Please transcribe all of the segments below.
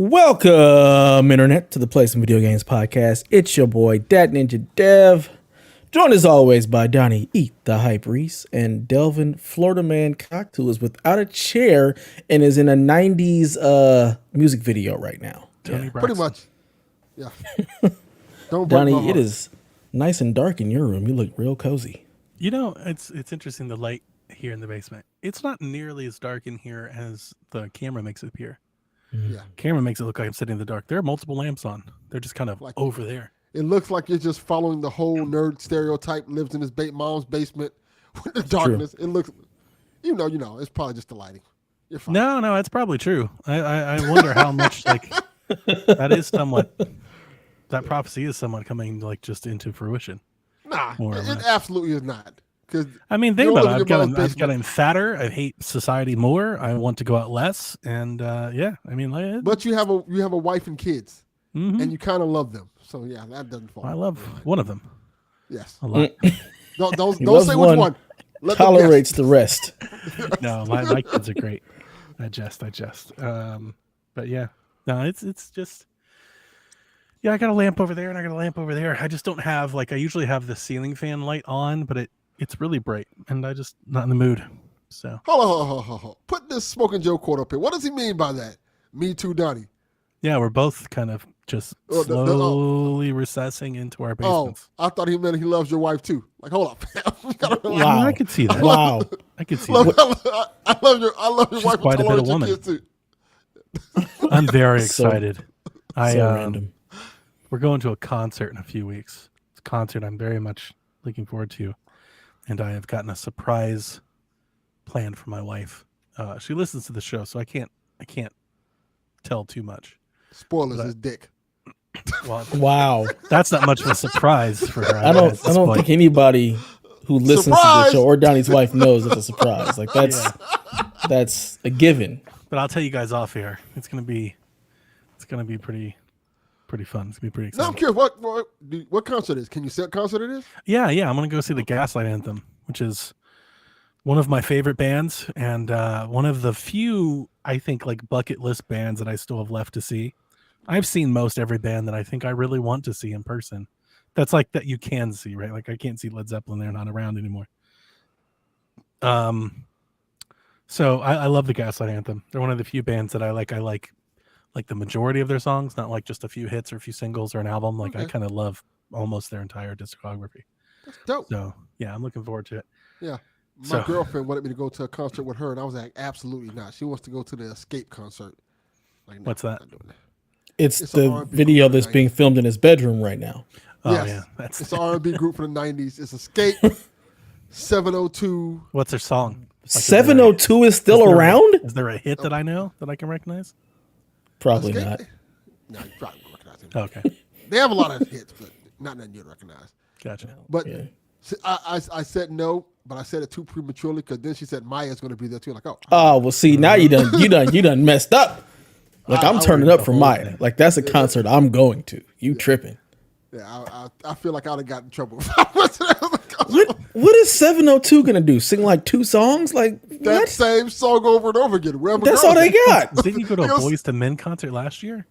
Welcome, Internet, to the Play Some Video Games podcast. It's your boy, Dat Ninja Dev. Joined as always by Donnie Eat the Hype Reese and Delvin Florida Man Cox, who is without a chair and is in a 90s music video right now. Yeah. Pretty much. Yeah. Don't Donnie, it is nice and dark in your room. You look real cozy. You know, it's interesting, the light here in the basement. It's not nearly as dark in here as the camera makes it appear. Yeah. Camera makes it look like I'm sitting in the dark. There are multiple lamps on. They're just kind of like over there. It looks like you're just following the whole nerd stereotype, lives in his mom's basement with the darkness. True. It looks, you know, it's probably just the lighting. You're fine. No, it's probably true. I wonder how much that prophecy is somewhat coming like just into fruition. Nah, it absolutely is not. I mean, think about it. I've gotten fatter. I hate society more. I want to go out less, and but you have a wife and kids, and you kind of love them. So yeah, that doesn't fall. I love one of them. Yes, a lot. don't say which one. Tolerates the rest. No, my kids are great. I jest. But yeah, no, it's just. Yeah, I got a lamp over there, and I got a lamp over there. I just don't have I usually have the ceiling fan light on, but it's really bright, and I just not in the mood. So hold on. Put this Smoking Joe quote up here. What does he mean by that? Me too, Donnie. Yeah, we're both kind of just slowly recessing into our basements. Oh, I thought he meant he loves your wife too. Like, hold up. Wow, I could see that. Wow, I could see that. I love your She's wife. Quite a bit of woman. Too. I'm very excited. Random. We're going to a concert in a few weeks. It's a concert I'm very much looking forward to. And I have gotten a surprise planned for my wife. She listens to the show, so I can't tell too much. Spoilers, his dick. Well, wow, that's not much of a surprise for her. I don't think anybody who listens to the show or Donnie's wife knows it's a surprise. Like that's a given. But I'll tell you guys off here. It's gonna be pretty fun. It's gonna be pretty exciting. No, I'm curious. What concert is? Can you say what concert it is? Yeah. I'm gonna go see the Gaslight Anthem, which is one of my favorite bands and one of the few, I think, bucket list bands that I still have left to see. I've seen most every band that I think I really want to see in person. That's that you can see, right? I can't see Led Zeppelin; they're not around anymore. So I love the Gaslight Anthem. They're one of the few bands that I like. I like the majority of their songs, not just a few hits or a few singles or an album. I kind of love almost their entire discography. That's dope. So yeah, I'm looking forward to it. Yeah. My girlfriend wanted me to go to a concert with her, and I was like, absolutely not. She wants to go to the Escape concert. What's that? It's the video that's being filmed in his bedroom right now. Oh, yes. Yeah. It's an R&B group from the 90s. It's Escape, 702. What's their song? 702 is still around? Is there a hit that I know that I can recognize? Probably not. No, you probably won't recognize him. Okay. They have a lot of hits, but not nothing you'd recognize. Gotcha. But I said no, but I said it too prematurely because then she said Maya's going to be there too. Well, see, now you done messed up. I'm turning up for Maya. That's a concert I'm going to. You tripping? Yeah, I feel like I'd have gotten in trouble. What is 702 gonna do? Sing 2 songs? That same song over and over again. That's all they got. Didn't you go to a Boys to Men concert last year?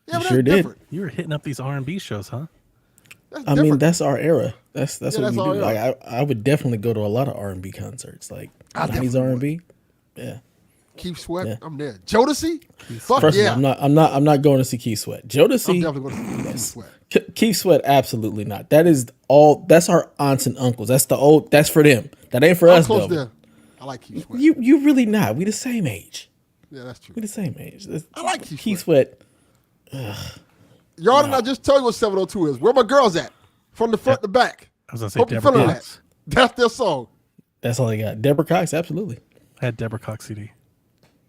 Yeah, you sure did. Different. You were hitting up these R&B shows, huh? I mean, that's our era. That's what we do. I would definitely go to a lot of R&B concerts, 90s R&B. Yeah. Keith Sweat, yeah. I'm there. Jodeci? First of all, I'm not going to see Keith Sweat. Jodeci. I'm definitely going to see Keith Sweat. Keith Sweat, absolutely not. That's our aunts and uncles. That's for them. That ain't for us, though. I like Keith Sweat. You really not. We the same age. Yeah, that's true. We the same age. I like Keith Sweat. Y'all did not just tell you what 702 is. Where my girls at? From the front to back. I was going to say Deborah Cox. That's their song. That's all they got. Deborah Cox, absolutely. I had Deborah Cox CD.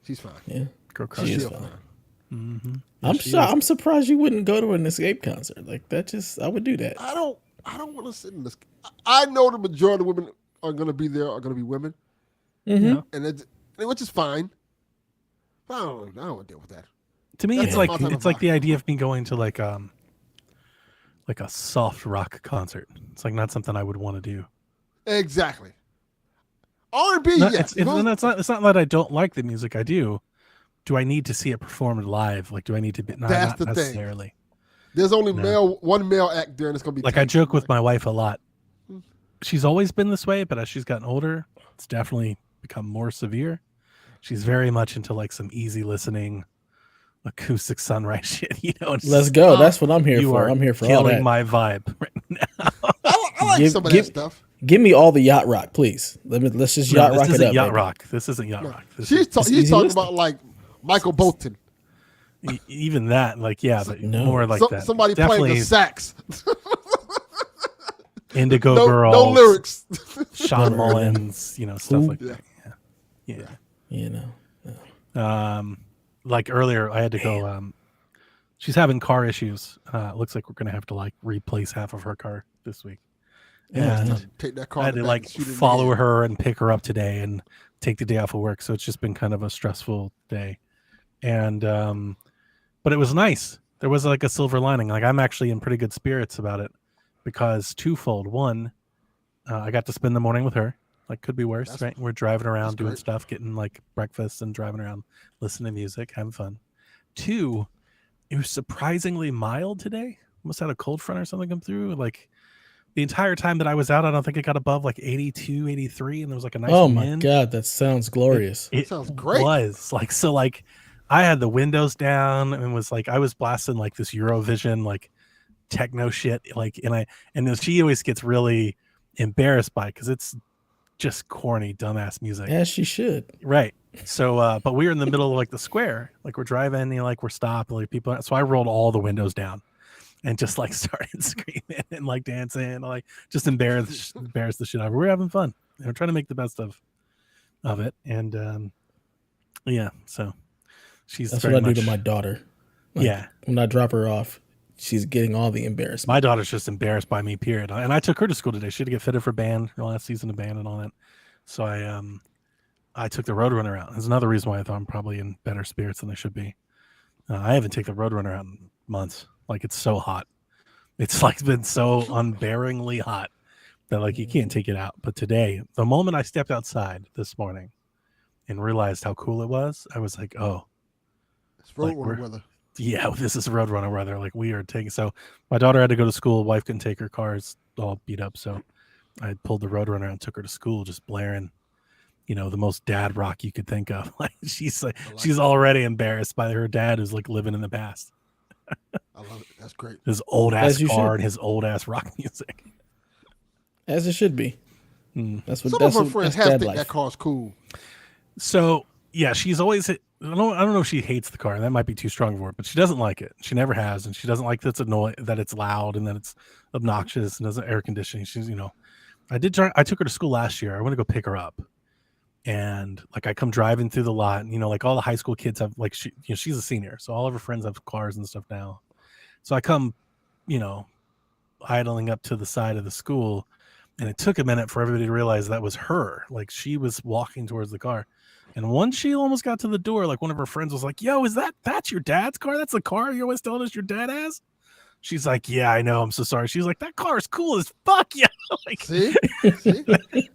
She's fine. Yeah. Girl Cox. She is fine. Mm-hmm. I'm surprised you wouldn't go to an Escape concert. I would do that. I don't want to sit in this. I know the majority of women are going to be there, are going to be women. Mm-hmm. And which is fine. But I don't want to deal with that. To me, it's like the idea of me going to a soft rock concert. It's not something I would want to do. Exactly. R&B, yes. It's not that I don't like the music. I do, do I need to see it performed live? Like, do I need to be? That's not the thing. necessarily. There's only No. one male act there, and it's gonna be Like I Tank. joke with my wife a lot. She's always been this way, but as she's gotten older, it's definitely become more severe. She's very much into like some easy listening, acoustic sunrise shit. You know, it's, Let's go. That's what I'm here you for. are I'm here for all killing that. my vibe right now. I like some of that stuff. Give me all the yacht rock, please. Let's just yacht rock this it isn't up. yacht baby. rock. This isn't yacht rock. He's talking listening. about like Michael Bolton. Even that, like, yeah, but No. more like that. Somebody Definitely playing the sax. Indigo No Girls, lyrics. Sean Mullins, you know, stuff like that. Yeah. You know. Like earlier, I had to go. She's having car issues. It looks like we're gonna have to like replace half of her car this week. And Take that car I had to back like and shoot it in the follow head. her and pick her up today and take the day off of work. So it's just been kind of a stressful day. And but it was nice. There was like a silver lining. Like I'm actually in pretty good spirits about it because twofold. One, I got to spend the morning with her. Like could be worse, right? We're driving around doing stuff, getting like breakfast and driving around, listening to music, having fun. Two, it was surprisingly mild today. Almost had a cold front or something come through. Like the entire time that I was out, I don't think it got above like 82, 83, and there was like a nice wind. God, that sounds glorious. That sounds great. Was like so like I had the windows down and was like I was blasting like this Eurovision like techno shit like and then she always gets really embarrassed by it because it's just corny dumbass music. As she should. Right. So but we were in the middle of like the square, like we're driving, you know, like we're stopped, like people. So I rolled all the windows down and just like started screaming and like dancing and like just embarrass the shit out of her. We're having fun. We're trying to make the best of it. And yeah, so That's what I do to my daughter. Like, yeah. When I drop her off, she's getting all the embarrassment. My daughter's just embarrassed by me, period. And I took her to school today. She had to get fitted for band, her last season of band and all that. So I took the Roadrunner out. There's another reason why I thought I'm probably in better spirits than I should be. I haven't taken the Roadrunner out in months. Like it's so hot. It's like been so unbearingly hot that like you can't take it out. But today, the moment I stepped outside this morning and realized how cool it was, I was like, oh, it's Roadrunner weather. Yeah, this is Roadrunner weather. Like we are taking. So my daughter had to go to school. Wife couldn't take her car's all beat up. So I pulled the Roadrunner and took her to school, just blaring, you know, the most dad rock you could think of. Like she's already embarrassed by her dad who's like living in the past. I love it. That's great. His old ass car and his old ass rock music. As it should be. That's what. Some that's of her what, friends that's have dad think life. that car's cool. So yeah, she's always. I don't know if she hates the car. That might be too strong for her, but she doesn't like it. She never has, and she doesn't like that it's loud and that it's obnoxious and doesn't air conditioning. She's, you know, I took her to school last year. I went to go pick her up, and like I come driving through the lot, and, you know, like all the high school kids have like she's a senior, so all of her friends have cars and stuff now. So I come, you know, idling up to the side of the school, and it took a minute for everybody to realize that was her. Like she was walking towards the car. And once she almost got to the door, like one of her friends was like, yo, that's your dad's car? That's the car you're always telling us your dad has? She's like, yeah, I know. I'm so sorry. She's like, that car is cool as fuck. Yeah. Like, See?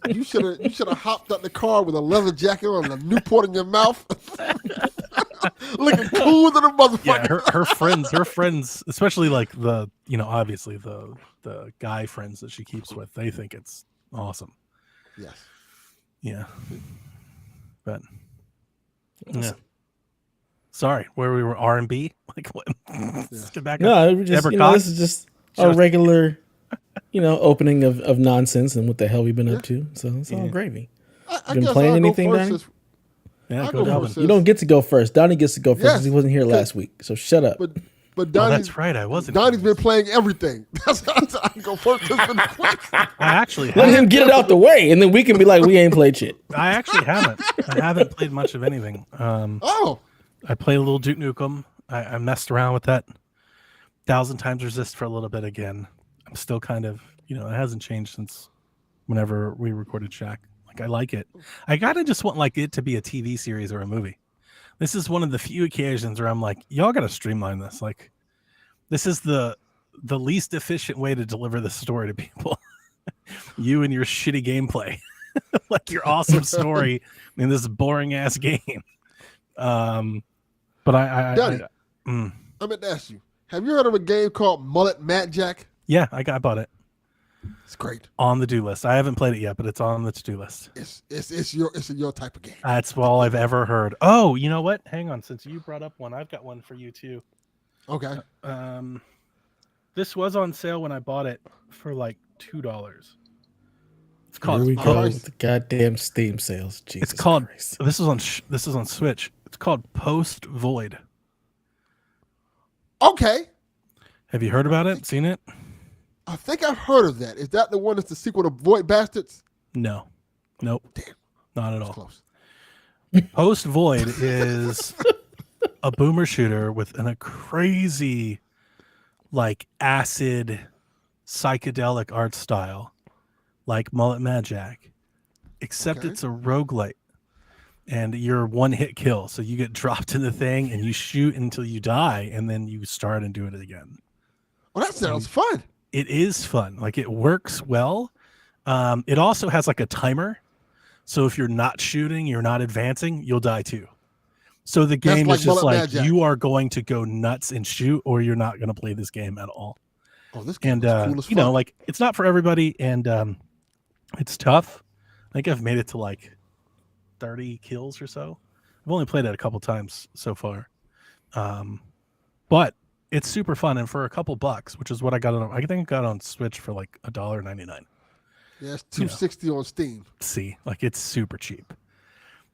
You should have hopped out the car with a leather jacket on and a Newport in your mouth. Looking cool to the motherfucker. Yeah, her friends, especially like the, you know, obviously the guy friends that she keeps with, they think it's awesome. Yes. Yeah. But yeah. Sorry, where we were R&B? Like what? Let's get back No, up. we just, you know, this is just a regular, you know, opening of nonsense and what the hell we've been up to. So it's all gravy. I been guess playing I'll anything, go Donnie? first. Yeah, go Delvin. You don't get to go first. Donnie gets to go first because he wasn't here last week. So shut up. But Donnie's, that's right. I wasn't. Donnie's been playing everything. That's how I can go first. I actually let him get it out the way, and then we can be like, we ain't played shit. I actually haven't. I haven't played much of anything. I played a little Duke Nukem. I messed around with that 1,000 Times Resist for a little bit again. I'm still kind of, you know, it hasn't changed since whenever we recorded Shaq. Like I like it. I gotta just want like it to be a TV series or a movie. This is one of the few occasions where I'm like, y'all got to streamline this. Like, this is the least efficient way to deliver the story to people. You and your shitty gameplay, like your awesome story in this boring ass game. But Danny, I meant to ask you, have you heard of a game called Mullet Mad Jack? Yeah, I bought it. It's great. On the do list. I haven't played it yet, but it's on the to-do list. It's your type of game. That's all I've ever heard. Oh, you know what? Hang on. Since you brought up one, I've got one for you too. Okay. This was on sale when I bought it for like $2. It's called. Here we go with the goddamn Steam sales. Jesus It's called. Christ. This is on Switch. It's called Post Void. Okay. Have you heard about it? Seen it? I think I've heard of that. Is that the one that's the sequel to Void Bastards? No. Nope. Damn. Not at That's all. close. Post Void is a boomer shooter with a crazy, like acid, psychedelic art style, like Mullet Mad Jack, except Okay. it's a roguelite, and you're one hit kill. So you get dropped in the thing and you shoot until you die, and then you start and do it again. Well, that sounds fun. It is fun. Like it works well. It also has like a timer. So if you're not shooting, you're not advancing, you'll die too. So the game like is just Mullet like Mad Jack. you are going to go nuts and shoot, or you're not going to play this game at all. Oh, this game And is cool as you know, fuck. like it's not for everybody, and it's tough. I think I've made it to like 30 kills or so. I've only played it a couple times so far, but it's super fun. And for a couple bucks, which is what I got on, I think I got on Switch for like $1.99. Yeah, it's $260 on Steam. See, like it's super cheap.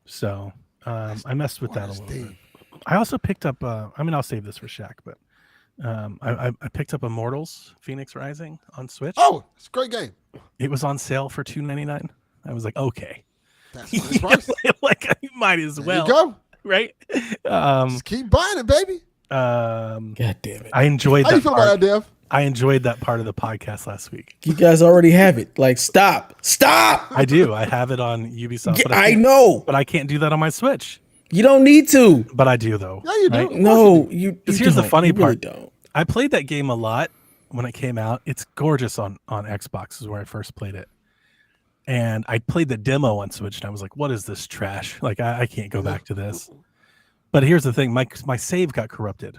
So I messed with that a little bit. Steam. I also picked up. I mean, I'll save this for Shaq, but I picked up Immortals: Phoenix Rising on Switch. Oh, it's a great game. It was on sale for $2.99. I was like, okay, That's the price. like I might as There well, you go. right? Just keep buying it, baby. God damn it. I enjoyed How you that feel about part. that, Dev? I enjoyed that part of the podcast last week. You guys already have it. Like, stop. I do. I have it on Ubisoft. Yeah, But I can't- know. but I can't do that on my Switch. You don't need to. But I do though. Yeah, you do. right? Of course No, you. Because you here's the don't. funny You really part. don't. I played that game a lot when it came out. It's gorgeous on Xbox is where I first played it. And I played the demo on Switch and I was like, what is this trash? Like, I can't go back to this. But here's the thing. My save got corrupted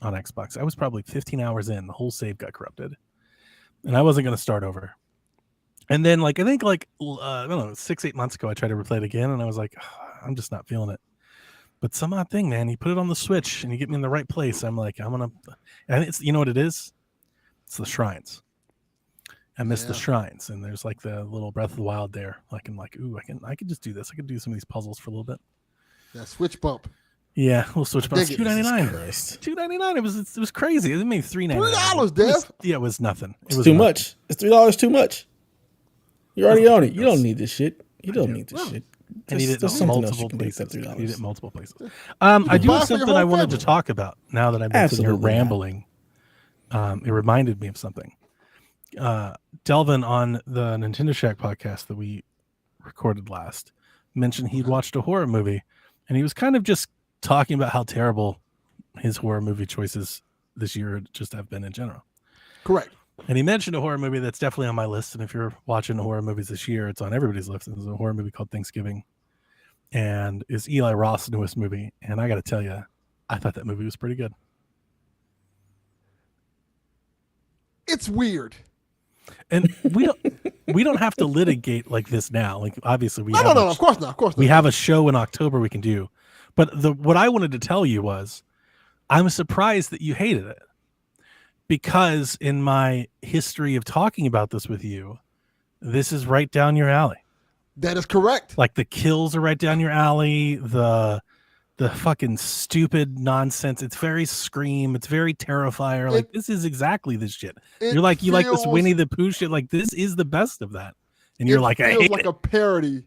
on Xbox. I was probably 15 hours in. The whole save got corrupted. And I wasn't going to start over. And then, like, I think, like, I don't know, 6-8 months ago, I tried to replay it again. And I was like, I'm just not feeling it. But some odd thing, man, you put it on the Switch and you get me in the right place. I'm like, and it's, you know what it is? It's the shrines. I miss the Yeah. shrines, and there's like the little Breath of the Wild there. Like I'm like, ooh, I can just do this. I can do some of these puzzles for a little bit. That switch bump. Yeah, we'll switch. But it's dig it. $2.99. Christ. $2.99. It was crazy. It made $3.99. $3, It was- Dev. Yeah, it was nothing. It It's was too nothing. much. It's $3 too much. You already own it. You don't need this shit. You don't do. need this shit. I need it There's in something else multiple you can do with that places. I $3. need it in multiple places. I can do buy have it for your something I whole wanted to family. talk about now that I've been sitting here Absolutely not. rambling. It reminded me of something. Delvin on the Nintendo Shack podcast that we recorded last mentioned he'd watched a horror movie, and he was kind of just talking about how terrible his horror movie choices this year just have been in general. Correct. And he mentioned a horror movie that's definitely on my list. And if you're watching horror movies this year, it's on everybody's list. There's a horror movie called Thanksgiving, and it's Eli Roth's newest movie. And I got to tell you, I thought that movie was pretty good. It's weird. And we don't have to litigate like this now. Like obviously we No, have of course not. Of course not. we have a show in October we can do. But what I wanted to tell you was I'm surprised that you hated it. Because in my history of talking about this with you, this is right down your alley. That is correct. Like the kills are right down your alley. The fucking stupid nonsense. It's very Scream. It's very Terrifier. Like this is exactly this shit. It You're like you like this feels- Winnie the Pooh shit. Like this is the best of that. And you're like, I feels hate like it. a parody.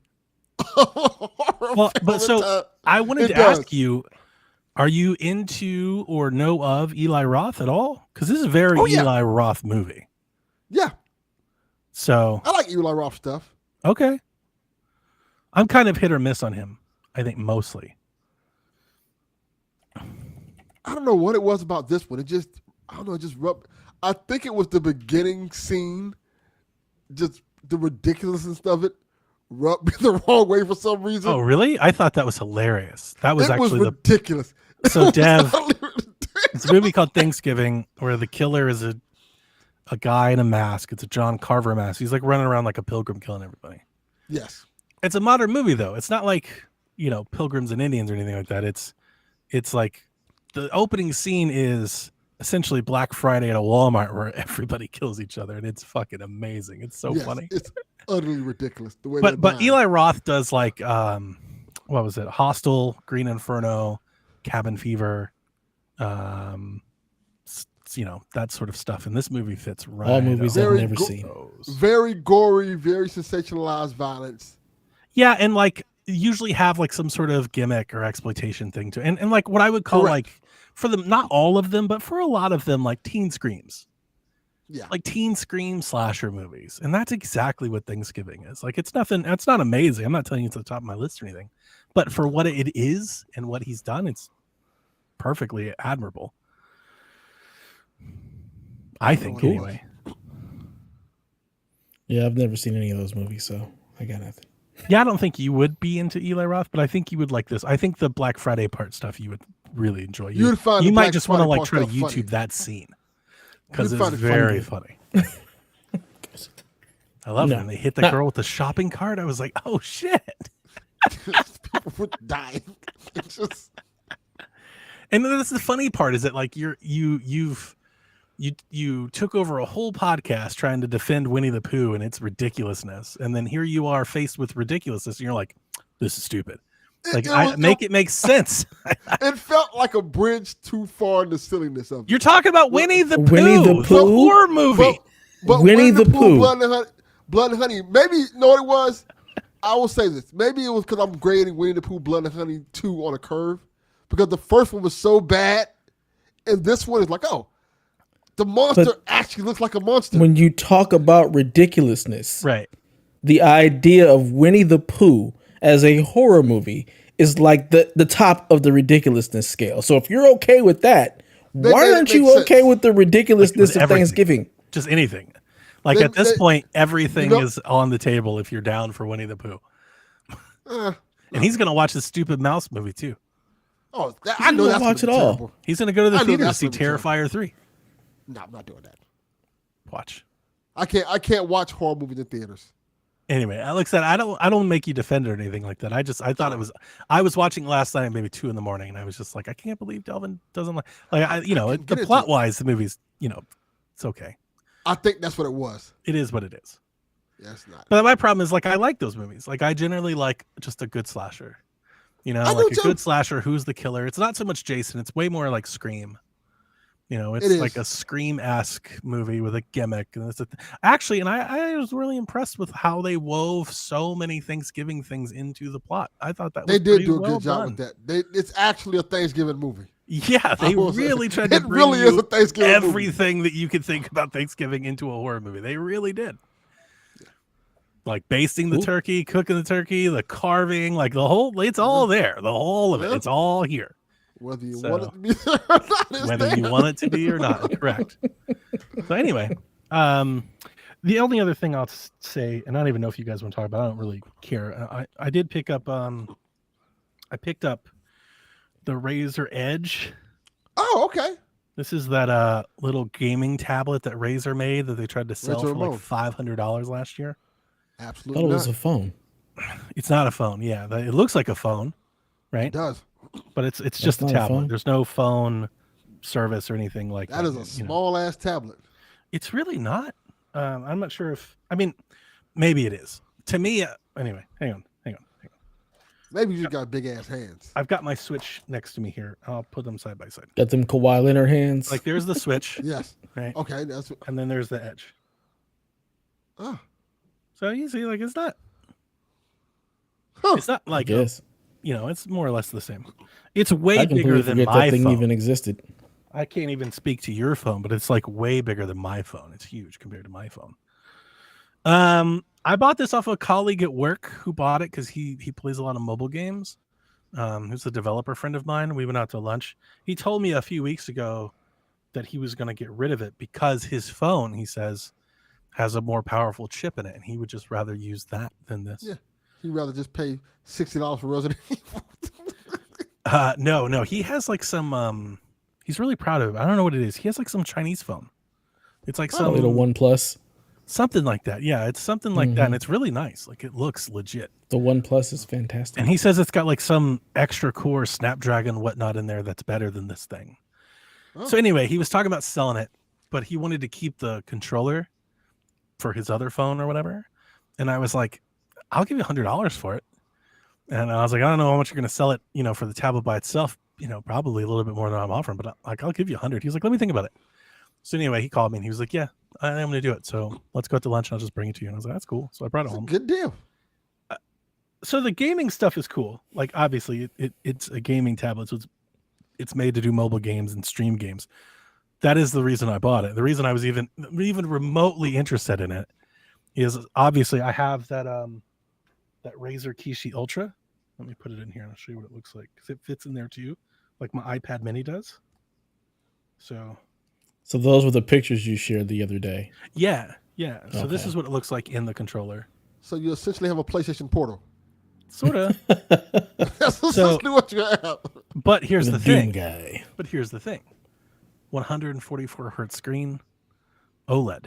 Well, but so I wanted It to ask does. you, are you into or know of Eli Roth at all? Because this is a very Oh, yeah. Eli Roth movie. Yeah, So I like Eli Roth stuff. okay. I'm kind of hit or miss on him, I think mostly. I don't know what it was about this one. It just, I don't know, it just rubbed. I think it was the beginning scene, just the ridiculousness of it rubbed me the wrong way for some reason. Oh, really? I thought that was hilarious. That was it actually was ridiculous. So Dev, Totally it's a movie called Thanksgiving where the killer is a guy in a mask. It's a John Carver mask. He's like running around like a pilgrim killing everybody. Yes. It's a modern movie though. It's not like, Pilgrims and Indians or anything like that. It's like the opening scene is essentially Black Friday at a Walmart where everybody kills each other, and it's fucking amazing. It's so funny. It's utterly ridiculous the way. But Eli Roth does like what was it? Hostel, Green Inferno, Cabin Fever, that sort of stuff. And this movie fits right. All movies I've never seen. Very gory, very sensationalized violence. Yeah, and like usually have like some sort of gimmick or exploitation thing to and like what I would call like for them, not all of them, but for a lot of them, like teen screams. Yeah. Like teen scream slasher movies. And that's exactly what Thanksgiving is. Like it's not amazing. I'm not telling you it's at the top of my list or anything. But for what it is and what he's done, it's perfectly admirable. I think anyway. Yeah, I've never seen any of those movies, so I got nothing. Yeah, I don't think you would be into Eli Roth, but I think you would like this. I think the Black Friday part stuff you would really enjoy. You might just want to like try to YouTube funny. That scene because it's very funny. I love it when they hit the girl with the shopping cart. I was like, oh shit. People were dying. It's just... And that's the funny part is that like you took over a whole podcast trying to defend Winnie the Pooh and its ridiculousness, and then here you are faced with ridiculousness, and you're like, "This is stupid." Like, it make sense. It felt like a bridge too far in the silliness of it. You're talking about Winnie the Pooh, the horror movie. But Winnie the Pooh, Blood and Honey. Maybe you know what it was. I will say this. Maybe it was because I'm grading Winnie the Pooh, Blood and Honey 2 on a curve, because the first one was so bad, and this one is like, oh. The monster actually looks like a monster. When you talk about ridiculousness, right? The idea of Winnie the Pooh as a horror movie is like the top of the ridiculousness scale. So if you're okay with that, why aren't you okay with the ridiculousness of Thanksgiving? Just anything. Like at this point, everything is on the table if you're down for Winnie the Pooh. And he's going to watch this stupid mouse movie too. Oh, I know that's watch it all. He's going to go to the theater to see Terrifier 3. No, I'm not doing that. Watch. I can't watch horror movies in theaters. Anyway, like I said, I don't make you defend it or anything like that. I was watching last night at maybe 2 a.m. and I was just like, I can't believe Delvin doesn't like the plot wise, the movie's, it's okay. I think that's what it was. It is what it is. Yeah, it's not. But my problem is like, I like those movies. Like I generally like just a good slasher, like a good slasher. Who's the killer? It's not so much Jason. It's way more like Scream. It's like a Scream-esque movie with a gimmick. And actually, and I was really impressed with how they wove so many Thanksgiving things into the plot. I thought that they did do a good job with that. It's actually a Thanksgiving movie. Yeah, they really tried to bring is a Thanksgiving everything movie that you could think about Thanksgiving into a horror movie. They really did. Yeah. Like basting the turkey, cooking the turkey, the carving, like the whole, it's all there. The whole of it. It's all here. Whether you want it to be or not. Whether you want it to be or not. Correct. So anyway, the only other thing I'll say, and I don't even know if you guys want to talk about it, I don't really care. I did pick up, I picked up the Razer Edge. Oh, okay. This is that little gaming tablet that Razer made that they tried to sell for like $500 last year. Absolutely. I thought it was a phone. It's not a phone. Yeah, it looks like a phone, right? It does. But it's just a tablet. There's no phone service or anything like that. That is a small ass tablet. It's really not. I'm not sure if, maybe it is. To me, anyway, hang on. Maybe you just got big ass hands. I've got my Switch next to me here. I'll put them side by side. Got them Kawhi Leonard hands. Like there's the Switch. Yes. Right. Okay. And then there's the Edge. Oh. So you see, like it's not. Huh. It's not like yes. It's more or less the same. It's way bigger than my my phone. Thing even existed. I can't even speak to your phone, but it's like way bigger than my phone. It's huge compared to my phone. I bought this off a colleague at work who bought it because he plays a lot of mobile games. Who's a developer friend of mine. We went out to lunch. He told me a few weeks ago that he was going to get rid of it because his phone, he says, has a more powerful chip in it, and he would just rather use that than this. Yeah. He'd rather just pay $60 for Resident Evil. No. He has like some. He's really proud of it. I don't know what it is. He has like some Chinese phone. It's like Probably the OnePlus. something like that. Yeah, it's something like that, and it's really nice. Like it looks legit. The OnePlus is fantastic. And he says it's got like some extra core Snapdragon whatnot in there that's better than this thing. Oh. So anyway, he was talking about selling it, but he wanted to keep the controller for his other phone or whatever. And I was like, I'll give you $100 for it. And I was like, I don't know how much you're going to sell it, for the tablet by itself, probably a little bit more than I'm offering, but I'll give you 100. He was like, let me think about it. So anyway, he called me and he was like, yeah, I am going to do it. So let's go out to lunch and I'll just bring it to you. And I was like, that's cool. So I brought it home. Good deal. So the gaming stuff is cool. Like obviously it's a gaming tablet. So it's made to do mobile games and stream games. That is the reason I bought it. The reason I was even remotely interested in it is obviously I have that Razer Kishi Ultra. Let me put it in here and I'll show you what it looks like because it fits in there too, like my iPad Mini does. So those were the pictures you shared the other day. yeah. So Okay. this is what it looks like in the controller. So you essentially have a PlayStation Portal. Sort of. That's essentially what you have. But here's the Doom thing. guy. 144 hertz screen, OLED.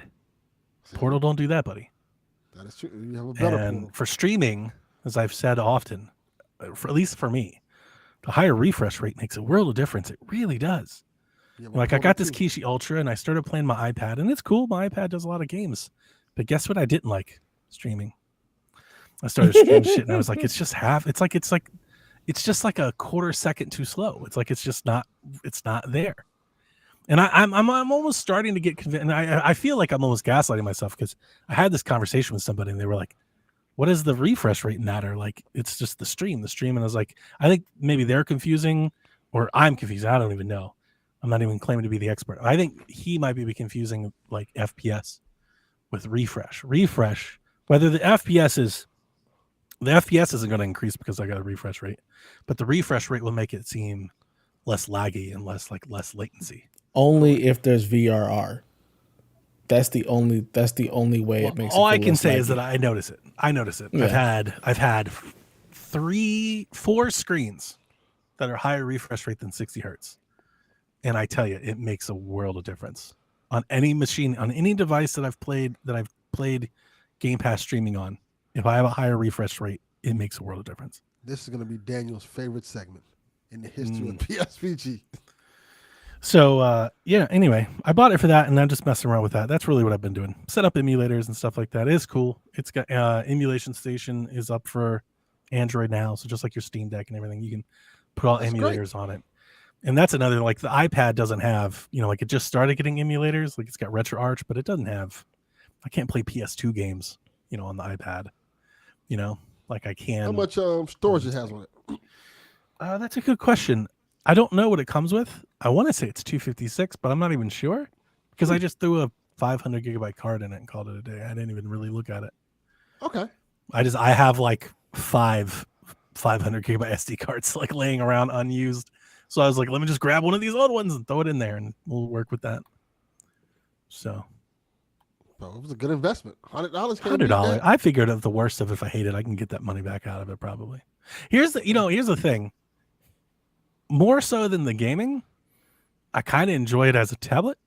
Portal don't do that, buddy. That is true. You have a better And Portal. for streaming, as I've said often, at least for me, the higher refresh rate makes a world of difference. It really does. You have a Like I Portal got this too. Kishi Ultra and I started playing my iPad and it's cool. My iPad does a lot of games. But guess what I didn't like? Streaming. I started streaming shit and I was like, it's just like a quarter second too slow. It's like it's not there. And I'm almost starting to get convinced. And I feel like I'm almost gaslighting myself because I had this conversation with somebody and they were like, what is the refresh rate matter? Like it's just the stream. And I was like, I think maybe they're confusing or I'm confused. I don't even know. I'm not even claiming to be the expert. I think he might be confusing like FPS with refresh. Whether the FPS isn't going to increase because I got a refresh rate, but the refresh rate will make it seem less laggy and less latency. Only if there's VRR. That's the only way it makes. All it I feel can less say is laggy. that I notice it. Yeah. I've had 4 screens that are higher refresh rate than 60 hertz. And I tell you, it makes a world of difference on any machine, on any device that I've played Game Pass streaming on. If I have a higher refresh rate, it makes a world of difference. This is going to be Daniel's favorite segment in the history of PSVG. So, anyway, I bought it for that and I'm just messing around with that. That's really what I've been doing. Set up emulators and stuff like that. It is cool. It's got emulation station is up for Android now. So just like your Steam Deck and everything, you can put all That's emulators on it. And that's another, like the iPad doesn't have, like it just started getting emulators. Like it's got RetroArch, but it doesn't have, I can't play PS2 games, on the iPad, like I can. How much storage it has on it? That's a good question. I don't know what it comes with. I want to say it's 256, but I'm not even sure because I just threw a 500 gigabyte card in it and called it a day. I didn't even really look at it. Okay. I have like 500 gigabyte SD cards like laying around unused. So I was like, let me just grab one of these old ones and throw it in there and we'll work with that. So. Well, it was a good investment. $100. $100. I figured at the worst of if I hate it, I can get that money back out of it probably. Here's the thing. More so than the gaming, I kind of enjoy it as a tablet.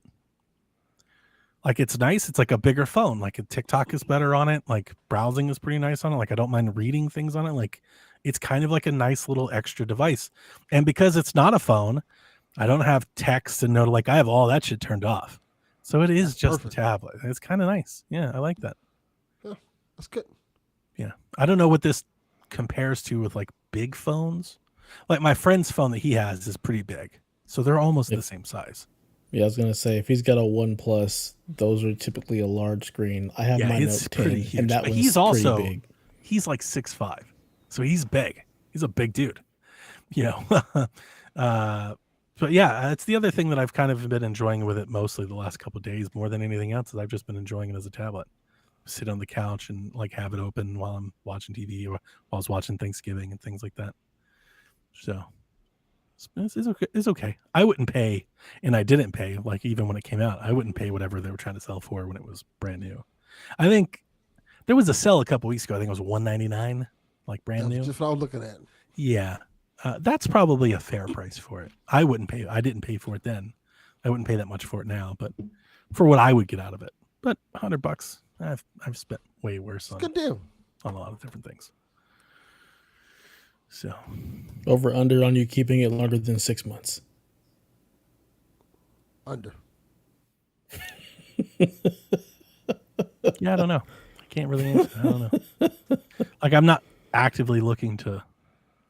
Like it's nice. It's like a bigger phone. Like TikTok is better on it. Like browsing is pretty nice on it. Like I don't mind reading things on it. Like it's kind of like a nice little extra device. And because it's not a phone, I don't have text and like I have all that shit turned off. So it is just perfect. a tablet. It's kind of nice. Yeah, I like that. Yeah, that's good. Yeah. I don't know what this compares to with like big phones. Like my friend's phone that he has is pretty big. So they're almost the same size. Yeah, I was gonna say if he's got a OnePlus, those are typically a large screen. I have my it's Note pretty 10, huge. and that But one's he's also pretty big. he's like 6'5", so he's big. He's a big dude. But yeah, it's the other thing that I've kind of been enjoying with it mostly the last couple of days more than anything else is I've just been enjoying it as a tablet. Sit on the couch and like have it open while I'm watching TV or while I was watching Thanksgiving and things like that. So it's okay. It's okay. I wouldn't pay, and I didn't pay, like even when it came out, I wouldn't pay whatever they were trying to sell for when it was brand new. I think there was a sale a couple weeks ago. I think it was $199, like brand new. That's just what I was looking at. Yeah. That's probably a fair price for it. I didn't pay for it then. I wouldn't pay that much for it now, but for what I would get out of it. But $100, I've spent way worse on Good deal. on a lot of different things. So Over under on you keeping it longer than 6 months. Under. yeah, I don't know. I can't really answer. I don't know. Like I'm not actively looking to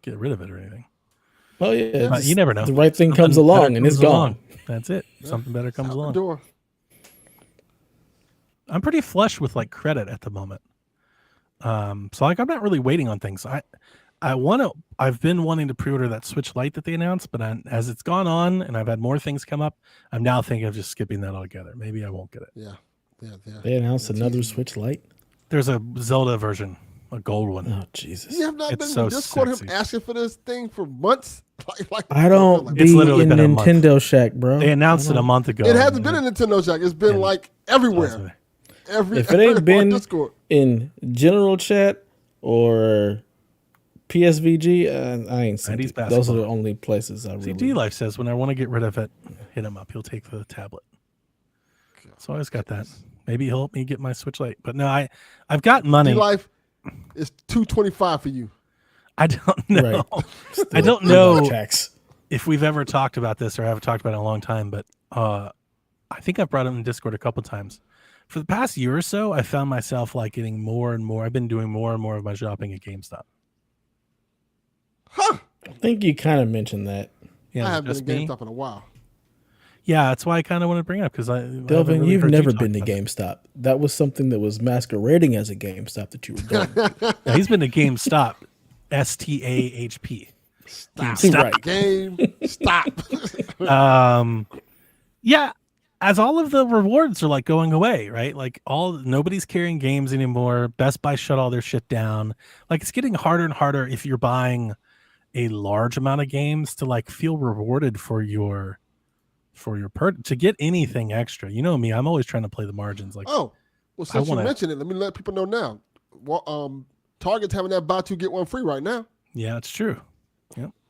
get rid of it or anything. Oh yeah, But you never know. the right thing Something comes along better and it's comes gone. along. That's it. Something better comes Out the along. door. I'm pretty flush with like credit at the moment. So like I'm not really waiting on things. I've been wanting to pre-order that Switch Lite that they announced, but as it's gone on and I've had more things come up, I'm now thinking of just skipping that altogether. Maybe I won't get it. Yeah. They announced another Switch Lite. There's a Zelda version, a gold one. Oh Jesus! You have not It's been so in Discord him sexy. asking for this thing for months. I don't like be It's literally in been a month. Nintendo Shack, bro. They announced it a month ago. It hasn't been in Nintendo Shack. It's been and- like everywhere. If it ain't on been Discord. in general chat or PSVG, I ain't seen 90s it. Those are basketball. the only places I really. D Life says when I want to get rid of it, hit him up. He'll take the tablet. So I always got that. Maybe he'll help me get my Switch Lite. But no, I've got money. D-Life is $225 for you. I don't know. Right. I don't know Tax. if we've ever talked about this or haven't talked about it in a long time, but I think I've brought it in Discord a couple times. For the past year or so, I found myself like getting more and more. I've been doing more and more of my shopping at GameStop. Huh. I think you kind of mentioned that. Yeah, I it's haven't been just in me. GameStop in a while. Yeah, that's why I kind of want to bring it up because I haven't Delvin, really you've heard you never talk been to about it. GameStop. That was something that was masquerading as a GameStop that you were going to. Yeah, he's been to GameStop, STAHP. Stop. Right. Game. Stop. Yeah, as all of the rewards are like going away, right? Like nobody's carrying games anymore. Best Buy shut all their shit down. Like it's getting harder and harder if you're buying a large amount of games to like feel rewarded for your to get anything extra. You know me, I'm always trying to play the margins. Like Oh, well, since you wanna- mentioned it, let me let people know now. Well, Target's having that buy two get one free right now. yeah, it's true.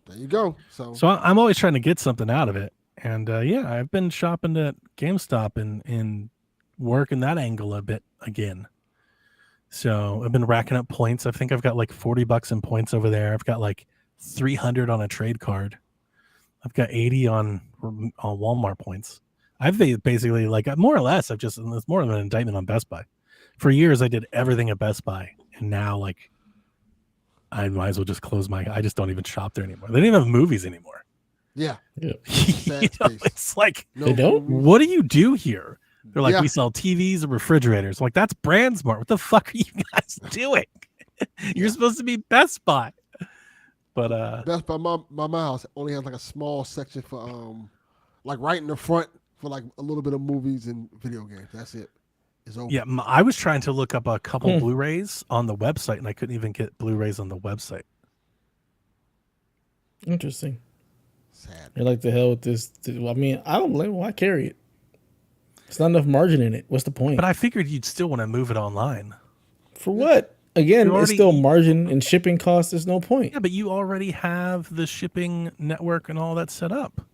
There you go. So I'm always trying to get something out of it. And yeah, I've been shopping at GameStop and working that angle a bit again. So I've been racking up points. I think I've got like $40 in points over there. I've got like 300 on a trade card. I've got 80 on Walmart points. I've basically like more or less. It's more of an indictment on Best Buy. For years, I did everything at Best Buy, and now like I might as well just close I just don't even shop there anymore. They don't even have movies anymore. yeah, Yeah. You know, space. it's like, no, They don't? what do you do here? They're like, Yeah. we sell TVs and refrigerators. I'm like, that's BrandSmart. What the fuck are you guys doing? You're supposed to be Best Buy. But Best Buy, my house only has like a small section for like right in the front for like a little bit of movies and video games. That's it. It's over. yeah, I was trying to look up a couple Blu-rays on the website, and I couldn't even get Blu-rays on the website. Interesting. Sad. You're like the hell with this. I mean, I don't blame. Why carry it? It's not enough margin in it. What's the point? But I figured you'd still want to move it online. For what? Again, You it's already- still margin and shipping costs. There's no point. Yeah, but you already have the shipping network and all that set up.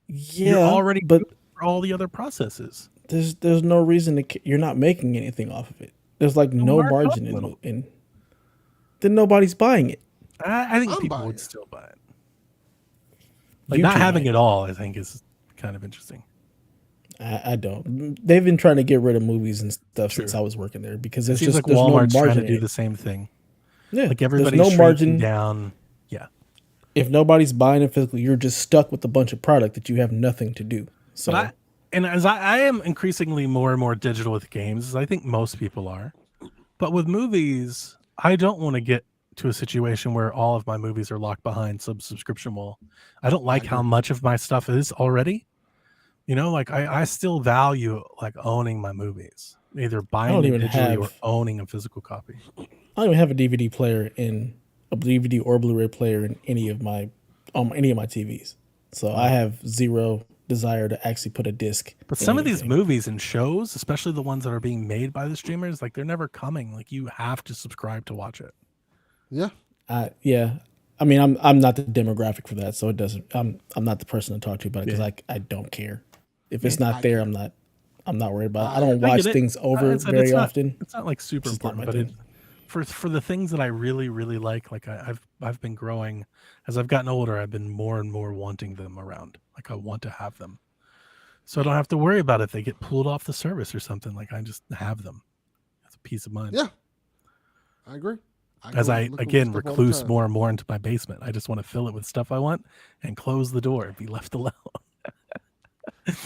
Yeah, You're already but good for all the other processes. there's no reason you're not making anything off of it. There's like no mark up margin a little. in. Then nobody's buying it. I think I'm people buying would it. still buy it. Like You not two having might. it all, I think, is kind of interesting. I don't. They've been trying to get rid of movies and stuff True. since I was working there because It it's seems just like there's Walmart's no trying margin. to do in it. the same thing. Yeah, Like there's everybody's no shrinking margin. down. Yeah. If nobody's buying it physically, you're just stuck with a bunch of product that you have nothing to do. So But I am increasingly more and more digital with games, as I think most people are. But with movies, I don't want to get to a situation where all of my movies are locked behind some subscription wall. I don't like how much of my stuff is already. You know, like I still value like owning my movies, either buying don't them even digitally or have- owning a physical copy. I don't even have a DVD player in a DVD or Blu-ray player in any of my TVs. So I have zero desire to actually put a disc. But in some of these anything. movies and shows, especially the ones that are being made by the streamers, like they're never coming. Like you have to subscribe to watch it. Yeah. Yeah, I mean, I'm not the demographic for that, so it doesn't. I'm not the person to talk to about it because I don't care. If it's not there, I'm not worried about it. I don't watch get it. things over It's very not, often. It's not like super It's just not important, my but thing. for the things that I really really like I've been growing as I've gotten older. I've been more and more wanting them around. Like I want to have them, so I don't have to worry about if they get pulled off the service or something. Like I just have them. It's a peace of mind. Yeah, I agree. As I look again stuff all the recluse time. more and more into my basement. I just want to fill it with stuff I want and close the door and be left alone.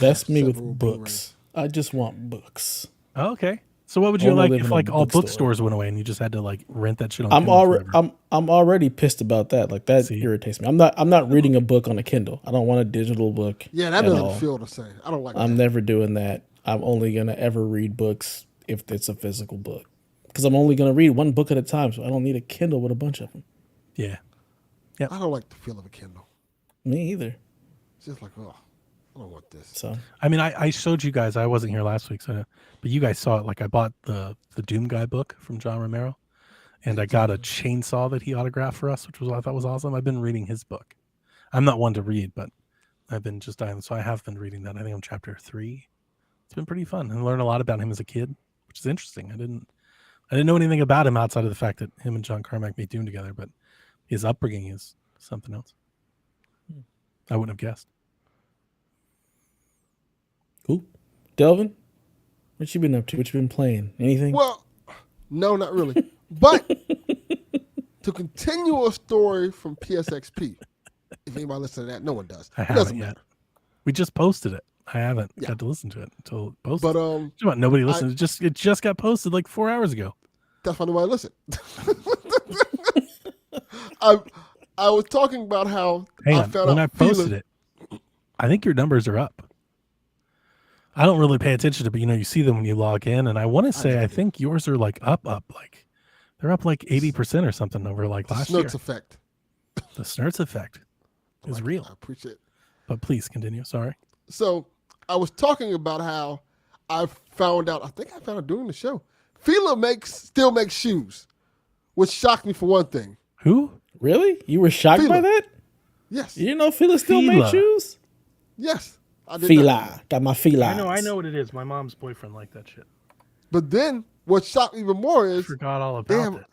That's me with Several books. I just want books. Oh, okay. So what would I you wanna like live if in a like all bookstore. bookstores went away and you just had to like rent that shit on I'm Kindle already forever? I'm already pissed about that. Like that See? irritates me. I'm not reading a book on a Kindle. I don't want a digital book. Yeah, that at doesn't all. feel the same. I don't like I'm that. never doing that. I'm only gonna ever read books if it's a physical book. Because I'm only gonna read one book at a time, so I don't need a Kindle with a bunch of them. Yeah. I don't like the feel of a Kindle. Me either. It's just like, oh, I don't want this. So I mean, I showed you guys. I wasn't here last week, so but you guys saw it. Like I bought the Doom Guy book from John Romero, and I got a chainsaw that he autographed for us, which I thought was awesome. I've been reading his book. I'm not one to read, but I've been just diving. So I have been reading that. I think I'm chapter 3. It's been pretty fun and learned a lot about him as a kid, which is interesting. I didn't know anything about him outside of the fact that him and John Carmack made Doom together, but his upbringing is something else. I wouldn't have guessed. cool. Delvin, what you been up to? What you been playing? Anything? Well, no, not really. But to continue a story from PSXP, if anybody listens to that, no one does. I It haven't doesn't yet. matter. We just posted it. I haven't Yeah. got to listen to it until it posted. But Just about nobody listened. It just got posted like 4 hours ago. that's why nobody listened. I was talking about how Hang I on. found When out I posted Fila- it, I think your numbers are up. I don't really pay attention to, but you see them when you log in, and I want to say I think yours are like up, like they're up like 80% or something over like last year. Snurks effect. The Snurts effect is real. I appreciate it. But please continue. Sorry. So I was talking about how I found out. I think I found out during the show. Fila still makes shoes, which shocked me for one thing. Who? Really? You were shocked by Fila. that? Yes, You didn't know Fila still Fila. made shoes? yes, I did. not know that. Fila. Got my Fila. I know what it is. My mom's boyfriend liked that shit. But then what shocked me even more I is forgot all they about have this.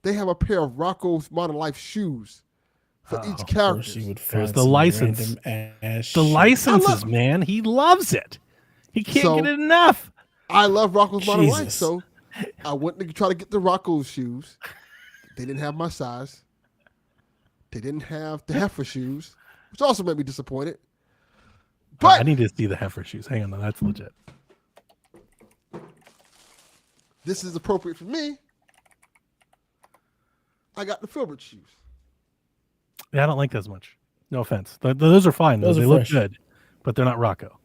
they have a pair of Rocco's Modern Life shoes for each Of character. course you would There's find the some license. random ass The shit. licenses, man. He loves it. He can't So- get it enough. I love Rocco's Modern Life, Jesus. so I went to try to get the Rocco's shoes. They didn't have my size. They didn't have the Heifer shoes, which also made me disappointed. I But need to see the heifer shoes. Hang on, though. That's legit. this is appropriate for me. I got the Filbert shoes. Yeah, I don't like those much. No offense. Those are fine. Those they are look fresh. good, but they're not Rocco.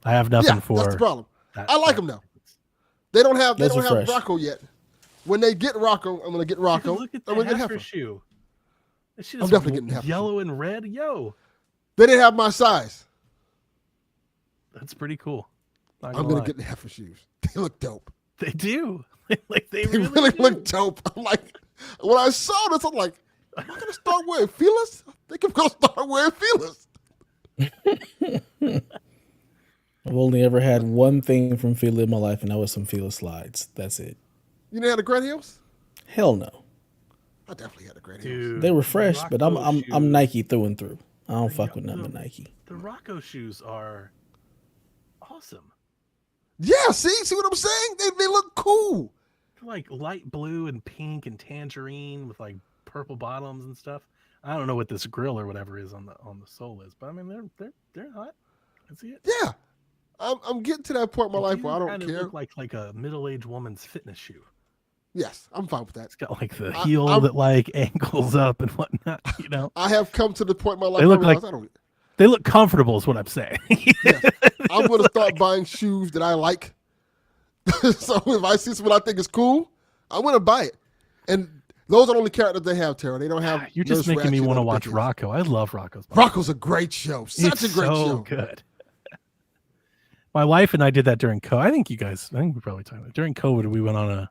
I have nothing Yeah, for. that's the problem. that- I like them though. They don't have Those are fresh. Rocco yet. When they get Rocco, I'm gonna get Rocco. Look at I'm the gonna get heifer Heifer. shoe. That shit I'm is definitely getting heifer yellow and red. Yo, They didn't have my size. that's pretty cool. Not I'm gonna gonna lie. get the Heifer shoes. They look dope. They do. Like they They really, really do. look dope. I'm like, when I saw this, I'm like, am I gonna start wearing feelers? I think I'm gonna start wearing feelers. I've only ever had one thing from Fila in my life, and that was some Fila slides. That's it. You know how the Grand Hills? Hell no. I definitely had the Grand Hills. Dude, They were the fresh, but I'm Rocco I'm shoes- I'm Nike through and through. I don't fuck with nothing but Nike. The Rocco shoes are awesome. Yeah, see what I'm saying? They look cool. They're like light blue and pink and tangerine with like purple bottoms and stuff. I don't know what this grill or whatever is on the sole is, but I mean they're hot. I see it. Yeah, I'm getting to that point in my life where I don't Kinda care. Look like a middle-aged woman's fitness shoe. Yes, I'm fine with that. It's got like the I- heel I'm- that like ankles up and whatnot. You know, I have come to the point in my life They where look I realize like- I don't. they look comfortable, is what I'm saying. I'm going to start buying shoes that I like. So if I see something I think is cool, I'm going to buy it. And those are the only characters they have, Tara. They don't have. You're just Nurse making me Ratched want to or watch Dickens. Rocco. I love Rocco's. Rocco's a great show. Such It's a great so show. good. My wife and I did that during COVID. I think we probably talked about it. During COVID, we went on a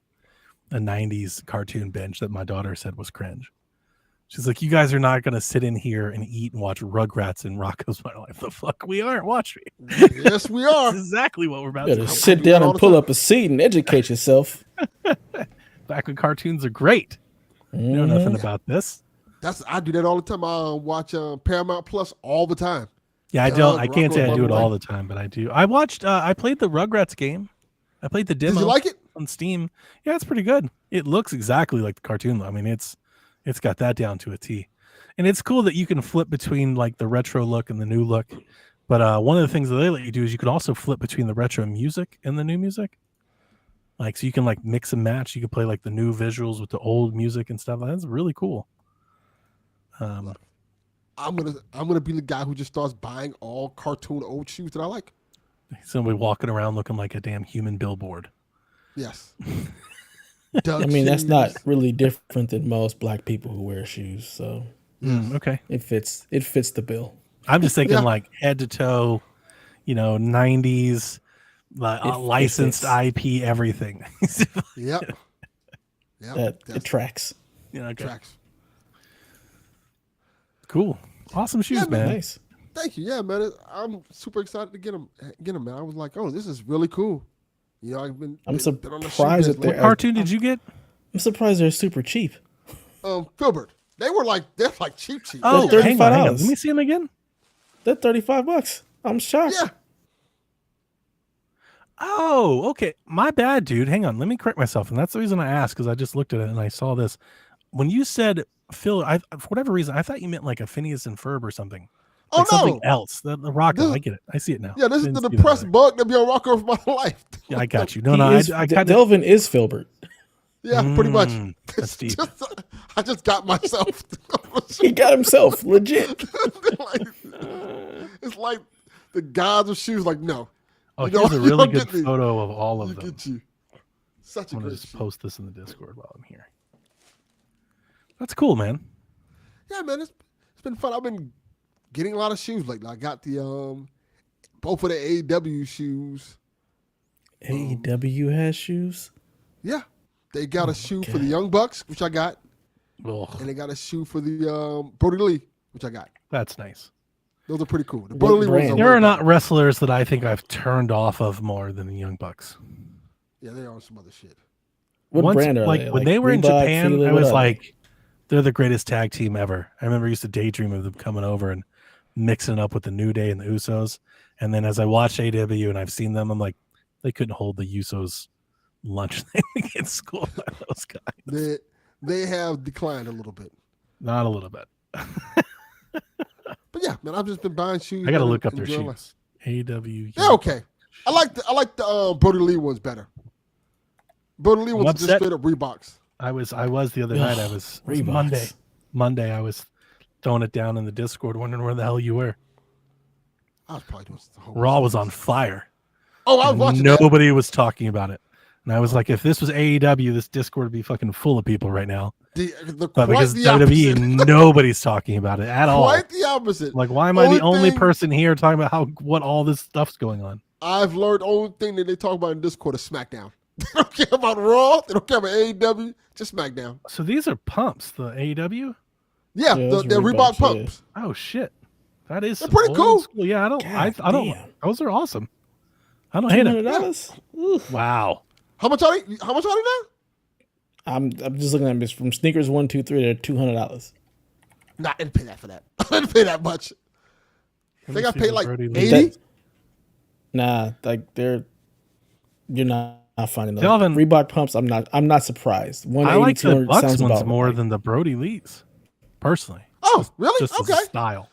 90s cartoon binge that my daughter said was cringe. She's like, you guys are not going to sit in here and eat and watch Rugrats and Rocco's Modern Life. The fuck we aren't watching. Yes, we are. That's exactly what we're about You to gotta do. sit do that down all and the pull time. up a seat and educate yourself. Back when cartoons are great. You know nothing about this. I do that all the time. I watch Paramount Plus all the time. Yeah, I Yeah, don't. I can't say I Rocco's do it Modern all the time, but I do. I watched. I played the Rugrats game. I played the demo. Did you like it? On Steam? Yeah, it's pretty good. It looks exactly like the cartoon. I mean, it's got that down to a T, and it's cool that you can flip between like the retro look and the new look. But one of the things that they let you do is you can also flip between the retro music and the new music. Like, so you can like mix and match. You can play like the new visuals with the old music and stuff. That's really cool. I'm gonna be the guy who just starts buying all cartoon old shoes that I like. Somebody walking around looking like a damn human billboard. Yes. I mean, that's not really different than most black people who wear shoes. So Okay. it fits the bill. I'm just thinking Yeah. like head to toe, 90s, licensed IP, everything. Yep. It tracks. Yeah, okay. Tracks. Cool. Awesome shoes, Yeah, man. man. Nice. Thank you. Yeah, man. I'm super excited to get them, man. I was like, oh, this is really cool. I've been. I'm been on the surprised shoe that biz they're- lately. Cartoon did you get? I'm surprised they're super cheap. Filbert. They're like cheap. Oh, They're hang on. $35. Let me see them again. They're $35. I'm shocked. Yeah. Oh, okay. My bad, dude. Hang on. Let me correct myself. And that's the reason I asked, because I just looked at it and I saw this. When you said Phil, for whatever reason, I thought you meant like a Phineas and Ferb or something. Oh, Like something no. else. The Rocco. This- I get it. I see it now. Yeah, this is Didn't the see that depressed earlier. bug that be on Rocco for my life. Yeah, I got you. No, I kind of. Delvin is Filbert. Yeah, pretty much. That's deep. I just got myself. He got himself legit. It's like the gods of shoes. Like, no. Oh, You know, here's a you really don't good get me. photo of all of You them. get you. Such a I'm gonna great just shoe. post this in the Discord while I'm here. That's cool, man. Yeah, man, it's been fun. I've been getting a lot of shoes lately. I got the both of the AEW shoes. AEW has shoes. Yeah, they got a shoe for the Young Bucks, which I got, Ugh, and they got a shoe for the Brody Lee, which I got. that's nice. Those are pretty cool. The What Brody Lee ones brand? are There way are not better. wrestlers that I think I've turned off of more than the Young Bucks. Yeah, they are some other shit. What Once, brand are like, they? when they were in Reebok, Japan, Fila, I what was are like, they're the greatest tag team ever. I remember I used to daydream of them coming over and mixing it up with the New Day and the Usos. And then as I watched AW and I've seen them, I'm like, they couldn't hold the Usos lunch they would get schooled by those guys. They have declined a little bit. Not a little bit. But yeah, man, I've just been buying shoes. I got to and look up their enjoying life. shoes. AW. They're okay. I like the Brody Lee ones better. Brody Lee ones are just upset. straight up Reeboks. I was the other night. It was Reeboks. Monday. I was throwing it down in the Discord, wondering where the hell you were. I was probably doing the whole Raw was on fire. Oh, I was watching that. Nobody was talking about it. And I was like, if this was AEW, this Discord would be fucking full of people right now. The But quite because the WWE, opposite. nobody's talking about it at all. Quite the opposite. Like, why am I the only thing person here talking about what all this stuff's going on? I've learned, only thing that they talk about in Discord is SmackDown. They don't care about Raw. They don't care about AEW. Just SmackDown. So these are pumps, the AEW? Yeah, Yeah, the those are Reebok Reeboks, pumps. Oh shit. That is They're some pretty old cool. school. Yeah, I don't God don't damn. those are awesome. I don't hate them. $200. Wow. How much are they? How much are they now? I'm just looking at this from Sneakers 123. They're $200. Nah, I didn't pay that for that. I didn't pay that much. I think I paid like Brody Lee. 80. Nah, like you're not finding those. Delvin- Reebok pumps. I'm not surprised. I 180, like the 200 Bucks sounds ones about more right. than the Brody Lees, personally. Oh, really? Just as Okay. a style.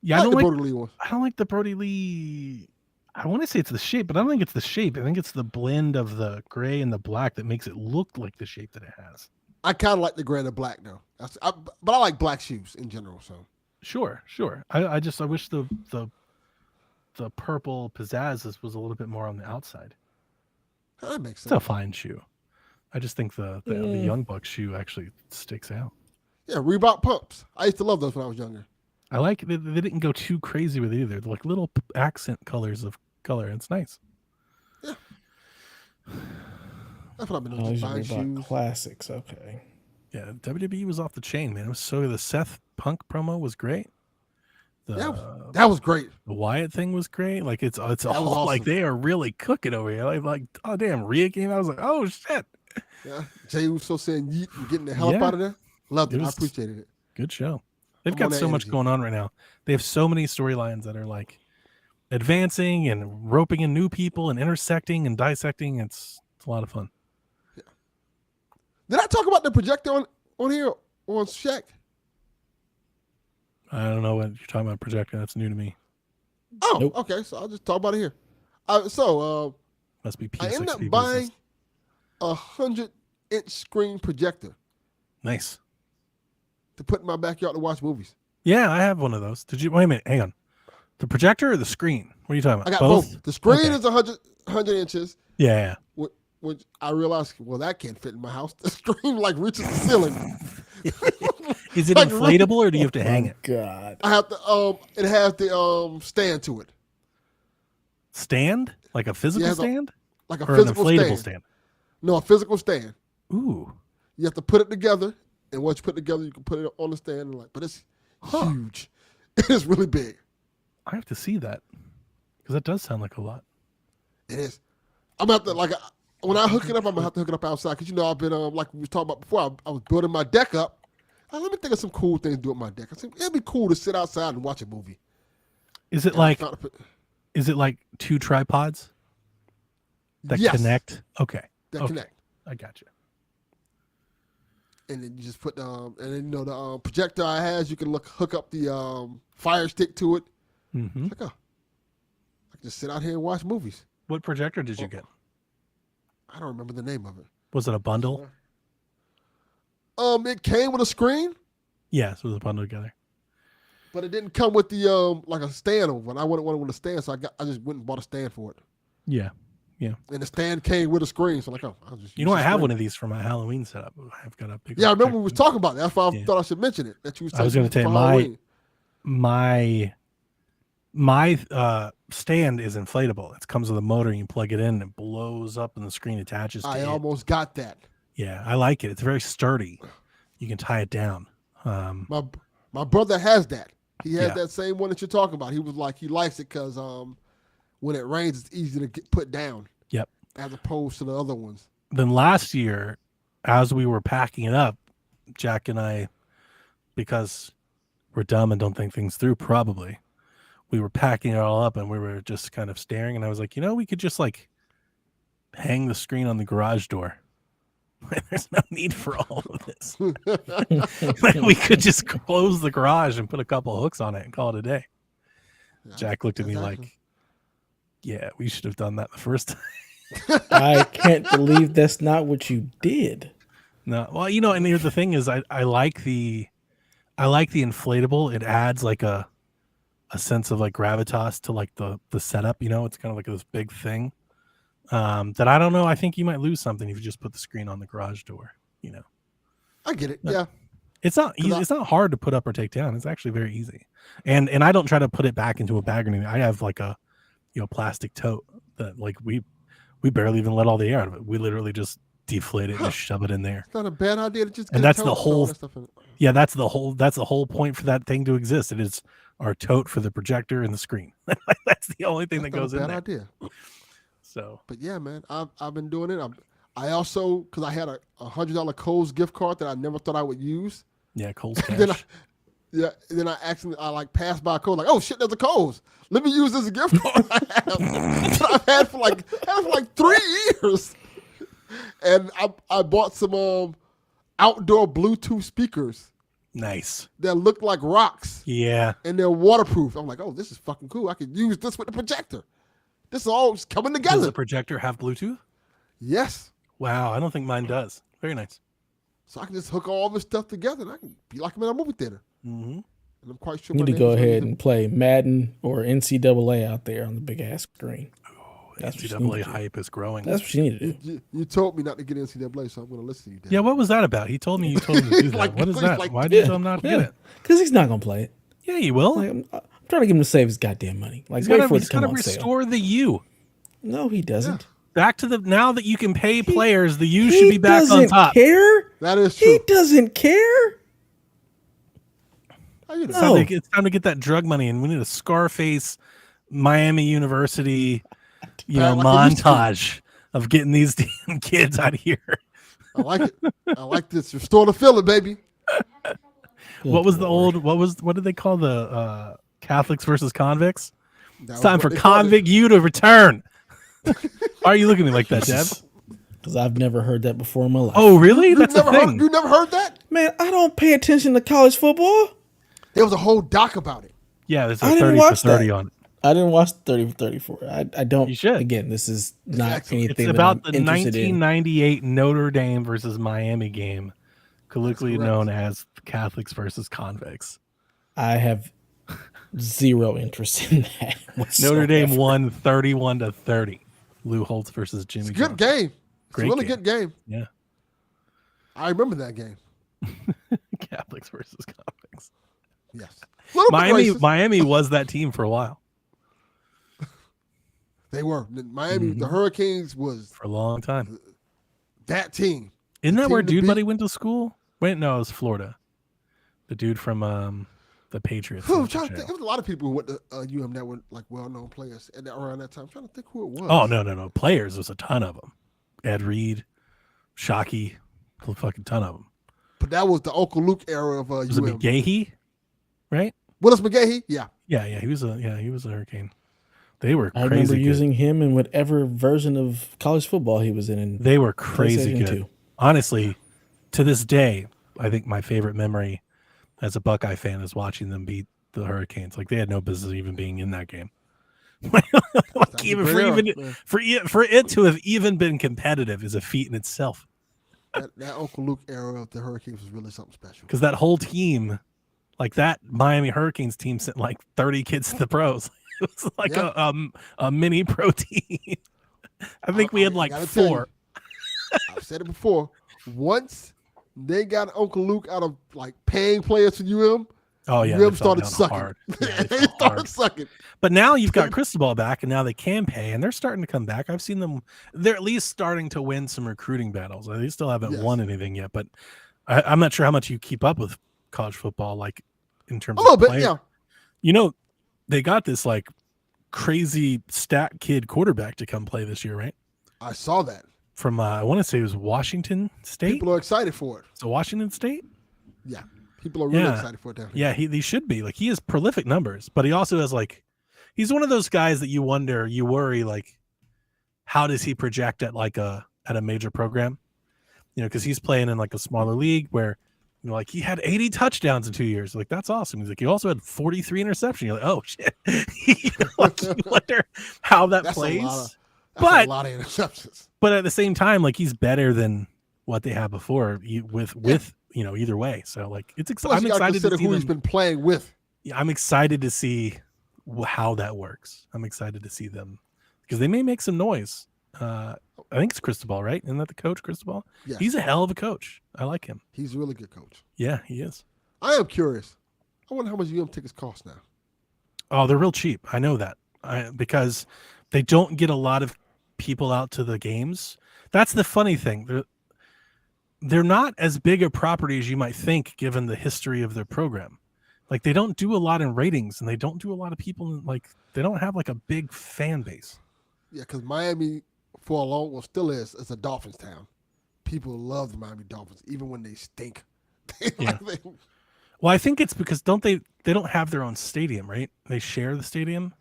Yeah, I I like don't the like. Brody Lee one. I don't like the Brody Lee. I want to say it's the shape, but I don't think it's the shape. I think it's the blend of the gray and the black that makes it look like the shape that it has. I kind of like the gray and the black though. But I like black shoes in general. So Sure. I wish the purple pizzazz was a little bit more on the outside. that makes It's a sense. fine shoe. I just think the Young Bucks shoe actually sticks out. Yeah, Reebok pumps. I used to love those when I was younger. I like they didn't go too crazy with it either. They're like little accent colors of color. It's nice. That's what I've been Oh, doing. these are Buying Reebok shoes. classics. Okay. Yeah, WWE was off the chain, man. It was so the Seth Punk promo was great. That was great. The Wyatt thing was great. Like it's all awesome. like they are really cooking over here. Like oh damn, Rhea came out. I was like, oh shit. Yeah, Jay Uso saying yeet and getting the hell up out of there. Loved it. I appreciated it. Good show. They've got so much going on right now. They have so many storylines that are like advancing and roping in new people and intersecting and dissecting. It's a lot of fun. Yeah. Did I talk about the projector on here on Shaq? I don't know what you're talking about projector. That's new to me. Oh, nope. Okay. So I'll just talk about it here. Must be I P6P ended up buying a 100-inch screen projector. Nice. To put in my backyard to watch movies. Yeah, I have one of those. Did you? Wait a minute. Hang on. The projector or the screen? What are you talking about? I got both. The screen is 100 inches. Yeah. Which I realized, well, that can't fit in my house. The screen like reaches the ceiling. Is it like, inflatable or do you have to hang it? God. I have to. It has the stand to it. Stand? Like a physical stand? Like a or physical an inflatable stand? No, a physical stand. Ooh. You have to put it together, and once you put it together, you can put it on the stand. And but it's huge. It is really big. I have to see that because that does sound like a lot. It is. I'm gonna have to when I hook it up, I'm gonna have to hook it up outside because I've been like we was talking about before. I was building my deck up. Let me think of some cool things to do with my deck. I said it'd be cool to sit outside and watch a movie. Is it like two tripods that connect? Okay. That connect. I got you. And then you just put and then the projector I has, you can hook up the Fire Stick to it. Mm-hmm. It's like, I can just sit out here and watch movies. What projector did you get? I don't remember the name of it. Was it a bundle? It came with a screen. Yes, it was a bundle together. But it didn't come with the like a stand over it. I wanted one with a stand, so I just went and bought a stand for it. Yeah. Yeah. And the stand came with a screen, so I'll just. I have one of these for my Halloween setup. I've got a big. Yeah, I remember we was talking about that. That's why I thought I should mention it. That you was. I was going to tell you my stand is inflatable. It comes with a motor. You plug it in, and it blows up, and the screen attaches to it. I almost got that. Yeah, I like it. It's very sturdy. You can tie it down. My brother has that. He has that same one that you're talking about. He was like, he likes it because when it rains, it's easy to get put down. Yep. As opposed to the other ones. Then last year, as we were packing it up, Jack and I, because we're dumb and don't think things through, probably, we were packing it all up and we were just kind of staring. And I was like, we could just hang the screen on the garage door. There's no need for all of this. We could just close the garage and put a couple hooks on it and call it a day. Yeah, Jack looked at me like, yeah, we should have done that the first time. I can't believe that's not what you did. No, well, and here's the thing is I like the inflatable. It adds like a sense of gravitas to the setup, it's kind of like this big thing. That I don't know. I think you might lose something if you just put the screen on the garage door. I get it. Yeah, it's not easy. It's not hard to put up or take down. It's actually very easy. And I don't try to put it back into a bag or anything. I have a plastic tote that we barely even let all the air out of it. We literally just deflate it and shove it in there. It's not a bad idea to just. And that's the whole. Yeah, that's the whole point for that thing to exist. It is our tote for the projector and the screen. That's the only thing that goes in there. Bad idea. So, but yeah, man, I've been doing it. I also, because I had a $100 Kohl's gift card that I never thought I would use. Yeah, Kohl's cash. then I accidentally passed by a Kohl's like, oh shit, there's a Kohl's. Let me use this gift card I've had for like 3 years. And I bought some outdoor Bluetooth speakers. Nice. That look like rocks. Yeah. And they're waterproof. I'm like, oh, this is fucking cool. I could use this with the projector. This is all coming together. Does the projector have Bluetooth? Yes. Wow, I don't think mine does. Very nice. So I can just hook all this stuff together and I can be like I'm in a movie theater. Mm-hmm. And I'm quite sure you need to go ahead and play Madden or NCAA out there on the big ass screen. That's NCAA hype is growing. That's what you need to do. You told me not to get NCAA, so I'm going to listen to you, Dan. Yeah, what was that about? He told me you told him to do that. What is that? Why did you tell him not to get it? Because he's not going to play it. Yeah, he will. I'm trying to get him to save his goddamn money. He's got to restore the U. No, he doesn't. Back to the now that you can pay players, the U He should be back on doesn't top. care. That is true. He doesn't care. How you No. know? It's time to get that drug money, and we need a Scarface Miami University, montage of getting these damn kids out of here. I like it. I like this. Restore the feeling, baby. What did they call the Catholics versus convicts? It's time for convict U to return. Why are you looking at me like that, Deb? Because I've never heard that before in my life. Oh, really? That's a thing. You never heard that? Man, I don't pay attention to college football. There was a whole doc about it. Yeah, there's I a didn't 30 watch for 30 that. on it. I didn't watch 30 for 34. I don't. You should. Again, this is not excellent. anything It's that about I'm the interested in. 1998 Notre Dame versus Miami game, colloquially correct. known as Catholics versus convicts. I have zero interest in that. Notre Dame whatsoever. won 31-30. Lou Holtz versus Jimmy It's a good Johnson. game. It's Great a really game. good game. Yeah. I remember that game. Catholics versus convicts. Yes. Little bit racist. Miami was that team for a while. They were. Miami, Mm-hmm. the Hurricanes was For a long time. that team. Isn't that team where to Dude beat. Buddy went to school? Wait, no, it was Florida. The dude from the Patriots. I'm went to trying to jail. think. There was a lot of people who went to UM that were like well-known players and around that time. I'm trying to think who it was. Oh, no. Players, there's a ton of them. Ed Reed, Shockey, a fucking ton of them. But that was the Uncle Luke era of Was it UM. McGahee? Right? Willis McGahee? Yeah. Yeah, he was a Hurricane. They were I crazy remember good. using him in whatever version of college football he was in. They were crazy PlayStation good. 2. Honestly, to this day, I think my favorite memory as a Buckeye fan is watching them beat the Hurricanes. Like they had no business even being in that game. Like, even for it to have even been competitive is a feat in itself. That Uncle Luke era of the Hurricanes was really something special. Because that whole team, like that Miami Hurricanes team, sent like 30 kids to the pros. It was like a mini pro team. I think we had like gotta tell 4. you, I've said it before. Once they got Uncle Luke out of like paying players for UM, Oh yeah, UM they fell started down sucking. hard. They Yeah, they fell started hard. sucking. But now you've got Cristobal back, and now they can pay, and they're starting to come back. I've seen them; they're at least starting to win some recruiting battles. They still haven't Yes. won anything yet, but I'm not sure how much you keep up with college football, like in terms A little of bit, players. yeah. You know, they got this like crazy stat kid quarterback to come play this year, right? I saw that. From I want to say it was Washington State. People are excited for it. So Washington State. Yeah. People are really Yeah. excited for it down here. Yeah, he should be. Like he has prolific numbers, but he also has like he's one of those guys that you worry like how does he project at a major program? You know, because he's playing in like a smaller league where you know, like he had 80 touchdowns in 2 years. Like that's awesome. He's like he also had 43 interceptions. You're like, oh shit. You know, like, you wonder how that That's plays. That's But a lot of interceptions. but at the same time, like he's better than what they had before with you know either way. So like it's Plus, I'm you gotta excited to consider see who he's them. been playing with. Yeah, I'm excited to see how that works. I'm excited to see them because they may make some noise. I think it's Cristobal, right? Isn't that the coach, Cristobal? Yes. He's a hell of a coach. I like him. He's a really good coach. Yeah, he is. I am curious. I wonder how much UM tickets cost now. Oh, they're real cheap. I know that because they don't get a lot of people out to the games. That's the funny thing. They're not as big a property as you might think, given the history of their program. Like they don't do a lot in ratings, and they don't do a lot of people. Like they don't have like a big fan base. Yeah, because Miami, for a long, well, still is a Dolphins town. People love the Miami Dolphins, even when they stink. Yeah. Well, I think it's because they don't have their own stadium, right? They share the stadium,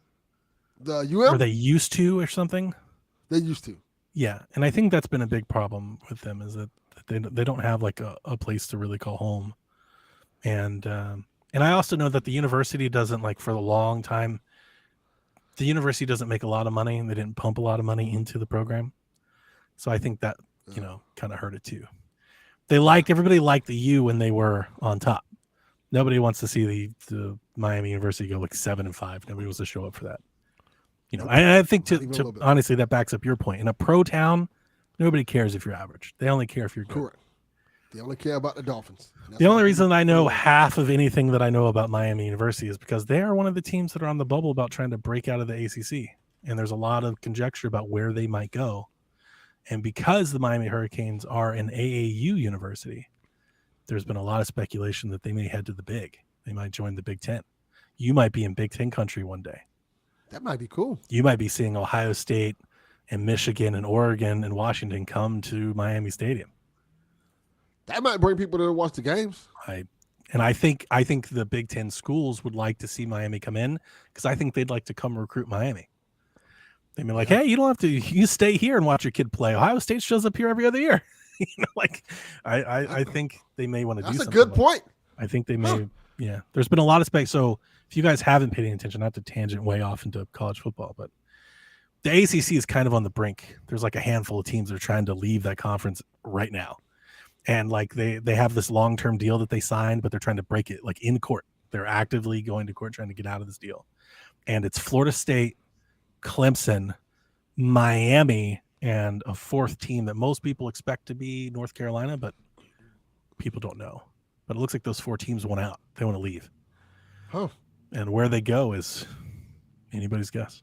The or UM, they used to, or something. they used to. Yeah, and I think that's been a big problem with them is that they don't have like a place to really call home, and I also know that the university doesn't like for a long time. The university doesn't make a lot of money, and they didn't pump a lot of money into the program, so I think that kind of hurt it too. Everybody liked the U when they were on top. Nobody wants to see the Miami University go like 7-5. Nobody wants to show up for that. You know, I think Not even a little to bit. honestly that backs up your point. In a pro town, nobody cares if you're average. They only care if you're good. Correct. They only care about the Dolphins. And that's The only why reason I know people- half of anything that I know about Miami University is because they are one of the teams that are on the bubble about trying to break out of the ACC. And there's a lot of conjecture about where they might go. And because the Miami Hurricanes are an AAU university, there's been a lot of speculation that they may head to the Big. They might join the Big Ten. You might be in Big Ten country one day. That might be cool. You might be seeing Ohio State and Michigan and Oregon and Washington come to Miami Stadium. That might bring people to watch the games. I think the Big Ten schools would like to see Miami come in because I think they'd like to come recruit Miami. They'd be like, hey, you don't have to. You stay here and watch your kid play. Ohio State shows up here every other year. I think they may want to do something. That's a good point. I think they may. Yeah, there's been a lot of spec. So if you guys haven't paid any attention, not to tangent way off into college football, but the ACC is kind of on the brink. There's like a handful of teams that are trying to leave that conference right now. And like they have this long-term deal that they signed, but they're trying to break it like in court. They're actively going to court trying to get out of this deal. And it's Florida State, Clemson, Miami, and a fourth team that most people expect to be North Carolina, but people don't know. But it looks like those four teams want out. They want to leave. Oh. And where they go is anybody's guess.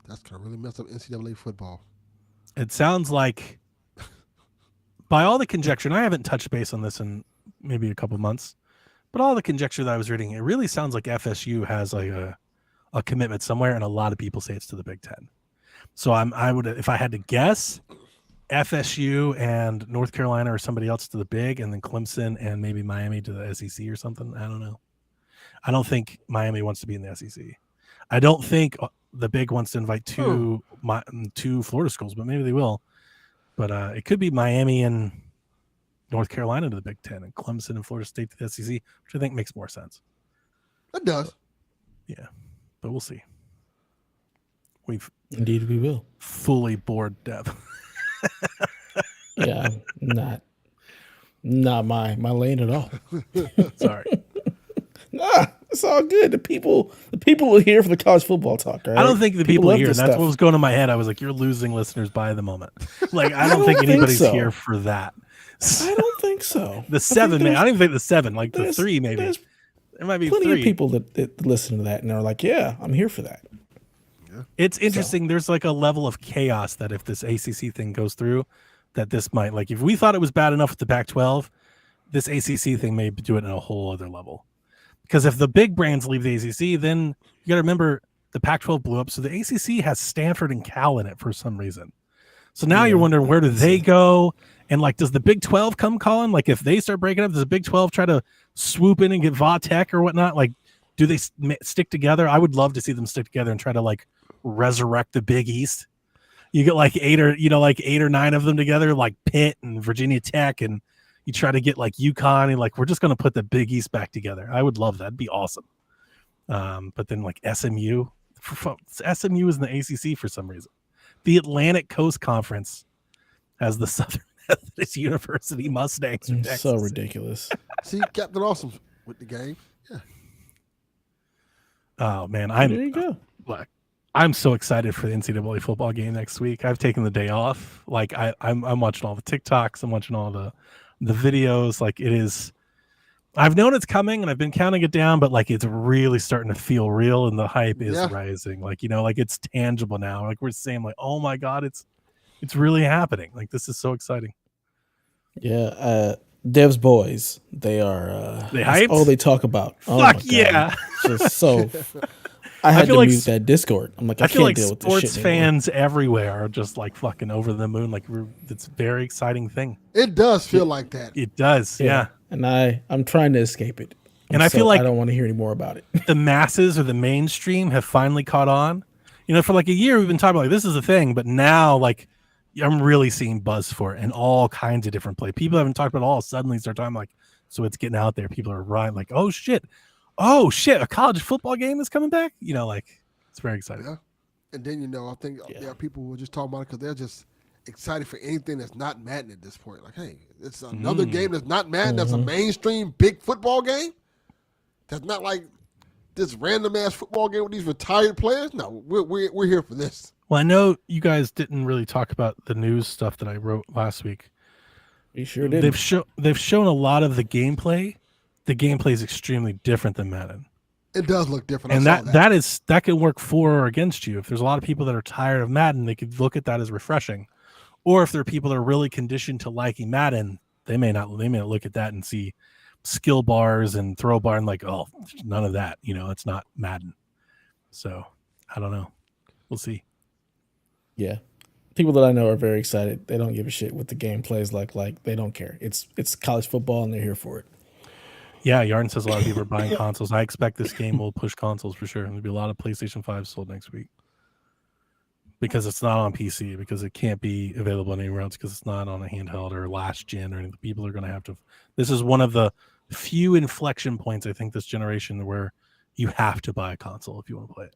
That's going to really mess up NCAA football. It sounds like, by all the conjecture, and I haven't touched base on this in maybe a couple months, but all the conjecture that I was reading, it really sounds like FSU has like a commitment somewhere, and a lot of people say it's to the Big Ten. So I would, if I had to guess, FSU and North Carolina or somebody else to the Big, and then Clemson and maybe Miami to the SEC or something. I don't know. I don't think Miami wants to be in the SEC. I don't think the Big wants to invite two Florida schools, but maybe they will. But it could be Miami and North Carolina to the Big Ten and Clemson and Florida State to the SEC, which I think makes more sense. It does. Yeah, but we'll see. Indeed, we will. Fully bored Dev. Yeah, not my lane at all. Sorry. Nah, it's all good. The people are here for the college football talk. Right? I don't think the people love here. this That's stuff. what was going in my head. I was like, you're losing listeners by the moment. Like, I don't think anybody's so. here for that. I don't think so. The seven, man. I don't even think the seven. Like the three, maybe. There's There might be plenty three. of people that listen to that and are like, yeah, I'm here for that. It's interesting. There's like a level of chaos that if this ACC thing goes through, that this might, like, if we thought it was bad enough with the Pac-12, this ACC thing may do it at a whole other level. Because if the big brands leave the ACC, then you got to remember the Pac-12 blew up. So the ACC has Stanford and Cal in it for some reason. So now you're wondering, where do they go? And like, does the Big 12 come calling? Like, if they start breaking up, does the Big 12 try to swoop in and get Va Tech or whatnot? Like, do they stick together? I would love to see them stick together and try to like resurrect the Big East. You get like eight or nine of them together, like Pitt and Virginia Tech, and you try to get like UConn, and like, we're just going to put the Big East back together. I would love that. It'd be awesome. But then like SMU is in the ACC for some reason. The Atlantic Coast Conference has the Southern Methodist University Mustangs. So ridiculous. See, Captain Awesome with the game. Yeah. Oh man, There you go. I'm so excited for the NCAA football game next week. I've taken the day off. Like I'm watching all the TikToks. I'm watching all the videos. Like, it is. I've known it's coming and I've been counting it down, but like, it's really starting to feel real and the hype is rising. Like, like it's tangible now. Like, we're saying like, oh my God, it's really happening. Like, this is so exciting. Yeah. Dev's boys, they are they hyped? all they talk about. Oh Fuck my God. yeah. Just so I had to like mute that Discord. I'm like, I feel can't like deal with this sports shit fans everywhere are just like fucking over the moon. Like, it's a very exciting thing. It does feel like that. It does. Yeah. And I'm trying to escape it. And I feel like I don't want to hear any more about it. The masses or the mainstream have finally caught on. For like a year we've been talking about like, this is a thing, but now like I'm really seeing buzz for it and all kinds of different play. People haven't talked about it all. Suddenly start talking like, so it's getting out there. People are right like, oh shit, a college football game is coming back. Like, it's very exciting. Yeah. And then I think there are people who are just talking about it because they're just excited for anything that's not Madden at this point. Like, hey, it's another game that's not Madden. That's a mainstream big football game. That's not like this random ass football game with these retired players. No, we're here for this. Well, I know you guys didn't really talk about the news stuff that I wrote last week. You sure did. They've shown a lot of the gameplay. The gameplay is extremely different than Madden. It does look different. And I saw that. that can work for or against you. If there's a lot of people that are tired of Madden, they could look at that as refreshing. Or if there are people that are really conditioned to liking Madden, they may not look at that and see skill bars and throw bar and like, oh, none of that. It's not Madden. So I don't know. We'll see. Yeah. People that I know are very excited. They don't give a shit what the game plays like. Like they don't care. It's college football and they're here for it. Yeah, Yarn says a lot of people are buying consoles. I expect this game will push consoles for sure. There'll be a lot of PlayStation 5 sold next week. Because it's not on PC, because it can't be available anywhere else, because it's not on a handheld or last gen or anything. People are going to have to. This is one of the few inflection points, I think, this generation where you have to buy a console if you want to play it.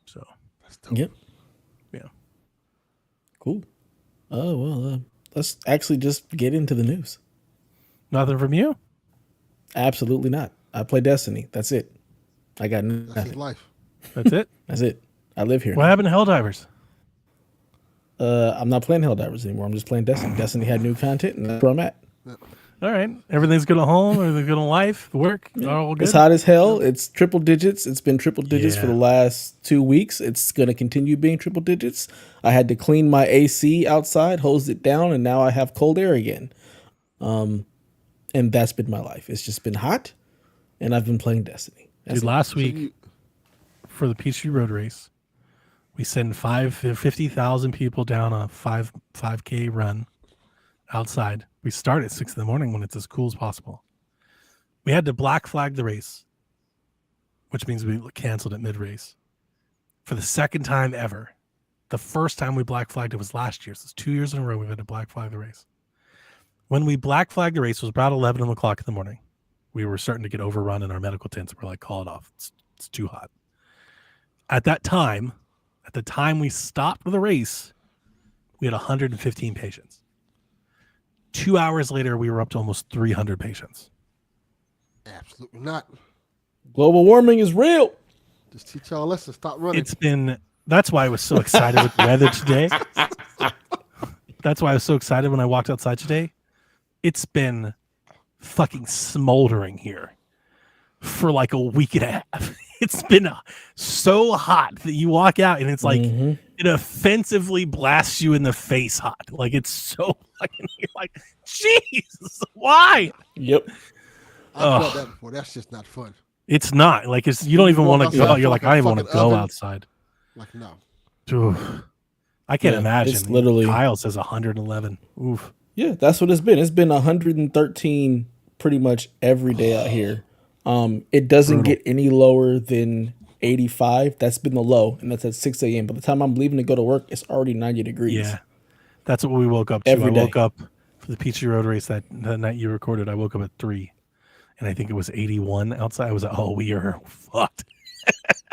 So, yep. Yeah. Cool. Oh, well, let's actually just get into the news. Nothing from you? Absolutely not. I play Destiny. That's it. I got nothing. That's his life. That's it? That's it. I live here. What happened to Helldivers? I'm not playing Helldivers anymore. I'm just playing Destiny. Destiny had new content, and that's where I'm at. All right. Everything's good at home. Everything's good in life. Work. Yeah. All good. It's hot as hell. It's triple digits. It's been triple digits for the last 2 weeks. It's going to continue being triple digits. I had to clean my AC outside, hose it down, and now I have cold air again. And that's been my life. It's just been hot, and I've been playing Destiny. Dude, last week for the PC Road Race, we send 50,000 people down a 5K run outside. We start at 6 a.m. when it's as cool as possible. We had to black flag the race, which means we canceled at mid-race for the second time ever. The first time we black flagged it was last year. So it's 2 years in a row we've had to black flag the race. When we black flagged the race, it was about 11 o'clock in the morning. We were starting to get overrun in our medical tents. We're like, call it off. It's too hot. At the time we stopped the race, we had 115 patients. 2 hours later, we were up to almost 300 patients. Absolutely not. Global warming is real. Just teach y'all a lesson. Stop running. That's why I was so excited with the weather today. That's why I was so excited when I walked outside today. It's been fucking smoldering here for like a week and a half. It's been so hot that you walk out and it's like it offensively blasts you in the face hot. Like it's so fucking, you're like, jeez, why? Yep. I've felt that before. That's just not fun. It's not like you don't even want to go. You're like, I don't even want to go outside. Like no. Oof. I can't imagine. It's literally Kyle says 111. Oof. Yeah, that's what it's been. It's been 113 pretty much every day out here. It doesn't get any lower than 85. That's been the low, and that's at 6 a.m. By the time I'm leaving to go to work, it's already 90 degrees. Yeah, that's what we woke up to. Every day. I woke up for the Peachy Road race that night you recorded. I woke up at 3, and I think it was 81 outside. I was like, oh, we are fucked.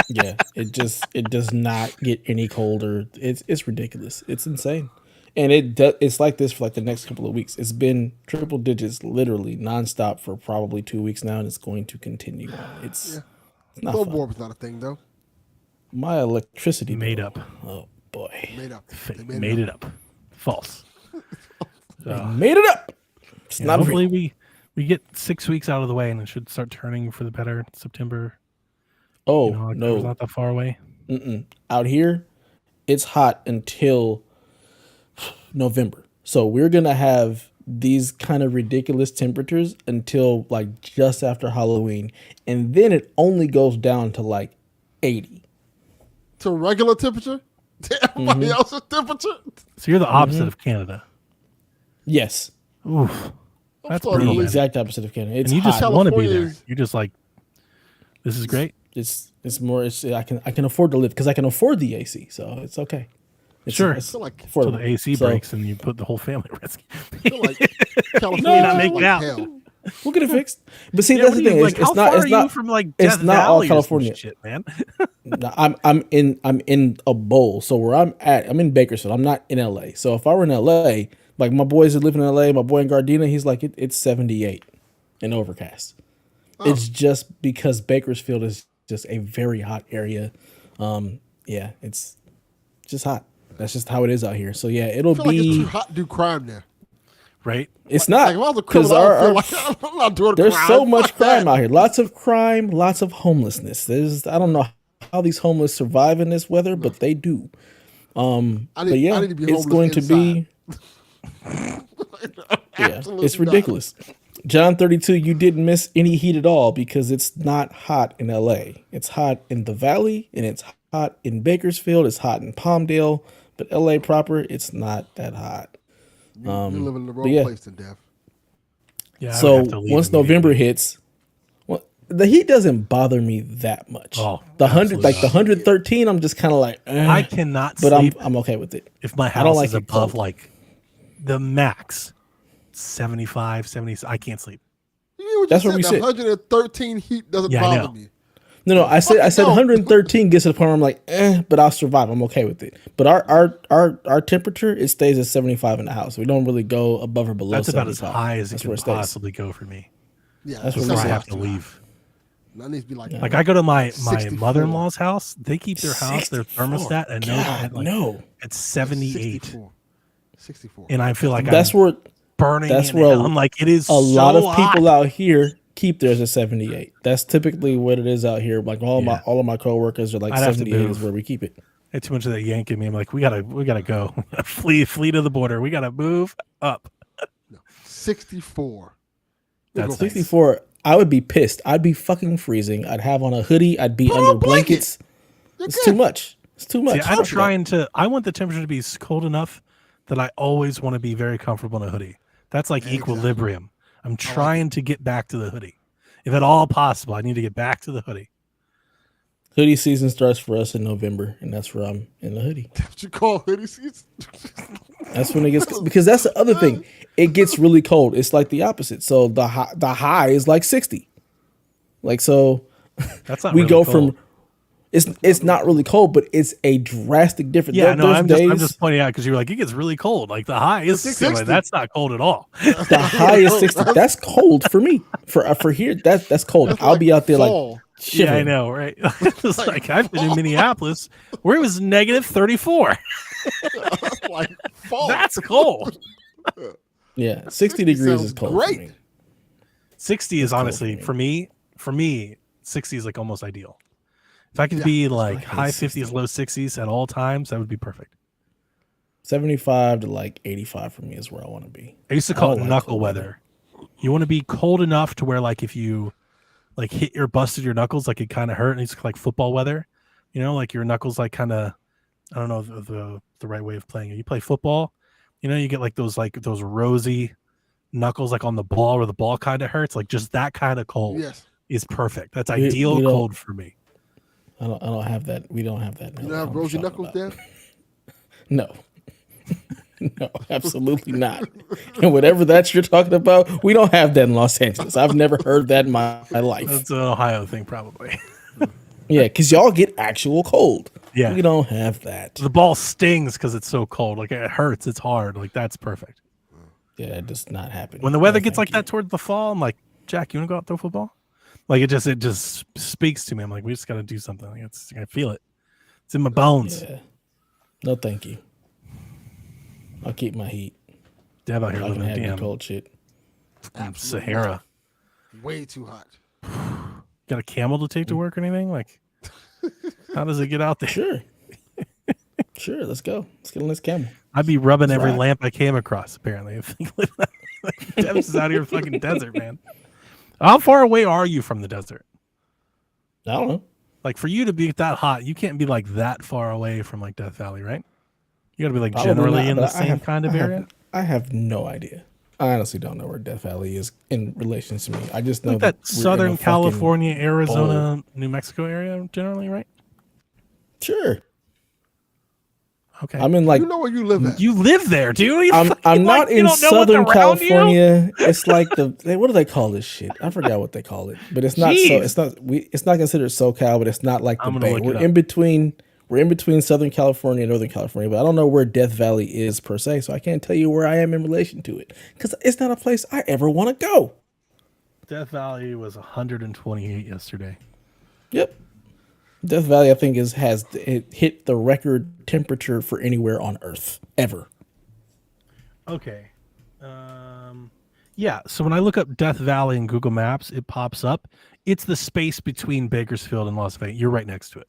Yeah, it does not get any colder. It's ridiculous. It's insane. And it's like this for like the next couple of weeks. It's been triple digits literally nonstop for probably 2 weeks now, and it's going to continue. It's not Global fun. warming's not a thing though. My electricity Made bill. up. Oh boy. Made up. They Made it up. False. Made it up. It's not hopefully real. we get 6 weeks out of the way and it should start turning for the better in September. Oh, no. It's not that far away. Out here, it's hot until November. So we're going to have these kind of ridiculous temperatures until like just after Halloween. And then it only goes down to like 80. To regular temperature? To everybody else's temperature? So you're the opposite of Canada. Yes. Oof. That's Florida, brutal, The man. exact opposite of Canada. It's And you hot. just want to be there. California You're just like, this is great. It's more. I can afford to live because I can afford the AC, so it's okay. Sure. It's I feel like, So affordable. the AC breaks and you put the whole family at risk. I feel like California You're not is making like out. hell. We'll get it fixed. But see, Yeah, that's what the are you, thing. like, It's how not. far It's are you not from like it's Death not all Valley or some California. shit, man. No, I'm in a bowl. So where I'm at, I'm in Bakersfield. I'm not in LA. So if I were in LA, like my boys are living in LA, my boy in Gardena, he's like it's 78 and overcast. It's just because Bakersfield is just a very hot area. Yeah, it's just hot. That's just how it is out here. So yeah, it'll I feel like it's be too hot to do crime there. right? It's not Like, if I was a because criminal, I feel like I'm not doing there's crime. so much Fuck crime that. out here. Lots of crime, lots of homelessness. I don't know how these homeless survive in this weather, but they do. I But need yeah, to be it's homeless going to inside. be yeah, Absolutely it's not. ridiculous. John 32, you didn't miss any heat at all because it's not hot in LA. It's hot in the Valley and it's hot in Bakersfield. It's hot in Palmdale, but LA proper, it's not that hot. You're living in the but wrong yeah. place, then, Dev. Yeah, I would So have to leave once November immediately. hits, well, the heat doesn't bother me that much. Oh, the 100, like the absolutely 113, I'm just kind of like, I cannot but sleep I'm okay with it. if my I don't house like is it above cold. like the max 75, 70. I can't sleep. You That's just where we said the sit. 113 heat doesn't Yeah, I know. bother me. No, I said Fucking don't. 113 gets to the point where I'm like, but I'll survive. I'm okay with it. But our temperature, it stays at 75 in the house. We don't really go above or below. That's about as 75. high as it That's can where it stays. possibly go for me Yeah, That's what before we I say. have to leave. That needs to be like, Like I go to my 64. mother-in-law's house. They keep their house, their 64. thermostat, and God, no. it's 78, 64. and I feel like That's I'm where burning. that's in where hell. I'm like it is a lot so of people hot. out here keep theirs at 78. That's typically what it is out here. Like all of my coworkers are like I'd have to 78 is move. where we keep it. It's too much of that yanking me. I'm like, we gotta go. flee to the border. We gotta move up. 64. That's 64, I would be pissed. I'd be fucking freezing. I'd have on a hoodie. I'd be Put on under a blanket. blankets. You're It's good. too much. It's too much. See, I'm trying to. I want the temperature to be cold enough that I always want to be very comfortable in a hoodie. That's like equilibrium. I'm trying to get back to the hoodie, if at all possible. I need to get back to the hoodie. Hoodie season starts for us in November, and that's where I'm in the hoodie. What you call hoodie seats? That's when it gets, because that's the other thing. It gets really cold. It's like the opposite. So the high is like 60. Like, so That's not. we really go cold. from it's not really cold, but it's a drastic difference. Yeah, no, There's I'm days just pointing out because you're like it gets really cold. Like the high is 60. I'm like, 60. that's not cold at all. the high is 60. That's cold for me. For here, that's cold. That's I'll like be out there fall. like Yeah, I shivering. know, right? It's like I've been in Minneapolis where it was negative 34. Like fall. That's cold. Yeah, 60 degrees is sounds cold. great. For me. 60 is honestly for for me 60 is like almost ideal. If I could be like hate high 60. 50s, low 60s at all times, that would be perfect. 75 to like 85 for me is where I want to be. I used to call I it don't like knuckle cold weather. You want to be cold enough to where like if you like hit or busted your knuckles, like it kind of hurt, and it's like football weather. You know, like your knuckles like kind of, I don't know the right way of playing it. You play football, you know, you get like those rosy knuckles like on the ball where the ball kind of hurts. Like just that kind of cold Yes. is perfect. That's We ideal don't- cold for me. I don't have that. We don't have that. You don't have rosy knuckles, Dev? No. No, absolutely not. And whatever that you're talking about, we don't have that in Los Angeles. I've never heard that in my life. That's an Ohio thing, probably. Yeah, because y'all get actual cold. Yeah. We don't have that. The ball stings because it's so cold. Like it hurts. It's hard. Like that's perfect. Yeah, it does not happen. When the weather No, gets thank like that toward the fall, I'm like, Jack, you want to go out throw football? Like it just speaks to me. I'm like, we just got to do something. Like I feel it. It's in my bones. Yeah. No, thank you. I'll keep my heat. Deb out here I can living in have the damn cold shit. Sahara. Way too hot. Got a camel to take to work or anything? Like, how does it get out there? Sure. Sure, let's go. Let's get on this camel. I'd be rubbing every right. lamp I came across, apparently. If Deb's is out here in fucking desert, man. How far away are you from the desert? I don't know. Like, for you to be that hot, you can't be like that far away from like Death Valley, right? You gotta be like Probably generally not, in the but I same have- kind of area. I have no idea. I honestly don't know where Death Valley is in relation to me. I just know Like that we're in a Southern fucking California, Arizona, New Mexico area, generally, right? Sure. Okay. I'm in like You know where you live at. You live there, dude. You I'm fucking, not like, you in don't know what's Southern around you? California. It's like what do they call this shit? I forgot what they call it. But it's not Jeez. it's not considered SoCal, but it's not like the I'm gonna Bay. look it We're up. in between Southern California and Northern California, but I don't know where Death Valley is per se, so I can't tell you where I am in relation to it. Because it's not a place I ever want to go. Death Valley was 128 yesterday. Yep. Death Valley, I think, has hit the record temperature for anywhere on Earth ever. Okay. Yeah. So when I look up Death Valley in Google Maps, it pops up. It's the space between Bakersfield and Las Vegas. You're right next to it.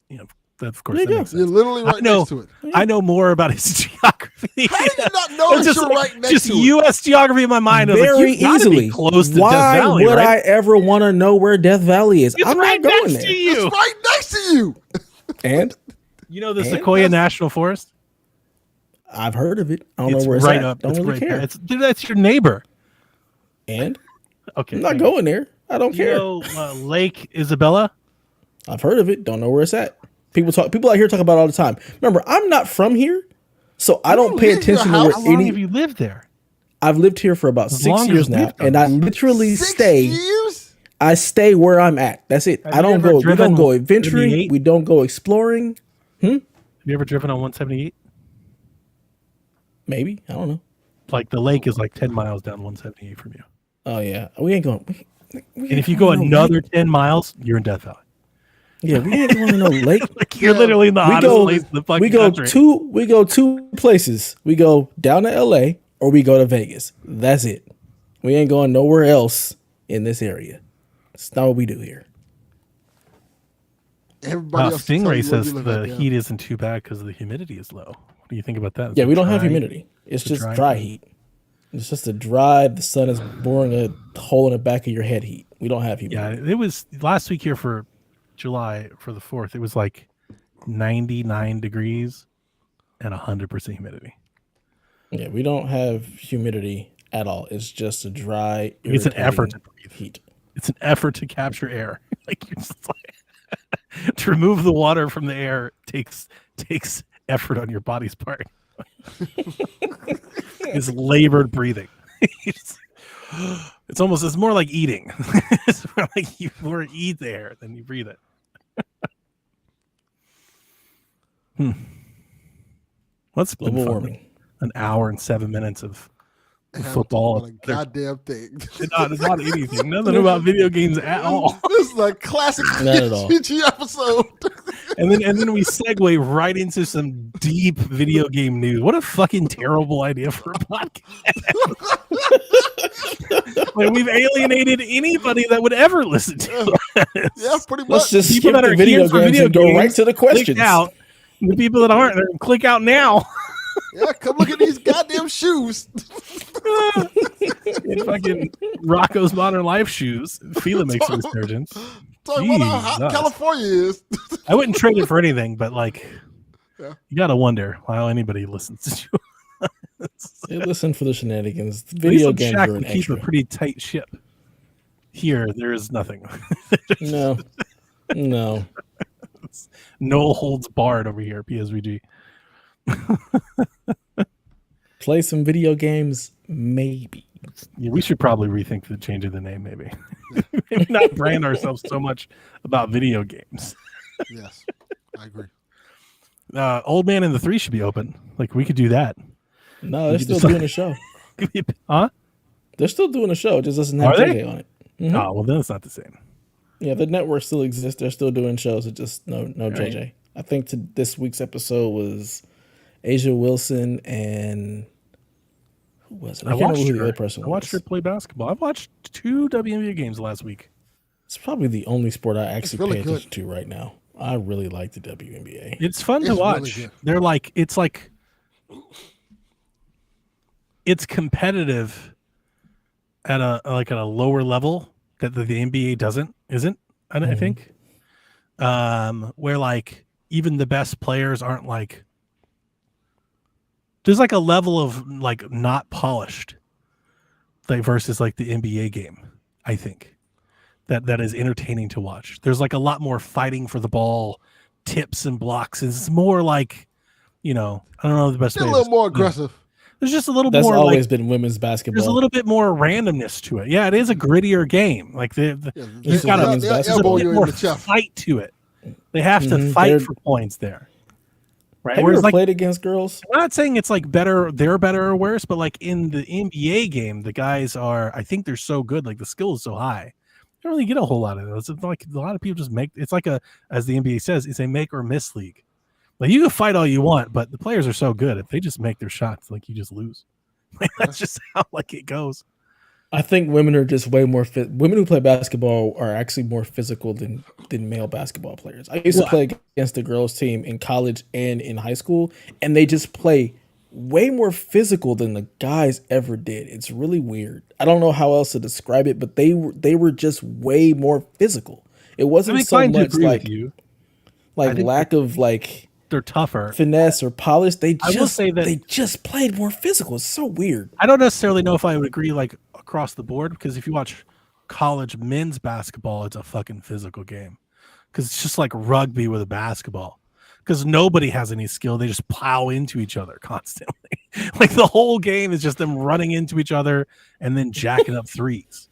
Of course, There you that go. makes sense. You're literally right I know, next to it. I know more about its geography. How did you not know that you're right next just to it? U.S. geography in my mind. I was Very like, you gotta easily. be close to Why Death Valley, would right? I ever want to know where Death Valley is? It's I'm right not going next there. to you. It's right next to you. And You know the And Sequoia National Forest? I've heard of it. I don't It's know where it's right at. up. Don't It's really right care. there. Dude, that's your neighbor. And Okay. I'm not hang on. going there. I don't You care. know Lake Isabella? I've heard of it. Don't know where it's at. People out here talk about it all the time. Remember, I'm not from here, so I don't pay leave your attention to house? where How long any. have you lived there? I've lived here for about As 6 long years as now, we've done and I this. literally 6 stay. years? I stay where I'm at. That's it. Have I you don't ever go. We don't driven go adventuring. 78? We don't go exploring. Have you ever driven on 178? Maybe I don't know. Like the lake is like 10 miles down 178 from you. Oh yeah, we ain't going. We And if you go another 10 miles, you're in Death Valley. yeah, we ain't going to no lake. Like you're literally in the hottest place in the fucking country. We go two places. We go down to LA or we go to Vegas. That's it. We ain't going nowhere else in this area. It's not what we do here. Everybody else Stingray tell you where says you live the at, yeah. heat isn't too bad because the humidity is low. What do you think about that? Is Yeah, it we don't have dry? humidity. It's It's a just dry dry heat. heat. It's just a dry. The sun is boring a hole in the back of your head heat. We don't have Yeah, humidity. it was last week here for July for the 4th. It was like 99 degrees and 100% humidity. Yeah, we don't have humidity at all. It's just a dry. It's an effort to irritating breathe. heat. It's an effort to capture air. Like you're just like to remove the water from the air takes effort on your body's part. It's labored breathing. It's more like eating. It's more like you more eat the air than you breathe it. What's been Global fun? warming. An hour and 7 minutes of And I'm football. talking about a goddamn thing. Not anything. Nothing about video games at all. This is a classic Not at all. PG episode. And then we segue right into some deep video game news. What a fucking terrible idea for a podcast. Like we've alienated anybody that would ever listen to us. Yeah, pretty Let's much. just People skip that the are video here for games video and go games, right to the Click questions. out. The people that aren't, they're click out now. Yeah, come look at these goddamn shoes. In fucking Rocco's Modern Life shoes. Fila makes a resurgence. Talking about how hot Jesus. California is. I wouldn't trade it for anything, but like, Yeah. you gotta wonder how anybody listens to you. They listen for the shenanigans. At least Video on games Shaq are we an keep extra. a pretty tight ship. Here, there is nothing. No. No holds barred over here, PSVG. Play some video games, maybe. Yeah, we should probably rethink the change of the name, maybe. Maybe not brand ourselves so much about video games. Yes, I agree. Old Man and the Three should be open. Like, we could do that. No, they're could still decide- doing a show. Huh? They're still doing a show. It just doesn't have Are they? JJ on it. Mhm. Oh, well, then it's not the same. Yeah, the network still exists. They're still doing shows. It just no JJ. I think this week's episode was Asia Wilson and who was it? I can't remember who the other person I watched her was. play basketball. I watched 2 WNBA games last week. It's probably the only sport I actually really pay good. attention to right now. I really like the WNBA. It's fun to It's really watch. good. They're like, it's competitive at a lower level that the NBA isn't. I think, where like even the best players aren't like. There's like a level of like not polished, like versus like the NBA game. I think that is entertaining to watch. There's like a lot more fighting for the ball, tips and blocks. It's more like, I don't know the best They're way. a little more aggressive. There's just a little That's more always like been women's basketball. there's a little bit more randomness to it. Yeah, it is a grittier game. Like you've got women's a basketball. bit more fight to it. They have to fight They're- for points there. Right. Have you Whereas ever like played against girls? I'm not saying it's like they're better or worse, but like in the NBA game, the guys I think they're so good, like the skill is so high. You don't really get a whole lot of those. It's like a lot of people just it's like as the NBA says, it's a make or miss league. Like you can fight all you want, but the players are so good. If they just make their shots, like you just lose. Like, that's just how like it goes. I think women are just way more fit. Women who play basketball are actually more physical than male basketball players. I used to play against the girls team in college and in high school, and they just play way more physical than the guys ever did. It's really weird. I don't know how else to describe it, but they were just way more physical. It wasn't so much like lack of like they're tougher finesse or polish. They I will say that they just played more physical. It's so weird. I don't necessarily know if I would agree like across the board, because if you watch college men's basketball, it's a fucking physical game, because it's just like rugby with a basketball, because nobody has any skill. They just plow into each other constantly. Like the whole game is just them running into each other and then jacking up threes.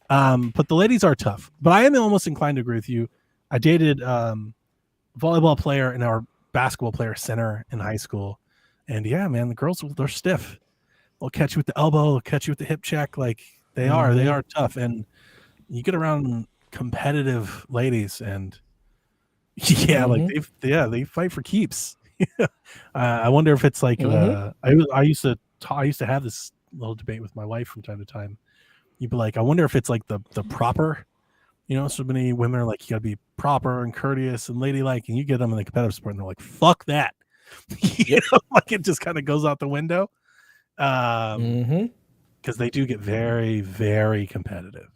But the ladies are tough. But I am almost inclined to agree with you. I dated volleyball player and our basketball player center in high school, and yeah, man, the girls, they're stiff. They'll catch you with the elbow, they'll catch you with the hip check. Like they are tough. And you get around competitive ladies, and yeah, like they fight for keeps. I wonder if it's like I used to have this little debate with my wife from time to time. You'd be like, I wonder if it's like the proper, so many women are like, you gotta be proper and courteous and ladylike, and you get them in the competitive sport and they're like, fuck that. Like it just kind of goes out the window. Because they do get very, very competitive.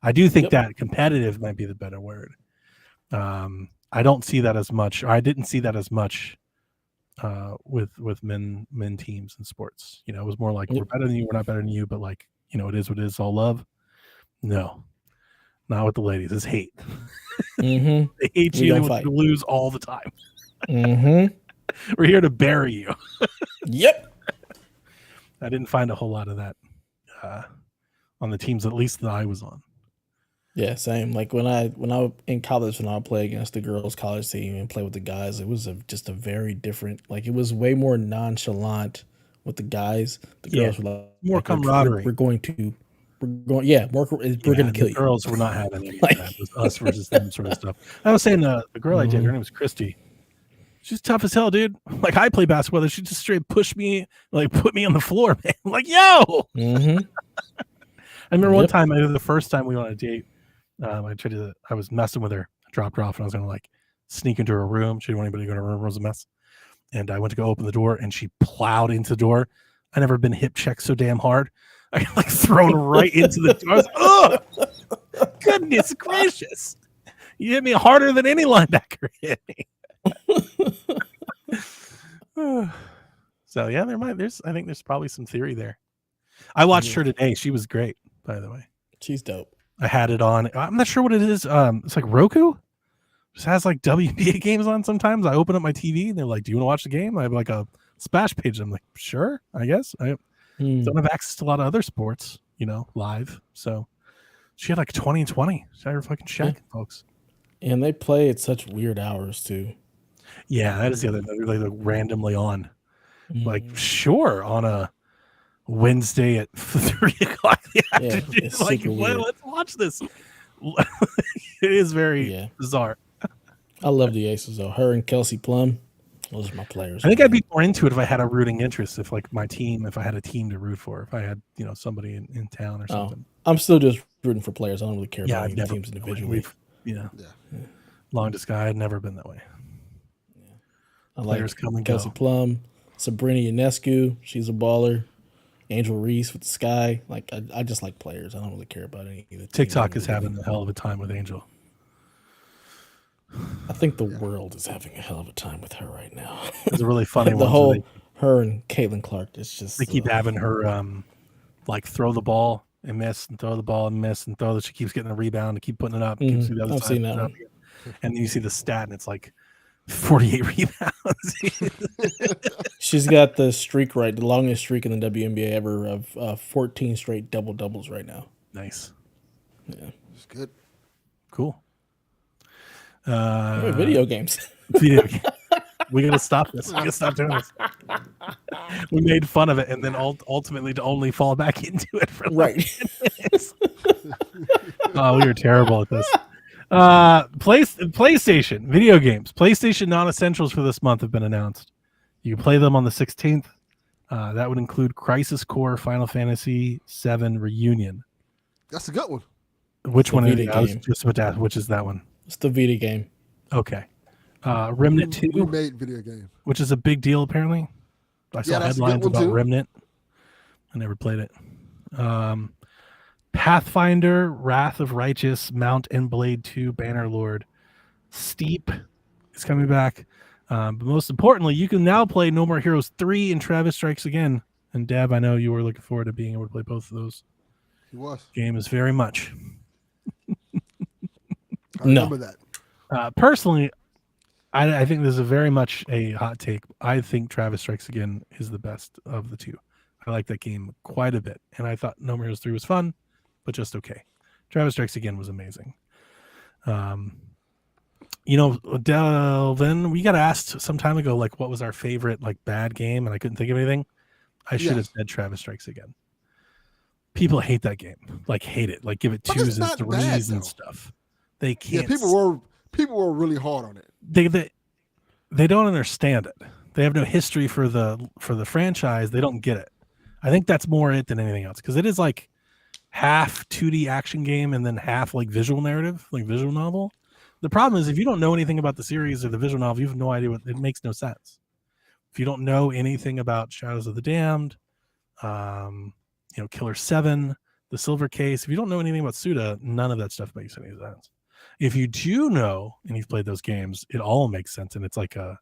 I do think that competitive might be the better word. I don't see that as much, or I didn't see that as much with men teams in sports. It was more like we're better than you, we're not better than you, but like, it is what it is, all love. No, not with the ladies. It's hate. They hate you and want you to lose all the time. We're here to bury you. Yep. I didn't find a whole lot of that on the teams, at least that I was on. Yeah, same. Like when I in college, when I would play against the girls' college team and play with the guys, it was just a very different. Like it was way more nonchalant with the guys. The girls were like, more camaraderie. We're going to kill you. The girls were not having any of that. It was us versus them sort of stuff. I was saying the girl I did, her name was Christy. She's tough as hell, dude. Like I play basketball, she just straight pushed me, like put me on the floor, man. I'm like, yo. I remember one time, the first time we went on a date, I was messing with her. I dropped her off, and I was gonna like sneak into her room. She didn't want anybody to go to her room. It was a mess. And I went to go open the door, and she plowed into the door. I never been hip checked so damn hard. I got like thrown right into the door. I was like, oh, goodness gracious! You hit me harder than any linebacker hit me. So yeah, I think there's probably some theory there. I watched her today. She was great, by the way. She's dope. I had it on. I'm not sure what it is. It's like Roku. Just has like WNBA games on sometimes. I open up my TV and they're like, do you want to watch the game? I have like a splash page. I'm like, sure, I guess. I don't have access to a lot of other sports, live. So she had like 20 and 20. She had her fucking check, folks. And they play at such weird hours too. Yeah, that is the other. They're like randomly on. Like, sure, on a Wednesday at 3 o'clock in the afternoon. Like, well, let's watch this. It is very bizarre. I love the Aces though. Her and Kelsey Plum, those are my players. I think I'd be more into it if I had a rooting interest. If like if I had a team to root for. If I had somebody in town or something. I'm still just rooting for players. I don't really care about any teams individually. Longest guy. I'd never been that way. I like Kelsey Plum, Sabrina Ionescu. She's a baller. Angel Reese with the Sky. Like I just like players. I don't really care about any of the TikTok is having a hell of a time with Angel. I think the world is having a hell of a time with her right now. It's a really funny the whole her and Caitlin Clark. It's just they keep having her like throw the ball and miss and throw the ball and miss and throw. She keeps getting a rebound and keep putting it up. I've seen that one. And then you see the stat and it's like 48 rebounds. She's got the streak the longest streak in the WNBA ever of 14 straight double-doubles right now. Nice. Yeah. It's good. Cool. Video games. Video games. We got to stop this. We got to stop doing this. We made fun of it and then ultimately to only fall back into it for minutes. Oh, we were terrible at this. PlayStation video games. PlayStation non-essentials for this month have been announced. You can play them on the 16th. That would include Crisis Core Final Fantasy VII Reunion. That's a good one. Which one is Vita it? I was game. just about to ask, which is that one? It's the Vita game. Okay. Remnant 2, Remade video game. which is a big deal apparently. I saw that's a good headlines one, about too. Remnant. I never played it. Pathfinder, Wrath of Righteous, Mount and Blade 2, Bannerlord. Steep is coming back. But most importantly, you can now play No More Heroes 3 and Travis Strikes Again. And Dab, I know you were looking forward to being able to play both of those He was. games very much. I remember that. Personally, I think this is very much a hot take. I think Travis Strikes Again is the best of the two. I like that game quite a bit. And I thought No More Heroes 3 was fun, but just okay. Travis Strikes Again was amazing. Delvin, we got asked some time ago, like, what was our favorite, like, bad game? And I couldn't think of anything. I should have said Travis Strikes Again. People hate that game. Like, hate it. Like, give it But it's 2s and not 3s bad, and though. stuff. They can't. Yeah, people were really hard on it. They don't understand it. They have no history for the franchise. They don't get it. I think that's more it than anything else, because it is like half 2D action game and then half like visual narrative, like visual novel. The problem is, if you don't know anything about the series or the visual novel, you have no idea it makes no sense. If you don't know anything about Shadows of the Damned, Killer 7, The Silver Case, if you don't know anything about Suda, none of that stuff makes any sense. If you do know and you've played those games, it all makes sense, and it's like a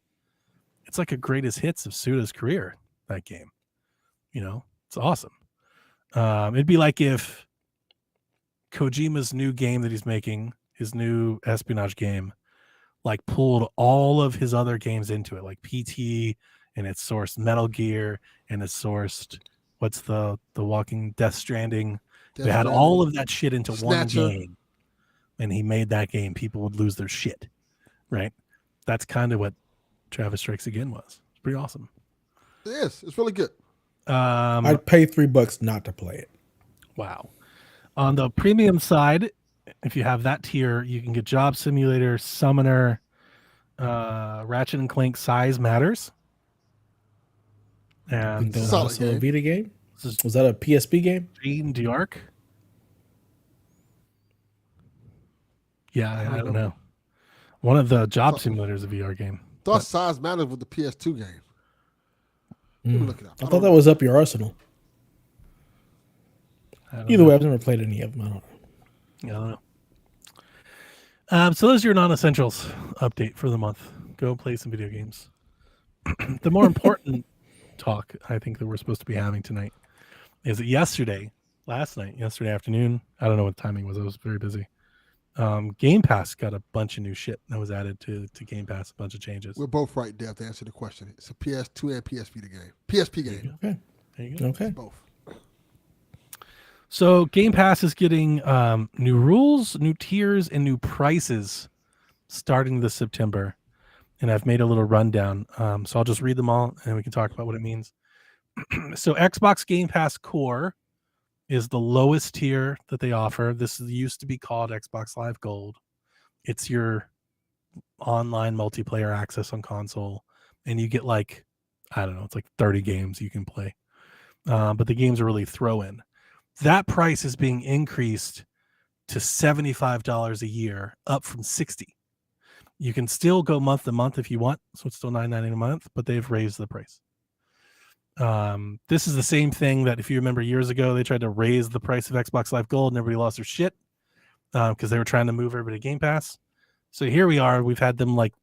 greatest hits of Suda's career. That game, it's awesome. It'd be like if Kojima's new game that he's making, his new espionage game, like pulled all of his other games into it, like PT, and it's sourced Metal Gear, and it's sourced what's the Walking Death Stranding. They had all of that shit into Snatcher. one game, and he made that game. People would lose their shit, right? That's kind of what Travis Strikes Again was. It's pretty awesome. It is. It's really good. I'd pay $3 not to play it. Wow. On the premium side, if you have that tier, you can get Job Simulator, Summoner, Ratchet and Clank Size Matters. And That was Solid also a game. Vita game? this is Was that a PSP game? Jean d'Arc. Yeah, I don't know. One of the Job Simulators, a VR game. Thought Size Matters with the PS2 game. Let me look it up. I thought that was up your arsenal. I don't Either know. way, I've never played any of them. I don't know. I don't know. So those are your non-essentials update for the month. Go play some video games. The more important talk I think that we're supposed to be having tonight is that yesterday afternoon, I don't know what the timing was. I was very busy. Game Pass got a bunch of new shit that was added to Game Pass, a bunch of changes. We're both right there to answer the question. It's a PS2 and PS Vita game. PSP game. Okay. There you go. Okay. Both. So Game Pass is getting new rules, new tiers, and new prices starting this September. And I've made a little rundown. So I'll just read them all and we can talk about what it means. So Xbox Game Pass Core is the lowest tier that they offer. This used to be called Xbox Live Gold. It's your online multiplayer access on console. And you get like, I don't know, it's like 30 games you can play. But the games are really throw-in. That price is being increased to $75 a year, up from $60. You can still go month to month if you want, so it's still $9.99 a month, but they've raised the price. This is the same thing that, if you remember years ago, they tried to raise the price of Xbox Live Gold and everybody lost their shit because they were trying to move everybody to Game Pass. So here we are. We've had them like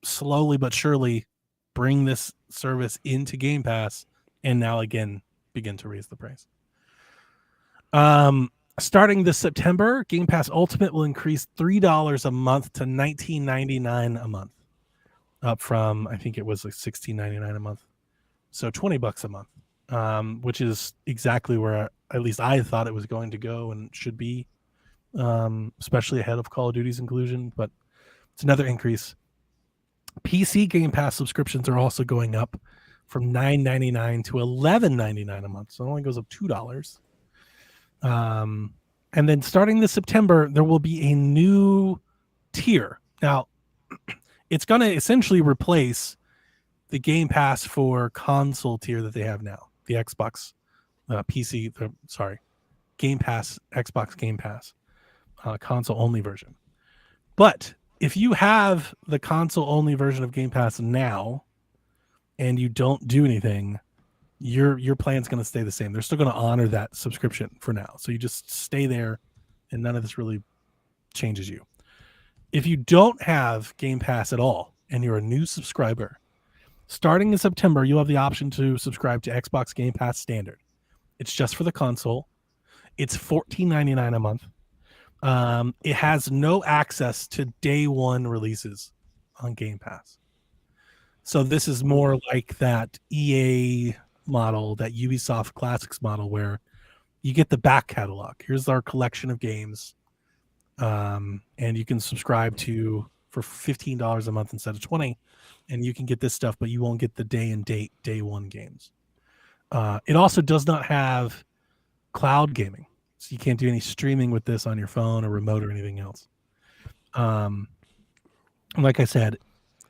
slowly but surely bring this service into Game Pass and now again begin to raise the price. Starting this September, Game Pass Ultimate will increase $3 a month to $19.99 a month, up from, I think it was like $16.99 a month. So $20 a month, which is exactly where at least I thought it was going to go and should be, especially ahead of Call of Duty's inclusion. But it's another increase. PC Game Pass subscriptions are also going up from $9.99 to $11.99 a month. So it only goes up $2. And then starting this September, there will be a new tier. Now, it's going to essentially replace the Game Pass for console tier that they have now, the Xbox PC, Game Pass, Xbox Game Pass, console only version. But if you have the console only version of Game Pass now and you don't do anything, your plan's going to stay the same. They're still going to honor that subscription for now. So you just stay there and none of this really changes you. If you don't have Game Pass at all and you're a new subscriber, starting in September, you'll have the option to subscribe to Xbox Game Pass Standard. It's just for the console. It's $14.99 a month. It has no access to day one releases on Game Pass. So this is more like that EA model, that Ubisoft Classics model, where you get the back catalog. Here's our collection of games. And you can subscribe to for $15 a month instead of $20, and you can get this stuff, but you won't get the day and date day one games. It also does not have cloud gaming, so you can't do any streaming with this on your phone or remote or anything else. Like I said,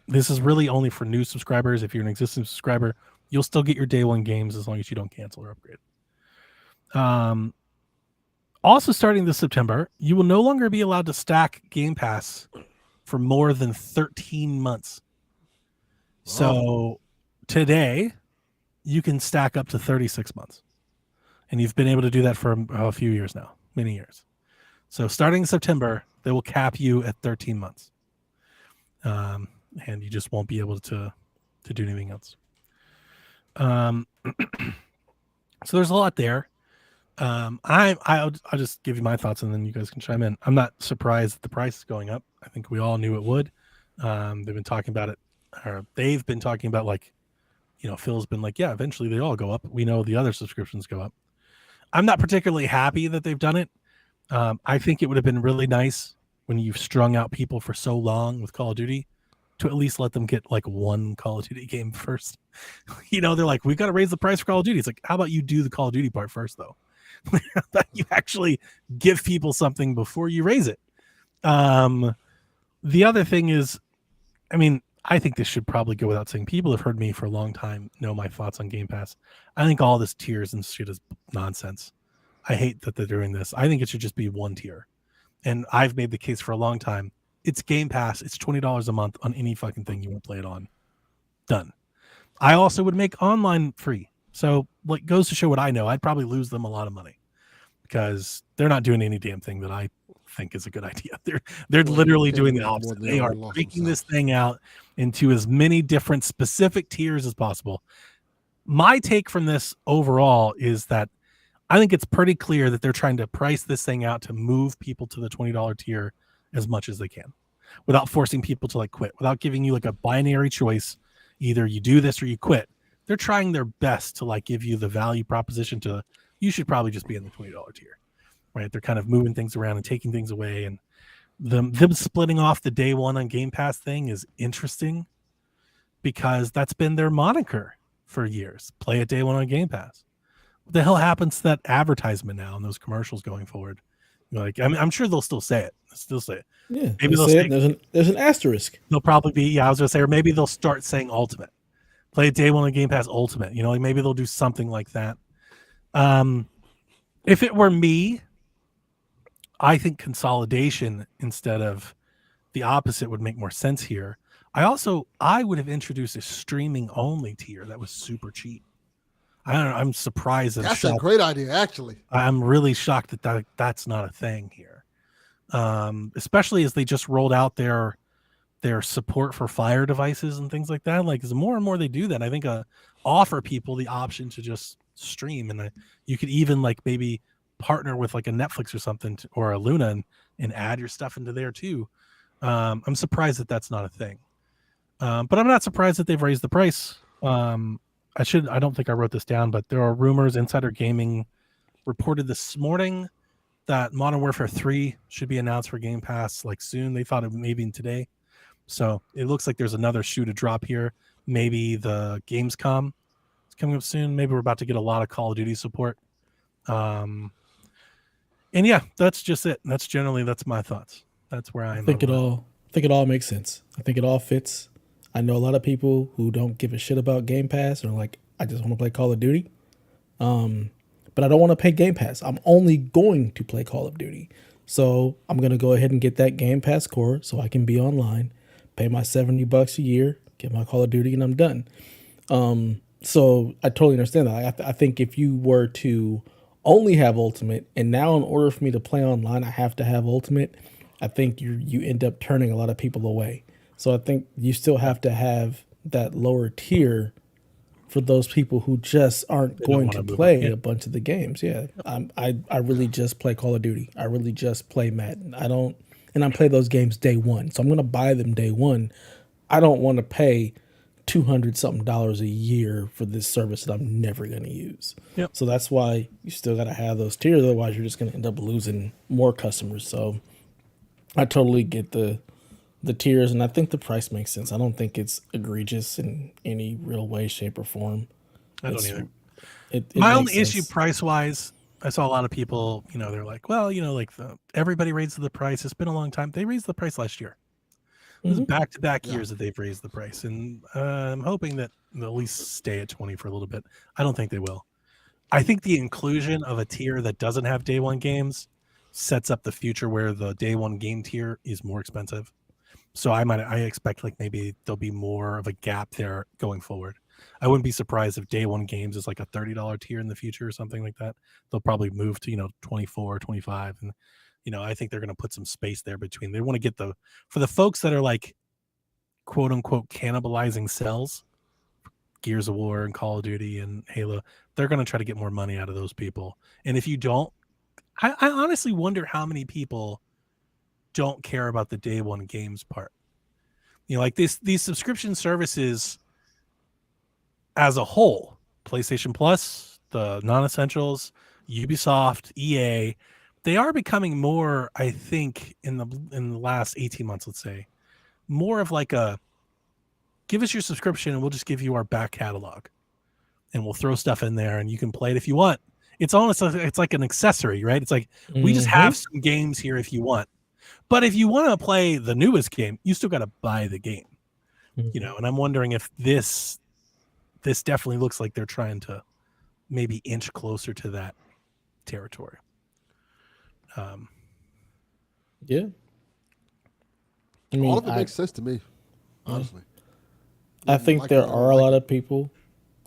this is really only for new subscribers. If you're an existing subscriber, you'll still get your day one games as long as you don't cancel or upgrade. Also, starting this September, you will no longer be allowed to stack Game Pass for more than 13 months. So today, you can stack up to 36 months. And you've been able to do that for a few years now, many years. So starting in September, they will cap you at 13 months. And you just won't be able to do anything else. So there's a lot there. I'll just give you my thoughts and then you guys can chime in. I'm not surprised that the price is going up. I think we all knew it would. They've been talking about it, or they've been talking about, like, you know, Phil's been like, yeah, eventually they all go up. We know the other subscriptions go up. I'm not particularly happy that they've done it. I think it would have been really nice when you've strung out people for so long with Call of Duty to at least let them get like one Call of Duty game first. You know, they're like, we've got to raise the price for Call of Duty. It's like, how about you do the Call of Duty part first, though? That you actually give people something before you raise it. The other thing is, I mean, I think this should probably go without saying. People have heard me for a long time, know my thoughts on Game Pass. I think all this tiers and shit is nonsense. I hate that they're doing this. I think it should just be one tier. And I've made the case for a long time. It's Game Pass. It's $20 a month on any fucking thing you want to play it on. Done. I also would make online free. So, like, goes to show what I know. I'd probably lose them a lot of money because they're not doing any damn thing that I think is a good idea. They're literally doing the opposite. They are breaking this thing out into as many different specific tiers as possible. My take from this overall is that I think it's pretty clear that they're trying to price this thing out to move people to the $20 tier as much as they can without forcing people to like quit, without giving you like a binary choice. Either you do this or you quit. They're trying their best to like give you the value proposition to, you should probably just be in the $20 tier, right? They're kind of moving things around and taking things away. And them splitting off the day one on Game Pass thing is interesting because that's been their moniker for years. Play it day one on Game Pass. What the hell happens to that advertisement now and those commercials going forward? Like, I mean, I'm sure they'll still say it. Yeah, maybe they'll say it. There's an asterisk. They'll probably be, yeah, I was gonna say, or maybe they'll start saying Ultimate. Play it day one on Game Pass Ultimate. You know, like maybe they'll do something like that. If it were me, I think consolidation instead of the opposite would make more sense here. I would have introduced a streaming only tier that was super cheap. I don't know. I'm surprised. That's a great idea, actually. I'm really shocked that's not a thing here. Especially as they just rolled out their support for Fire devices and things like that. Like, as more and more they do that, I think offer people the option to just stream, and you could even like maybe partner with like a Netflix or something or a Luna and add your stuff into there too. I'm surprised that that's not a thing, but I'm not surprised that they've raised the price. I don't think I wrote this down, but there are rumors. Insider Gaming reported this morning that Modern Warfare 3 should be announced for Game Pass like soon. They thought it maybe today. So it looks like there's another shoe to drop here. Maybe the Gamescom is coming up soon. Maybe we're about to get a lot of Call of Duty support. And yeah, that's just it. That's my thoughts. That's where I am. I think it all makes sense. I think it all fits. I know a lot of people who don't give a shit about Game Pass or like, I just want to play Call of Duty. But I don't want to pay Game Pass. I'm only going to play Call of Duty. So I'm going to go ahead and get that Game Pass core so I can be online, pay my $70 a year, get my Call of Duty, and I'm done. So I totally understand that. I think if you were to only have Ultimate, and now in order for me to play online, I have to have Ultimate, I think you end up turning a lot of people away. So I think you still have to have that lower tier for those people who just aren't going to play a bunch of the games. Yeah, I really just play Call of Duty. I really just play Madden. I play those games day one. So I'm gonna buy them day one. I don't want to pay $200 something a year for this service that I'm never gonna use. Yep. So that's why you still gotta have those tiers. Otherwise, you're just gonna end up losing more customers. So I totally get the tiers, and I think the price makes sense. I don't think it's egregious in any real way, shape, or form. I don't either. It My makes only issue sense. price-wise, I saw a lot of people, they're like, well, like everybody raises the price. It's been a long time. They raised the price last year. This is back-to-back years that they've raised the price, and I'm hoping that they'll at least stay at 20 for a little bit. I don't think they will. I think the inclusion of a tier that doesn't have day one games sets up the future where the day one game tier is more expensive. So I expect like maybe there'll be more of a gap there going forward. I wouldn't be surprised if day one games is like a $30 tier in the future or something like that. They'll probably move to, 24, 25. And, I think they're going to put some space there between. They want to get for the folks that are like, quote unquote, cannibalizing sales, Gears of War and Call of Duty and Halo, they're going to try to get more money out of those people. And if you don't, I honestly wonder how many people don't care about the day one games part. Like these subscription services as a whole, PlayStation Plus, the non-essentials, Ubisoft, EA, they are becoming more, I think, in the last 18 months, let's say, more of like a give us your subscription and we'll just give you our back catalog and we'll throw stuff in there and you can play it if you want. It's honestly, it's like an accessory, right? It's like we just have some games here if you want. But if you want to play the newest game, you still got to buy the game, and I'm wondering if this definitely looks like they're trying to maybe inch closer to that territory. Yeah. I mean, all of it makes sense to me, honestly. I think there are a lot of people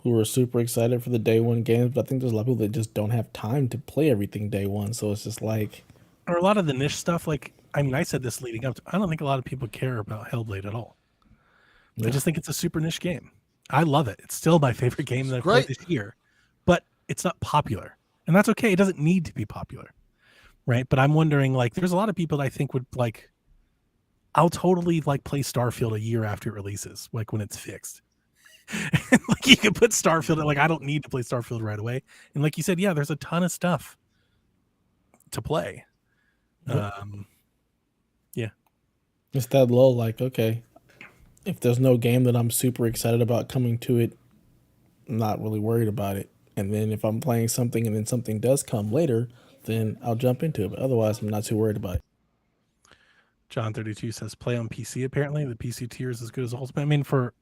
who are super excited for the day one games, but I think there's a lot of people that just don't have time to play everything day one. So it's just like, or a lot of the niche stuff. Like, I said this leading up to, I don't think a lot of people care about Hellblade at all. I just think it's a super niche game. I love it. It's still my favorite game that I've played this year, but it's not popular, and that's okay. It doesn't need to be popular, right? But I'm wondering, like, there's a lot of people that I think would like, I'll totally like play Starfield a year after it releases, like when it's fixed. Like you can put Starfield, like I don't need to play Starfield right away. And like you said, yeah, there's a ton of stuff to play. Yeah. It's that low, like, okay, if there's no game that I'm super excited about coming to it, I'm not really worried about it. And then if I'm playing something and then something does come later, then I'll jump into it. But otherwise, I'm not too worried about it. John 32 says play on PC. Apparently, the PC tier is as good as Ultimate. I mean, for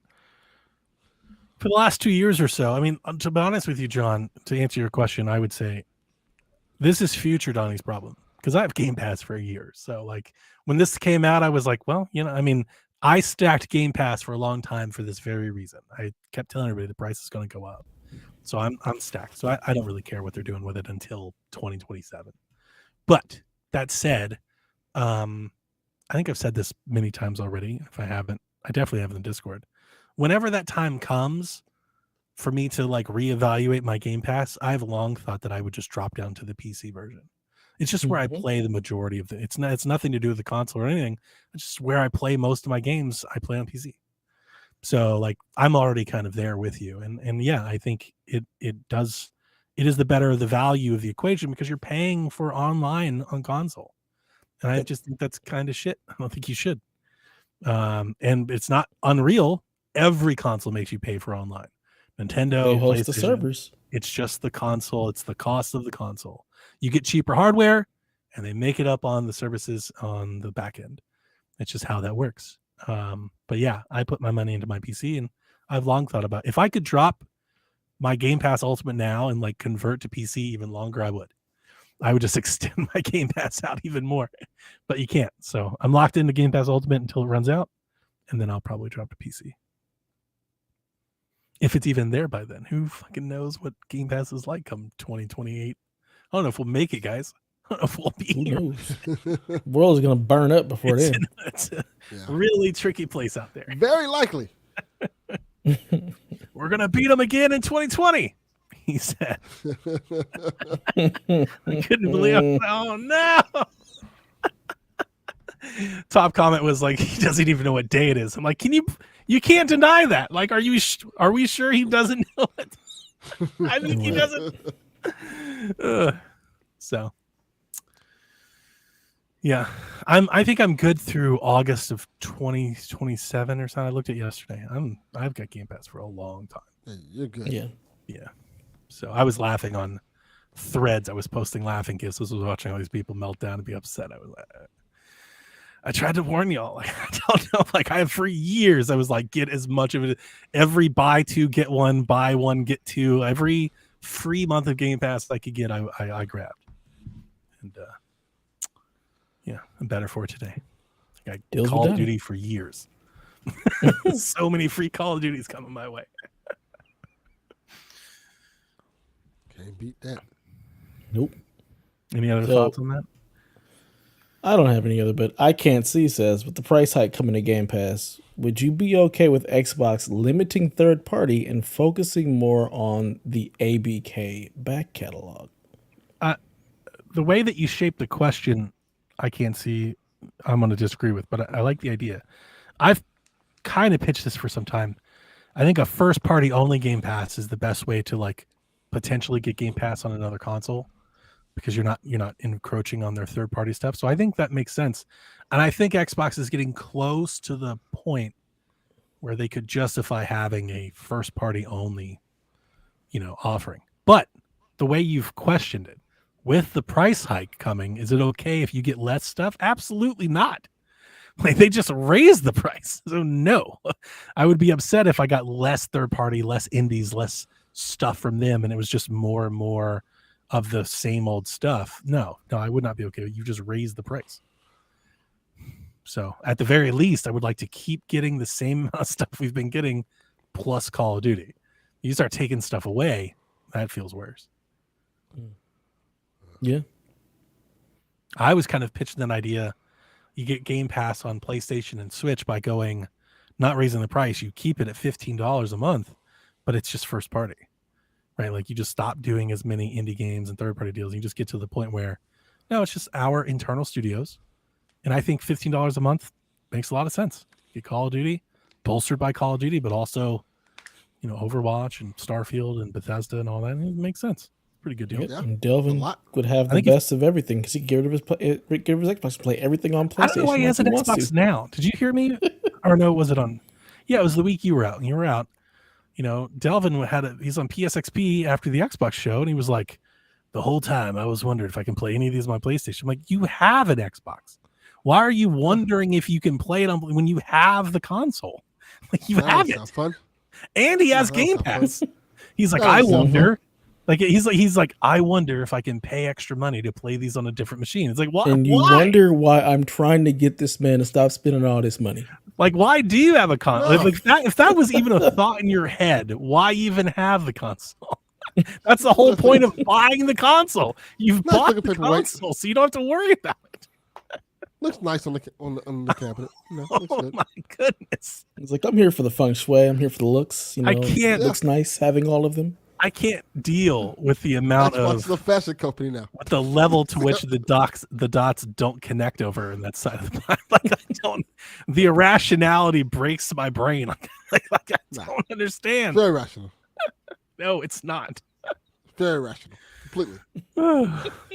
the last 2 years or so, I mean, to be honest with you, John, to answer your question, I would say this is future Donnie's problem because I have Game Pass for a year. So, like, when this came out, I was like, well, I mean, I stacked Game Pass for a long time for this very reason. I kept telling everybody the price is going to go up. So I'm stacked. So I don't really care what they're doing with it until 2027. But that said, I think I've said this many times already. If I haven't, I definitely have in the Discord. Whenever that time comes for me to like reevaluate my Game Pass, I've long thought that I would just drop down to the PC version. It's just where I play the majority of it's nothing to do with the console or anything. It's just where I play most of my games. I play on PC. So like I'm already kind of there with you. And yeah, I think it is the better of the value of the equation because you're paying for online on console. And I just think that's kind of shit. I don't think you should. And it's not unreal. Every console makes you pay for online. Nintendo, they host PlayStation, the servers. It's just the console. It's the cost of the console. You get cheaper hardware, and they make it up on the services on the back end. That's just how that works. But yeah, I put my money into my PC, and I've long thought about if I could drop my Game Pass Ultimate now and like convert to PC even longer, I would. I would just extend my Game Pass out even more, but you can't. So I'm locked into Game Pass Ultimate until it runs out, and then I'll probably drop to PC. If it's even there by then. Who fucking knows what Game Pass is like come 2028? I don't know if we'll make it, guys. I don't know if we'll be Who here. knows? World is gonna burn up before then. It's a really tricky place out there. Very likely. We're gonna beat them again in 2020. He said. I couldn't believe it. Oh no. Top comment was like, he doesn't even know what day it is. I'm like, you can't deny that. Like, are we sure he doesn't know it? I think he doesn't. So yeah, I think I'm good through August of 2027 or something. I looked at yesterday. I've got Game Pass for a long time. Hey, you're good. Yeah. So I was laughing on threads. I was posting laughing gifs. I was watching all these people melt down and be upset. I was like, I tried to warn y'all. Like, I don't know. Like, for years, I was like, get as much of it. Every buy two, get one, buy one, get two. Every free month of Game Pass I could get, I grabbed. And yeah, I'm better for it today. I got Call of Duty for years. So many free Call of Duties coming my way. Can't beat that. Nope. Any other thoughts on that? I don't have any other, but I Can't See says, with the price hike coming to Game Pass, would you be okay with Xbox limiting third party and focusing more on the ABK back catalog? The way that you shape the question, I Can't See, I'm going to disagree with, but I like the idea. I've kind of pitched this for some time. I think a first party only Game Pass is the best way to like potentially get Game Pass on another console, because you're not encroaching on their third party stuff. So I think that makes sense. And I think Xbox is getting close to the point where they could justify having a first party only, offering. But the way you've questioned it, with the price hike coming, is it okay if you get less stuff? Absolutely not. Like, they just raised the price. So no, I would be upset if I got less third party, less indies, less stuff from them, and it was just more and more of the same old stuff. No, I would not be okay. You just raised the price. So at the very least, I would like to keep getting the same amount of stuff we've been getting plus Call of Duty. You start taking stuff away, that feels worse. Yeah. I was kind of pitching that idea. You get Game Pass on PlayStation and Switch by not raising the price. You keep it at $15 a month, but it's just first party. Right, like you just stop doing as many indie games and third-party deals. You just get to the point where, no, it's just our internal studios, and I think $15 a month makes a lot of sense. Get Call of Duty, bolstered by Call of Duty, but also, Overwatch and Starfield and Bethesda and all that. It makes sense. Pretty good deal. Yeah. And Delvin would have the best of everything because he can get rid of his Xbox, play everything on PlayStation. I don't know why he has an Xbox now. Did you hear me? Or no, was it on? Yeah, it was the week you were out, and you were out. Delvin he's on PSXP after the Xbox show, and he was like, the whole time I was wondering if I can play any of these on my PlayStation. I'm like, you have an Xbox. Why are you wondering if you can play it on when you have the console? Like, you have it. Fun. And he has Game Pass. He's like, I wonder. Like, he's like, I wonder if I can pay extra money to play these on a different machine. It's like, what? And you wonder why I'm trying to get this man to stop spending all this money. Like, why do you have a console? Like, if that was even a thought in your head, why even have the console? That's the whole point of buying the console. You've bought the console, so you don't have to worry about it. Looks nice on the cabinet. Oh my goodness! It's like, I'm here for the feng shui. I'm here for the looks. I can't. It looks nice having all of them. I can't deal with the amount of the fashion company now. With the level to which the dots don't connect over in that side of the body. Like, I don't. The irrationality breaks my brain. Like I don't understand. Very rational. No, it's not. Very rational. Completely.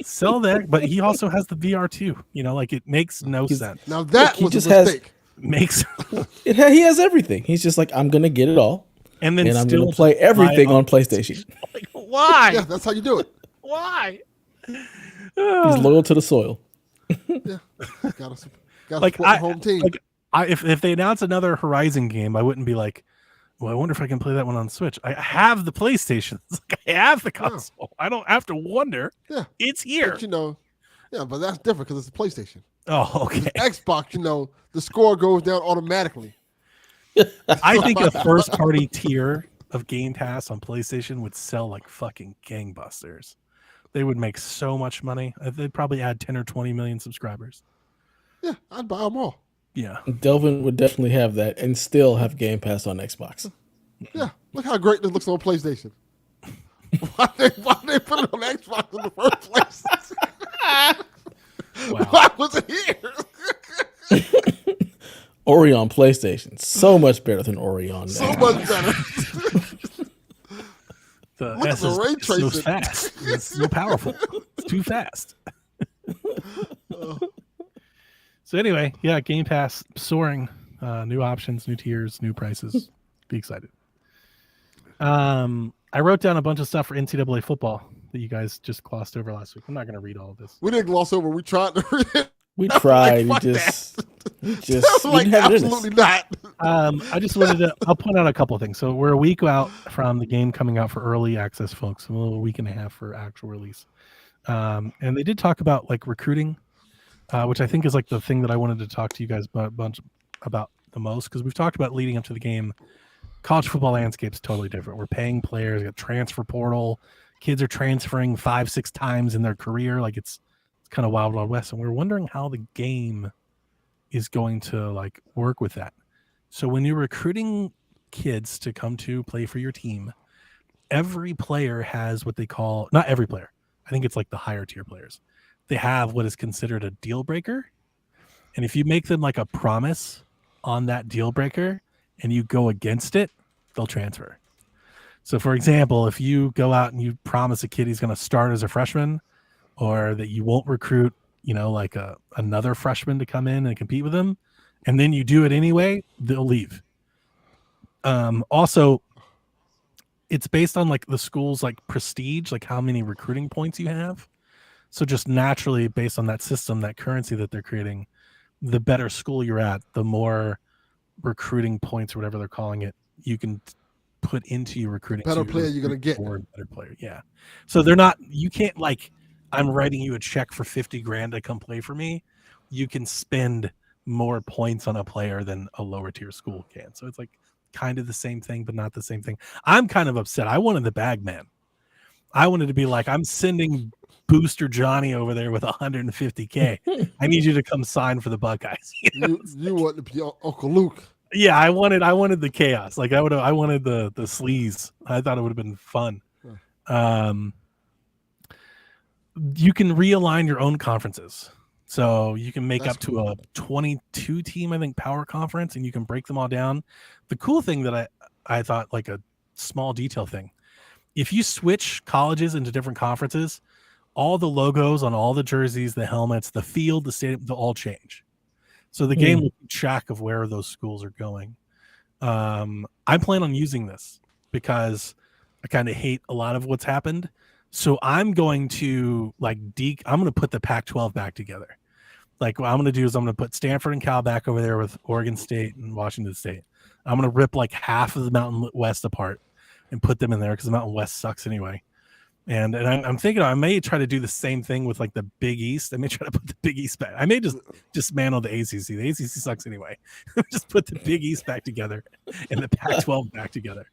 Sell that, but he also has the VR too. Like, it makes no sense. Now that was a mistake. He has everything. He's just like, I'm gonna get it all. And then I'm going to play everything on PlayStation. Like, why? Yeah, that's how you do it. Why? He's loyal to the soil. Yeah, gotta support the home team. Like, if they announce another Horizon game, I wouldn't be like, well, I wonder if I can play that one on Switch. I have the PlayStation. It's like I have the console. I don't have to wonder. Yeah, it's here. But, but that's different because it's a PlayStation. Oh, okay. Xbox, the score goes down automatically. I think a first-party tier of Game Pass on PlayStation would sell like fucking gangbusters. They would make so much money. They'd probably add 10 or 20 million subscribers. Yeah, I'd buy them all. Yeah. Delvin would definitely have that and still have Game Pass on Xbox. Yeah, look how great this looks on PlayStation. Why they put it on Xbox in the first place? Wow. Why was it here? Ori on PlayStation. So much better than Ori on So Xbox. much better. The Look at S the ray is so tracing. fast. It's so powerful. It's too fast. So anyway, yeah, Game Pass soaring. New options, new tiers, new prices. Be excited. I wrote down a bunch of stuff for NCAA football that you guys just glossed over last week. I'm not going to read all of this. We didn't gloss over. We tried to read it. We tried. Like, we fuck just we Like, didn't have it in us. absolutely not. I just wanted to. I'll point out a couple of things. So we're a week out from the game coming out for early access, folks. A little week and a half for actual release. And they did talk about like recruiting, which I think is like the thing that I wanted to talk to you guys about the most, because we've talked about leading up to the game. College football landscape is totally different. We're paying players, got transfer portal, kids are transferring 5-6 times in their career. Like it's kind of wild west, and we're wondering how the game is going to like work with that. So when you're recruiting kids to come to play for your team, every player has what they call, not every player, I think it's like the higher tier players, they have what is considered a deal breaker. And if you make them like a promise on that deal breaker and you go against it, they'll transfer. So for example, if you go out and you promise a kid he's going to start as a freshman, or that you won't recruit, like another freshman to come in and compete with them, and then you do it anyway, they'll leave. Also, it's based on like the school's like prestige, like how many recruiting points you have. So just naturally based on that system, that currency that they're creating, the better school you're at, the more recruiting points or whatever they're calling it, you can put into your recruiting. Better player you're going to get. Better player. Yeah. So you can't like, I'm writing you a check for $50,000 to come play for me. You can spend more points on a player than a lower tier school can. So it's like kind of the same thing, but not the same thing. I'm kind of upset. I wanted the bag man. I wanted to be like, I'm sending Booster Johnny over there with $150K. I need you to come sign for the Buckeyes. You want to be Uncle Luke. Yeah, I wanted the chaos. Like I wanted the sleaze. I thought it would have been fun. You can realign your own conferences. So you can make up to a 22 team, I think, power conference, and you can break them all down. The cool thing that I thought, like a small detail thing, if you switch colleges into different conferences, all the logos on all the jerseys, the helmets, the field, the stadium, they'll all change. So the game will keep track of where those schools are going. I plan on using this because I kind of hate a lot of what's happened. So I'm going to I'm going to put the Pac-12 back together. Like what I'm going to do is I'm going to put Stanford and Cal back over there with Oregon State and Washington State. I'm going to rip like half of the Mountain West apart and put them in there because the Mountain West sucks anyway. And I'm thinking I may try to do the same thing with like the Big East. I may try to put the Big East back. I may just dismantle the ACC. The ACC sucks anyway. Just put the Big East back together and the Pac-12 back together.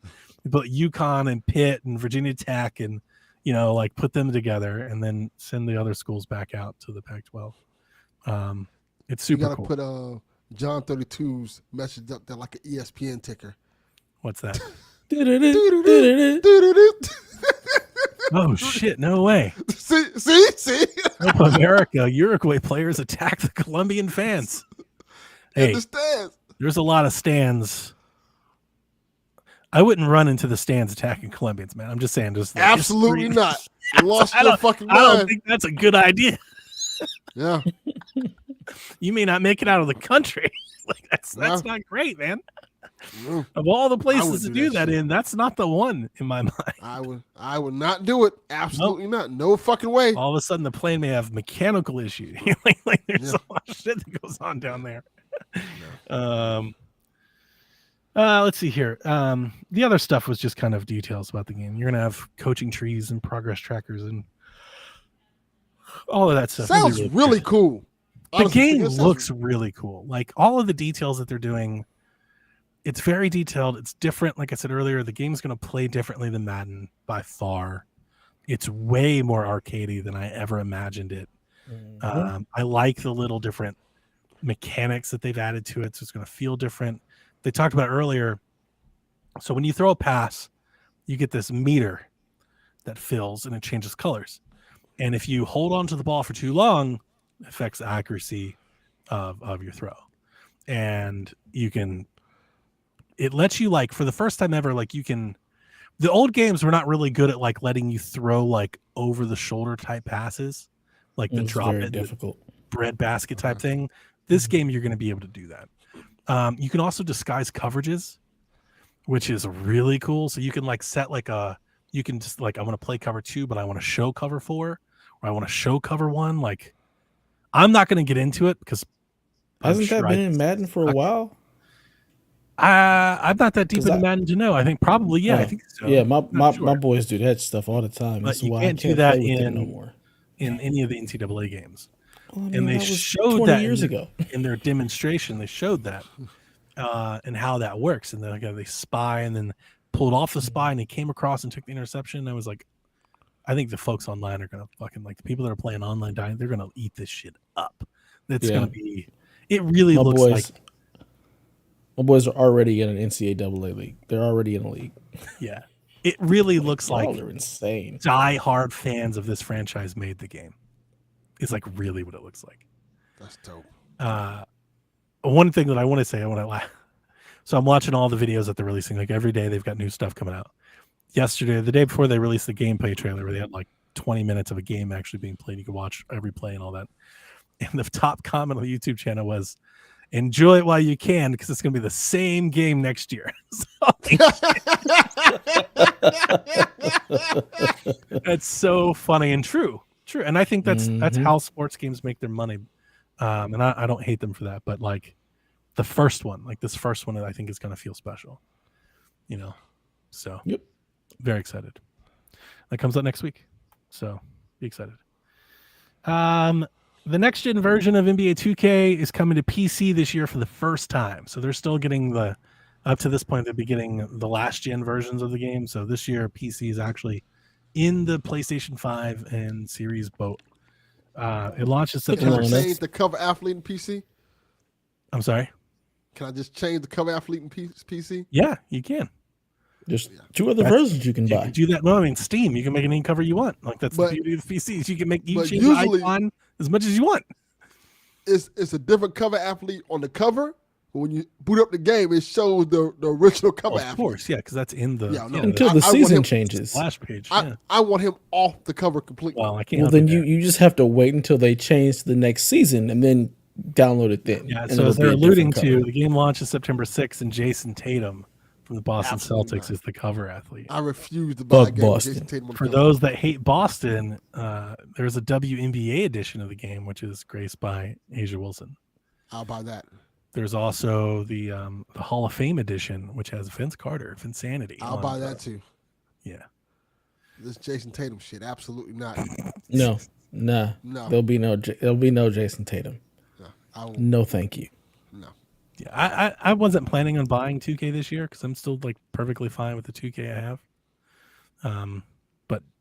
Put UConn and Pitt and Virginia Tech and like put them together and then send the other schools back out to the Pac-12. It's super cool. You got to put John 32's message up there like an ESPN ticker. What's that? Oh shit! No way. See. Copa America, Uruguay players attack the Colombian fans. Hey, the stands. There's a lot of stands. I wouldn't run into the stands attacking Colombians, man. I'm just saying. Absolutely not. You lost your fucking mind. I don't think that's a good idea. Yeah. You may not make it out of the country. Like that's not great, man. Of all the places to do that in, that's not the one in my mind. I would not do it. Absolutely not. No fucking way. All of a sudden, the plane may have mechanical issues. like there's a lot of shit that goes on down there. Let's see here. The other stuff was just kind of details about the game. You're gonna have coaching trees and progress trackers and all of that stuff. Sounds really cool. The game looks really cool. Like all of the details that they're doing, it's very detailed. It's different. Like I said earlier, the game's going to play differently than Madden by far. It's way more arcadey than I ever imagined it. I like the little different mechanics that they've added to it, so it's going to feel different. They talked about earlier. So when you throw a pass, you get this meter that fills and it changes colors. And if you hold on to the ball for too long, it affects the accuracy of your throw. And it lets you, like, for the first time ever, like, the old games were not really good at like letting you throw like over the shoulder type passes, like the drop it, difficult bread basket type thing. This game, you're going to be able to do that. You can also disguise coverages, which is really cool. So you can like set like you can just like, I want to play cover 2, but I want to show cover 4, or I want to show cover 1. Like, I'm not going to get into it because hasn't that been in Madden for a while? I'm not that deep into Madden to know. I think probably, yeah. I think so. Yeah, my boys do that stuff all the time. But you can't do that in any of the NCAA games. Well, and they showed 20 years ago in their demonstration. They showed that and how that works. And then they spy and then pulled off the spy and they came across and took the interception. And I was like, I think the folks online are gonna fucking, like, the people that are playing online dying, they're gonna eat this shit up. It's gonna be. It really looks like. My boys are already in an NCAA league. They're already in a league. Yeah. It really looks like they're insane. Die-hard fans of this franchise made the game. It's like really what it looks like. That's dope. One thing that I want to say, so I'm watching all the videos that they're releasing. Like every day they've got new stuff coming out. Yesterday, the day before they released the gameplay trailer where they had like 20 minutes of a game actually being played. You could watch every play and all that. And the top comment on the YouTube channel was, enjoy it while you can, because it's going to be the same game next year. That's so funny and true. And I think that's how sports games make their money. And I don't hate them for that, but like the first one, like this first one, I think is going to feel special, you know? So very excited. That comes out next week. So be excited. The next gen version of NBA 2K is coming to PC this year for the first time. So they're still getting up to this point, they'll be getting the last gen versions of the game. So this year, PC is actually in the PlayStation 5 and Series boat. It launches September 6th. Change the cover athlete in PC? I'm sorry? Can I just change the cover athlete in PC? Yeah, you can. There's 2 other versions you can buy. You can do that. No, I mean, Steam, you can make any cover you want. Like, that's the beauty of the PCs. You can make each icon as much as you want. It's a different cover athlete on the cover. But when you boot up the game, it shows the original cover athlete. Of course, yeah, because that's in the until the season changes. Splash page. I want him off the cover completely. Well, I can't. Well, then you just have to wait until they change to the next season and then download it then. Yeah, so as they're alluding to, the game launches September 6th, and Jason Tatum from the Boston Celtics is the cover athlete. I refuse to buy a game with Jason Tatum. For those that hate Boston, there's a WNBA edition of the game, which is graced by Asia Wilson. I'll buy that. There's also the Hall of Fame edition, which has Vince Carter, Vinsanity. I'll buy that too. Yeah. This Jason Tatum shit, absolutely not. No. There'll be no Jason Tatum. No, thank you. No. Yeah, I wasn't planning on buying 2K this year because I'm still like perfectly fine with the 2K I have.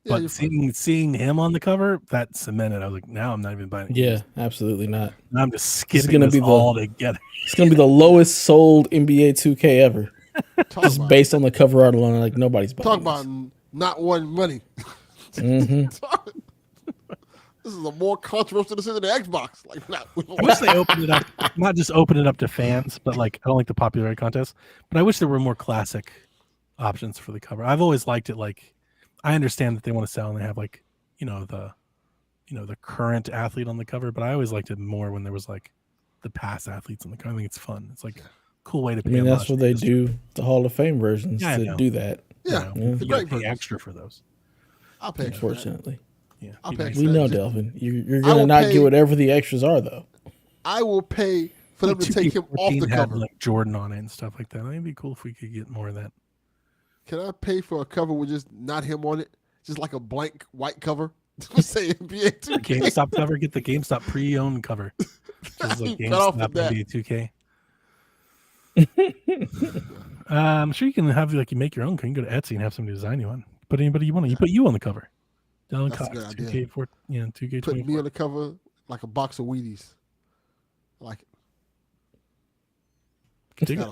But seeing him on the cover, that cemented. I was like, now I'm not even buying it. Yeah, absolutely not. I'm just skipping this all together. It's gonna be the lowest sold NBA 2K ever. Just based on the cover art alone, like nobody's buying. Talk about not wanting money. This is a more controversial decision than Xbox. Like, I wish they opened it up, not just open it up to fans, but like I don't like the popularity contest, but I wish there were more classic options for the cover. I've always liked it. Like, I understand that they want to sell and they have like, the current athlete on the cover, but I always liked it more when there was like the past athletes on the cover. I think it's fun. It's like a cool way to pay. I mean, that's what they do. The Hall of Fame versions to do that. Yeah, you got to pay extra for those. I'll pay. Unfortunately. Yeah, we know, Delvin. You're gonna not get whatever the extras are, though. I will pay for them to take him off the had, cover. like Jordan on it and stuff like that. I think it'd be cool if we could get more of that. Can I pay for a cover with just not him on it? Just like a blank white cover? Say NBA 2K. GameStop cover, get the GameStop pre-owned cover. Just like Cut off with GameStop that. NBA 2K. I'm sure you can have you make your own. You can go to Etsy and have somebody design you one. Put anybody you want. You put you on the cover. Dylan That's a Cox, good idea. 2K4, 2K24. Put me on the cover like a box of Wheaties. I like it. Dig it.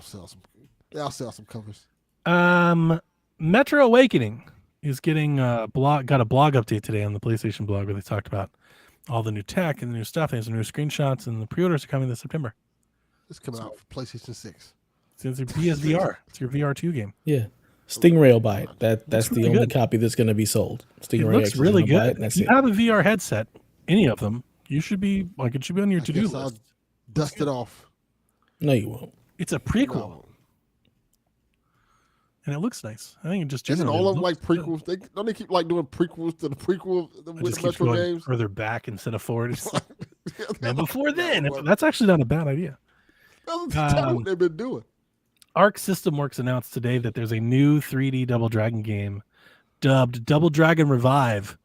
That'll sell some covers. Metro Awakening is getting got a blog update today on the PlayStation blog where they talked about all the new tech and the new stuff. There's some new screenshots and the pre-orders are coming this September. It's coming out for PlayStation 6. It's your PSVR. It's your VR2 game. Yeah. Stingray will buy it. That's really the only good. copy that's going to be sold. Stingray It looks X is really gonna buy it, good. and that's If you it. have a VR headset, any of them, you should be it should be on your to-do Guess I'll list. dust it off. No, you won't. It's a prequel, No. and it looks nice. I think it just Isn't generally all of them like looks good. prequels? Don't they keep like doing prequels to the prequel It with just the keeps Metro going games? further back instead of forward. It's like, Yeah, and before then, That's that's actually not a bad idea. what they've been doing. Arc System Works announced today that there's a new 3D Double Dragon game dubbed Double Dragon Revive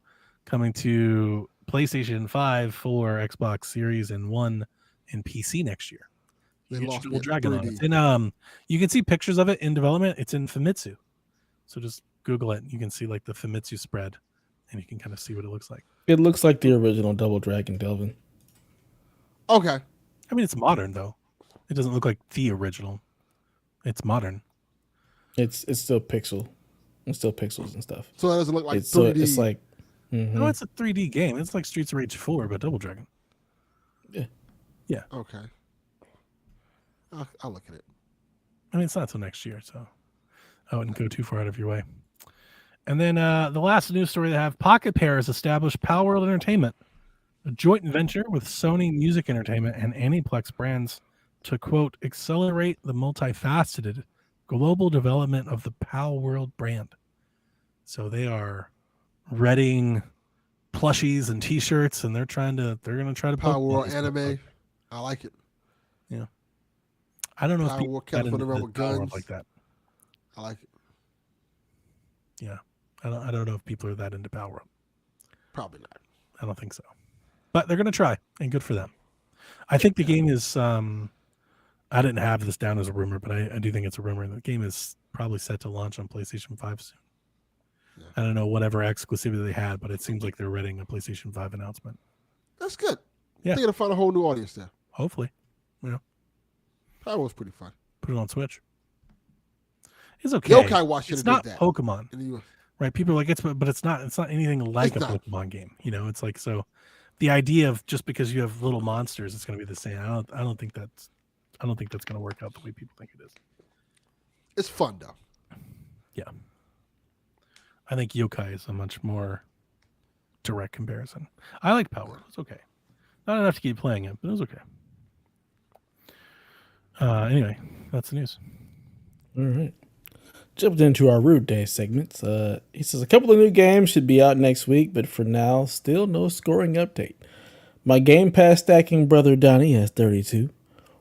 coming to PlayStation 5, 4, Xbox Series, and 1 and PC next year. They You get lost your me Double at Dragon on 3D. it. And you can see pictures of it in development. It's in Famitsu. So just Google it. You can see like the Famitsu spread and you can kind of see what it looks like. It looks like the original Double Dragon, Delvin. Okay. I mean, it's modern though. It doesn't look like the original. It's modern. It's still pixel. It's still pixels and stuff. So that doesn't look like It's so 3D. it's like mhm. No, it's a 3D game. It's like Streets of Rage 4, but Double Dragon. Okay. I'll look at it. I mean, it's not till next year, so I wouldn't go too far out of your way. And then the last news story they have, Pocket Pair has established Power World Entertainment, a joint venture with Sony Music Entertainment and Aniplex brands to, quote, accelerate the multifaceted global development of the Power World brand. So they are readying plushies and T-shirts, and they're going to try to Power poke World this anime. stuff. I like it. I don't know Power if people World got California into Realm the with Power World guns. like that. I like it. I don't know if people are that into Power World. Probably not. I don't think so. But they're going to try, and good for them. I think the game is, I didn't have this down as a rumor, but I do think it's a rumor. The game is probably set to launch on PlayStation 5 soon. Yeah. I don't know whatever exclusivity they had, but it seems like they're readying a PlayStation 5 announcement. That's good. Yeah. I think it'll find a whole new audience there. Hopefully. Power World's pretty fun. Put it on Switch. It's okay. Yokai Watch should It's have not did that. Pokemon, In the US. right? People are like, but it's not anything like It's a not. Pokemon game. It's like, so the idea of just because you have little monsters, it's going to be the same. I don't think that's going to work out the way people think it is. It's fun though. I think Yokai is a much more direct comparison. I like Power. It's okay. Not enough to keep playing it, but it was okay. Anyway, that's the news. All right. Jumped into our Rude Day segments. He says a couple of new games should be out next week, but for now, still no scoring update. My Game Pass stacking brother Donnie has 32.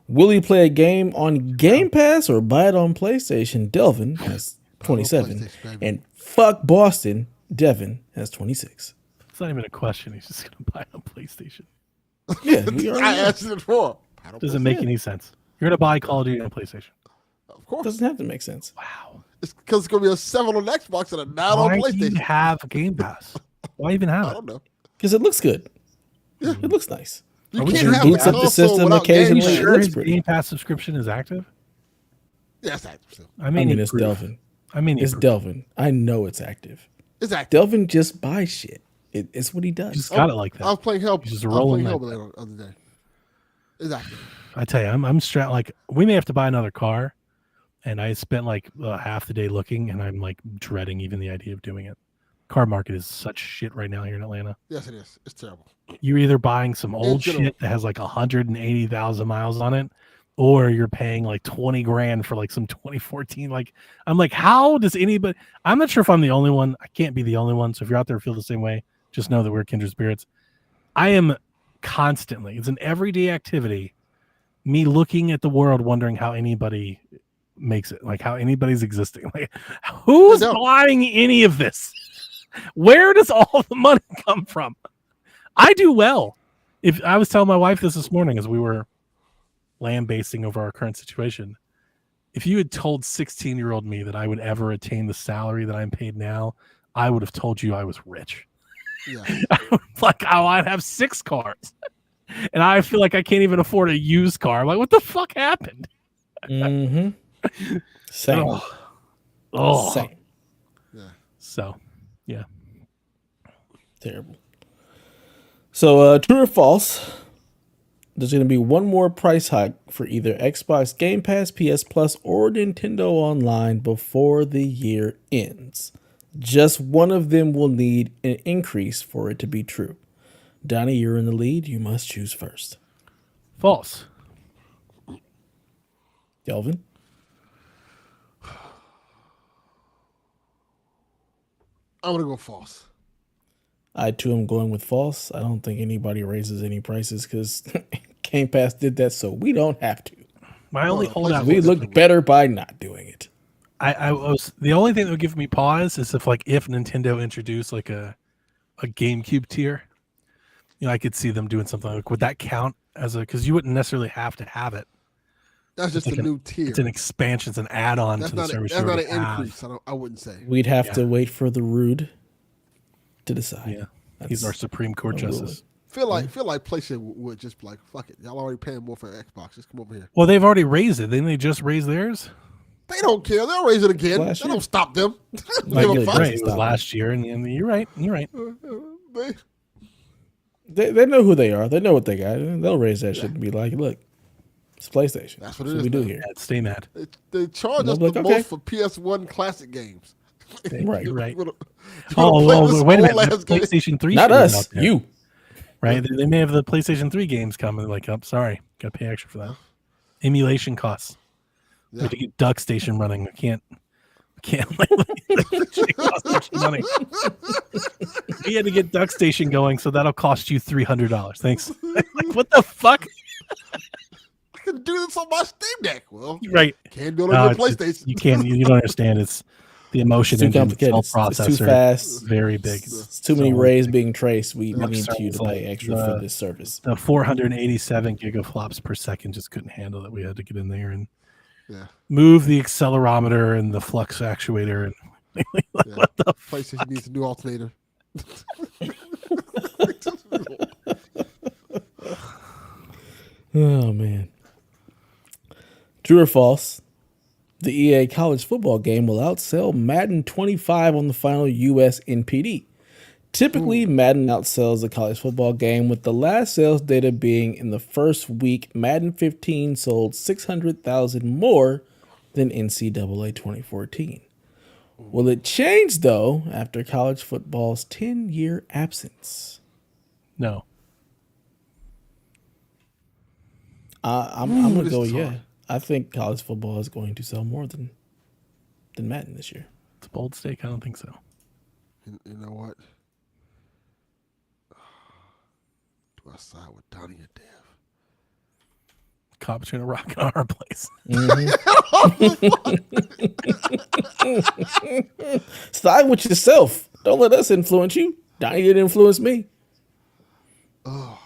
Will he play a game on Game Pass or buy it on PlayStation? Delvin has 27. PlayStation, baby. And fuck Boston, Devin has 26. It's not even a question. He's just going to buy it on PlayStation. Yeah, we already I know. answered it for. I don't Doesn't play make any sense. You're going to buy Call of Duty on PlayStation. Of course. Doesn't have to make sense. Wow. It's because it's going to be a 7 on Xbox and a 9 on Why do you PlayStation. have Game Pass? Why even have I it? don't know. Because it looks good. Yeah. It looks nice. You Are we can't sure have he a boots up the console system without occasionally? games. It Sure, looks his pretty. Game Pass subscription is active. Yeah, it's active still. I I mean, it's proof. Delvin. It's Delvin. I know it's active. It's active. Delvin just buys shit. It's what he does. Just got it like that. I was playing Hellblade. He's just I was rolling playing like Hellblade the other day. It's active. I tell you, I'm strapped. Like, we may have to buy another car, and I spent like half the day looking, and I'm like dreading even the idea of doing it. Car market is such shit right now here in Atlanta. Yes, it is. It's terrible. You're either buying some old general. shit that has like 180,000 miles on it, or you're paying like 20 grand for like some 2014. Like, I'm like, how does anybody? I'm not sure if I'm the only one. I can't be the only one. So if you're out there who feel the same way, just know that we're kindred spirits. I am constantly. It's an everyday activity me looking at the world, wondering how anybody makes it, like how anybody's existing. Like, who's buying any of this? Where does all the money come from? I do well. If I was telling my wife this morning as we were lambasting over our current situation, if you had told 16-year-old me that I would ever attain the salary that I'm paid now, I would have told you I was rich. Yeah. Like, oh, I'd have 6 cars. And I feel like I can't even afford a used car. I'm like, what the fuck happened? Mm-hmm. Same. Same. Yeah. So, yeah. Terrible. So, true or false, there's going to be one more price hike for either Xbox Game Pass, PS Plus, or Nintendo Online before the year ends. Just one of them will need an increase for it to be true. Donnie, you're in the lead. You must choose first. False. Delvin? I'm going to go false. I, too, am going with false. I don't think anybody raises any prices because Game Pass did that, so we don't have to. My only holdout. We look better by not doing it. I was the only thing that would give me pause is if Nintendo introduced like a GameCube tier. You know, I could see them doing something like, would that count as because you wouldn't necessarily have to have it. That's just a new tier. It's an expansion. It's an add-on to the service. That's not an increase. I wouldn't say. We'd have to wait for the Rude to decide. Yeah, he's our Supreme Court justice. Feel like PlayStation would just be like, fuck it, y'all already paying more for Xbox. Just come over here. Well, they've already raised it. Didn't they just raise theirs? They don't care. They'll raise it again. That don't stop them. Right, it was last year, and you're right. You're right. They know who they are. They know what they got. They'll raise that shit and be like, look, it's PlayStation. That's what it is. We do here. Stay mad. They charge us the most for PS1 classic games. Right. Wait a minute. PlayStation 3. Not us. You. Right? They may have the PlayStation 3 games coming. Like, I'm sorry. Got to pay extra for that. Emulation costs. We have to get Duck Station running. I can't. It costs much money. We had to get Duck Station going, so that'll cost you $300. Thanks. Like, what the fuck? I can do this on my Steam Deck. Well, right. Can't do it on your PlayStation. You can't. You don't understand. It's the emotion it's too complicated. Processor. It's too fast. Very big. It's too many rays being traced. We need you to pay extra for this service. The 487 gigaflops per second just couldn't handle it. We had to get in there and move the accelerometer and the flux actuator. And what the PlayStation needs a new alternator. Oh man. True or false? The EA college football game will outsell Madden 25 on the final US NPD. Typically, Madden outsells the college football game, with the last sales data being in the first week, Madden 15 sold 600,000 more than NCAA 2014. Will it change, though, after college football's 10-year absence? No. I'm going to go, yeah. I think college football is going to sell more than Madden this year. It's a bold stake. I don't think so. You know what? Do I side with Donnie or Dev? Caught between a rock and a hard place. Side with yourself. Don't let us influence you. Donnie didn't influence me. Oh.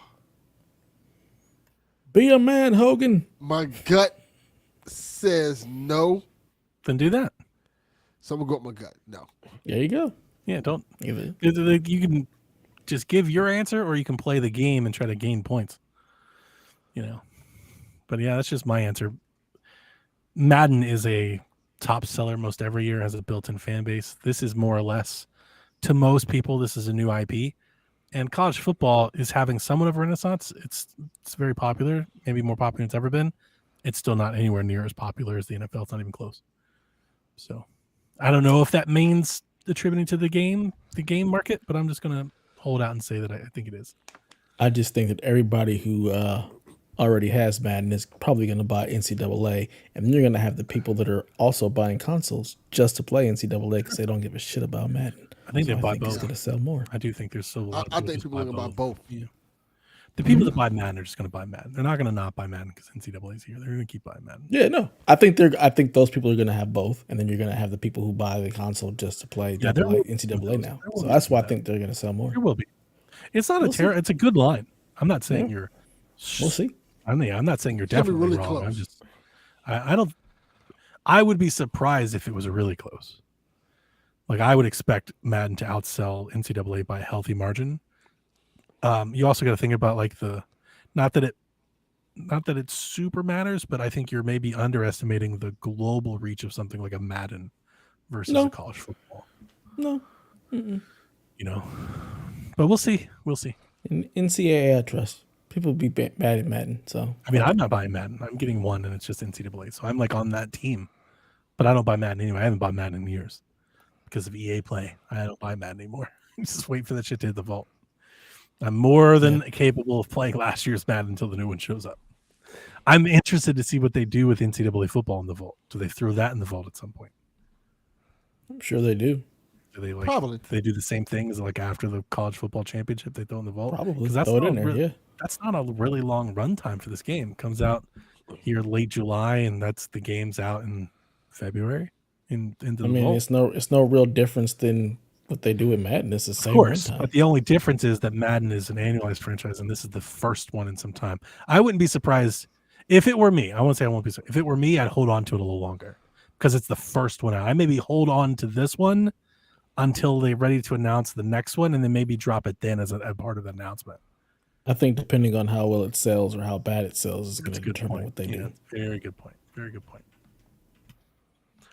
Be a man, Hogan. My gut says no. Then do that. So I'm going to go with my gut. No. There you go. Yeah, don't. You can just give your answer, or you can play the game and try to gain points. You know. But yeah, that's just my answer. Madden is a top seller most every year, has a built-in fan base. This is more or less, to most people, this is a new IP. And college football is having somewhat of a renaissance. It's very popular, maybe more popular than it's ever been. It's still not anywhere near as popular as the NFL. It's not even close. So I don't know if that means attributing to the game market, but I'm just going to hold out and say that I think it is. I just think that everybody who already has Madden is probably going to buy NCAA, and then you're going to have the people that are also buying consoles just to play NCAA because they don't give a shit about Madden. I think they buy both. It's going to sell more. I do think there's still a lot. I think people are going to buy both. Yeah. The people that buy Madden are just going to buy Madden. They're not going to not buy Madden because NCAA's here. They're going to keep buying Madden. Yeah, no. I think those people are going to have both, and then you're going to have the people who buy the console just to play NCAA now. So that's why I think they're going to sell more. There will be. It's not it's a good line. I'm not saying you're. We'll see. I'm not saying you're definitely really wrong. Close. I don't. I would be surprised if it was really close. Like I would expect Madden to outsell NCAA by a healthy margin. You also got to think about like not that it super matters, but I think you're maybe underestimating the global reach of something like a Madden versus a college football. No. You know, but we'll see. We'll see. In NCAA, I trust. People be bad at Madden, so. I mean, I'm not buying Madden. I'm getting one, and it's just NCAA. So I'm like on that team, but I don't buy Madden anyway. I haven't bought Madden in years because of EA Play. I don't buy Madden anymore. Just wait for that shit to hit the vault. I'm more than capable of playing last year's Madden until the new one shows up. I'm interested to see what they do with NCAA football in the vault. Do they throw that in the vault at some point? I'm sure they do. Do they probably? Do they do the same thing as like after the college football championship they throw in the vault? Probably. Because throw it in there. That's not a really long run time for this game. It comes out here late July, and that's the game's out in February. Vault. It's no real difference than what they do in Madden. It's the same. Of course, runtime. But the only difference is that Madden is an annualized franchise, and this is the first one in some time. I wouldn't be surprised if it were me. I won't say I won't be surprised. If it were me, I'd hold on to it a little longer because it's the first one out. I maybe hold on to this one until they're ready to announce the next one, and then maybe drop it then as a part of the announcement. I think depending on how well it sells or how bad it sells is going to determine what they do. Very good point. Very good point.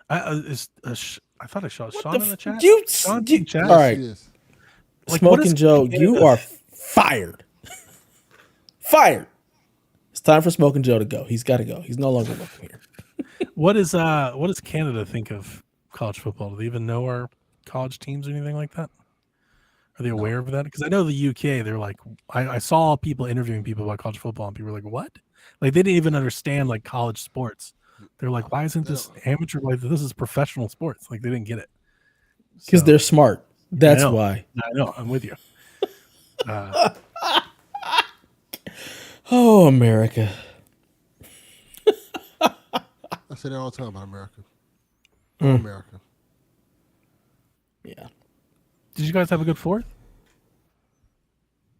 I thought I saw Sean in the chat. Sean in chat. All right. Like, Smoking Joe, you are fired. Fired. It's time for Smoking Joe to go. He's got to go. He's no longer working here. What does Canada think of college football? Do they even know our college teams or anything like that? Are they aware of that? Because I know the UK, they're like, I saw people interviewing people about college football, and people were like, what? Like, they didn't even understand, like, college sports. They're like, why isn't this amateur? Like, this is professional sports. Like, they didn't get it. Because they're smart. That's why. I know. I'm with you. Oh, America. I say that all the time about America. America. Yeah. Did you guys have a good fourth?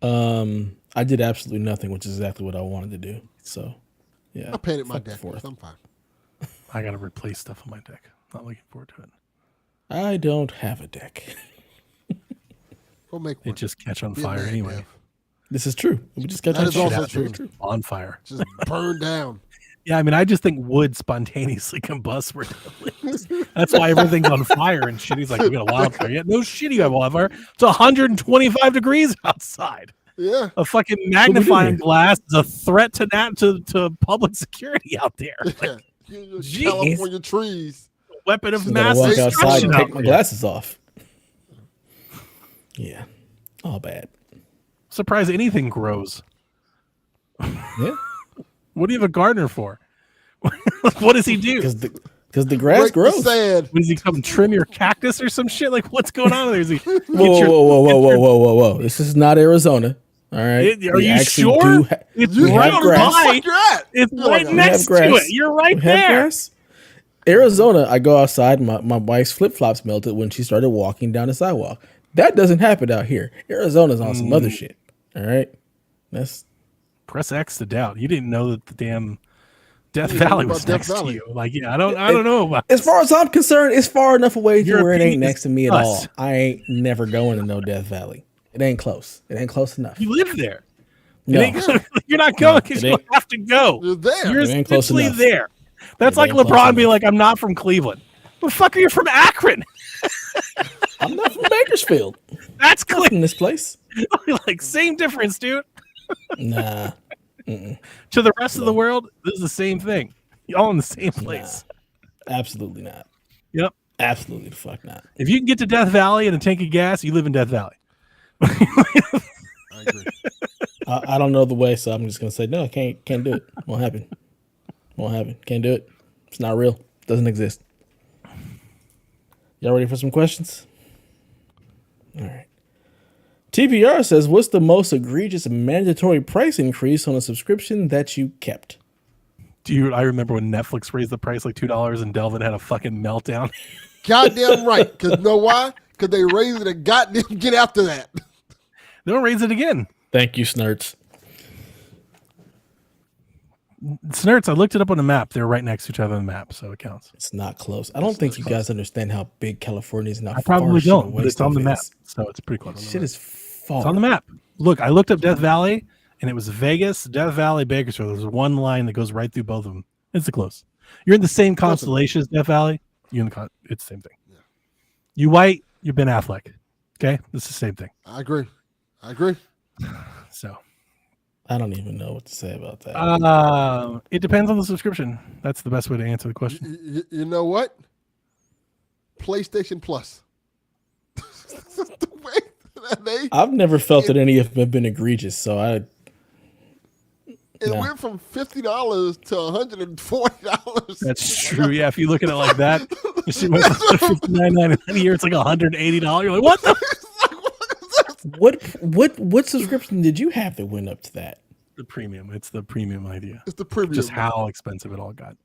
I did absolutely nothing, which is exactly what I wanted to do. So, yeah. I painted my deck. I'm fine. I got to replace stuff on my deck. Not looking forward to it. I don't have a deck. Go make one. It just catch on fire anyway. Dev. This is true. We just catch on fire. Also true. On fire. Just burn down. Yeah, I mean, I just think wood spontaneously combusts randomly. That's why everything's on fire and shit. He's like, we got a wildfire. Yeah, no shit, you have a wildfire. It's 125 degrees outside. Yeah. A fucking magnifying glass is a threat to public security out there. Like, California trees. Weapon of so mass walk outside and destruction. take my glasses off. Yeah. All bad. Surprised anything grows. Yeah. What do you have a gardener for? What does he do? Because the grass grows. What, does he come trim your cactus or some shit? Like, what's going on there? Is he whoa. This is not Arizona. All right. Are you sure? It's right by. It's right next to it. You're right there. Grass. Arizona, I go outside. My wife's flip flops melted when she started walking down the sidewalk. That doesn't happen out here. Arizona's on some other shit. All right. Press X to doubt. You didn't know that the damn Death Valley was next to you. Like, yeah, I don't know about as far as I'm concerned, it's far enough away to where it ain't next to me at all. I ain't never going to no Death Valley. It ain't close. It ain't close enough. You live there. No. You're not going because you have to go. You're there. You're essentially there. That's like LeBron being like, I'm not from Cleveland. Well, fuck, are you from Akron? I'm not from Bakersfield. That's clear. In this place. Like, same difference, dude. Nah. To the rest of the world, this is the same thing. You're all in the same place. Nah, absolutely not. Yep. Absolutely the fuck not. If you can get to Death Valley in a tank of gas, you live in Death Valley. I agree. I don't know the way, so I'm just gonna say no. I can't do it. Won't happen. Can't do it. It's not real. Doesn't exist. Y'all ready for some questions? All right. TPR says, what's the most egregious mandatory price increase on a subscription that you kept? I remember when Netflix raised the price like $2 and Delvin had a fucking meltdown. Goddamn right. Because you know why? Because they raised it and goddamn get after that. They don't raise it again. Thank you, Snurts. Snurts, I looked it up on the map. They're right next to each other on the map, so it counts. It's not close. I don't think you guys understand how big California is. And how I probably far don't, but it's on the map, so it's pretty close. Shit is far. It's on the map. Look, I looked up Death Valley, and it was Vegas, Death Valley, Bakersfield. There's one line that goes right through both of them. It's the close. You're in the same constellation as Death Valley. It's the same thing. Yeah. You white, you're Ben Affleck. Okay, it's the same thing. I agree. So I don't even know what to say about that. It depends on the subscription. That's the best way to answer the question. You know what? PlayStation Plus. I've never felt that any of them have been egregious, so it went from $50 to $140. That's true. Yeah, if you look at it like that, you see what's $59.99 a year. It's like $180. You're like, what the? What subscription did you have that went up to that? The premium. It's the premium idea. It's the premium. Just how expensive it all got.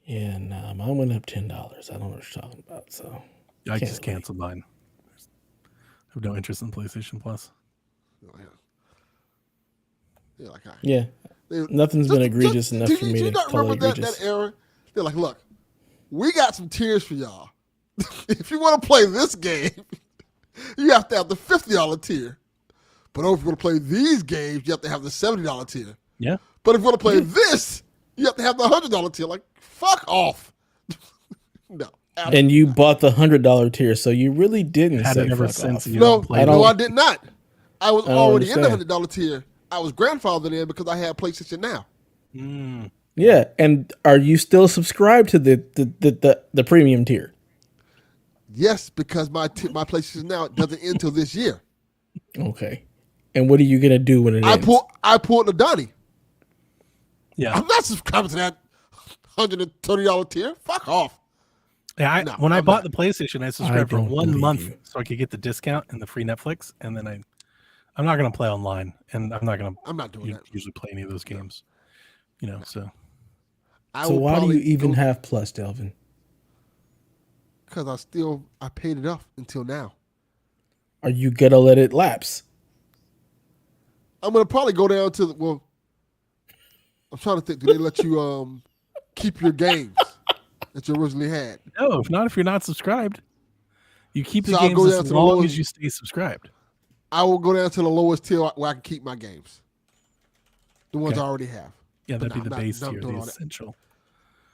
Yeah, mine went up $10. I don't know what you're talking about. So I just canceled mine. I have no interest in PlayStation Plus. Yeah, nothing's been egregious enough for me to call it egregious. That era? They're like, look, we got some tiers for y'all. If you want to play this game, you have to have the $50 tier. But if you want to play these games, you have to have the $70 tier. Yeah. But if you want to play this, you have to have the $100 tier. Like, fuck off. No. And you bought the $100 tier, so you really didn't had say it ever fuck since. off. No, I did not. I was already in the understand. $100 tier. I was grandfathered in because I had PlayStation Now. Yeah, and are you still subscribed to the premium tier? Yes, because my PlayStation Now doesn't end until this year. Okay. And what are you gonna do when it ends? I pulled the Donnie. Yeah. I'm not subscribing to that $130 tier. Fuck off. Yeah, when I bought the PlayStation, I subscribed for 1 month so I could get the discount and the free Netflix, and then I'm not gonna play online, and I'm not doing that. Usually play any of those games, So why do you even have Plus, Delvin? Because I paid it off until now. Are you gonna let it lapse? I'm gonna probably go down to I'm trying to think. Do they let you keep your games that you originally had? No, if you're not subscribed, you keep the So I'll games go down as to the long lowest- as you stay subscribed. I will go down to the lowest tier where I can keep my games. The ones Okay. I already have. Yeah, But that'd be no, the I'm base not tier, doing the all that. essential.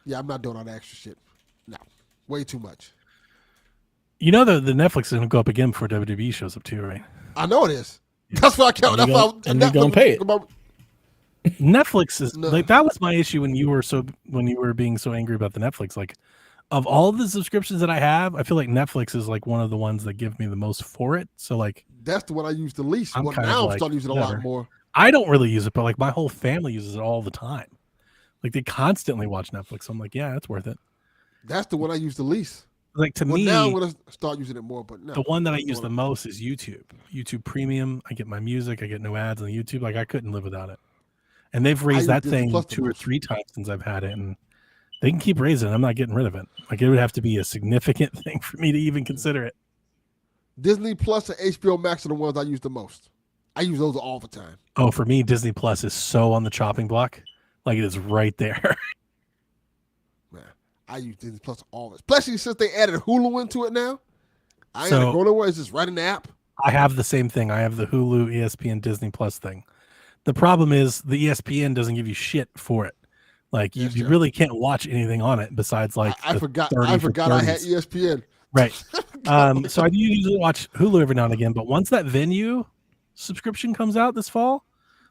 Yeah, I'm not doing all that extra shit. No, way too much. You know the Netflix is gonna go up again before WWE shows up too, right? I know it is. That's what I count. And you're gonna pay it. Netflix is No. like that was my issue when you were being so angry about the Netflix. Like, of all the subscriptions that I have, I feel like Netflix is like one of the ones that give me the most for it. So like, That's the one I use the least. I'm Well, kind of now I'm like, starting using it a whatever. lot more. I don't really use it, but like my whole family uses it all the time. Like they constantly watch Netflix. So I'm like, yeah, that's worth it. That's the one I use the least. Like to Well, me, now I'm gonna start using it more. But no, the one that I use the most is YouTube. YouTube Premium. I get my music. I get no ads on YouTube. Like I couldn't live without it. And they've raised use that Disney thing Plus the 2 or most. 3 times since I've had it, and they can keep raising it. I'm not getting rid of it. Like it would have to be a significant thing for me to even consider it. Disney Plus and HBO Max are the ones I use the most. I use those all the time. Oh, for me, Disney Plus is so on the chopping block. Like it is right there. Man, I use Disney Plus always, especially since they added Hulu into it now. I ain't So- gotta go nowhere. It's just right in the app. I have the same thing. I have the Hulu, ESPN, Disney Plus thing. The problem is the ESPN doesn't give you shit for it. Like you, Yes, you sir. really can't watch anything on it besides like I the forgot. 30 I for forgot I had 30s. ESPN. Right. So I do usually watch Hulu every now and again, but once that Venue subscription comes out this fall,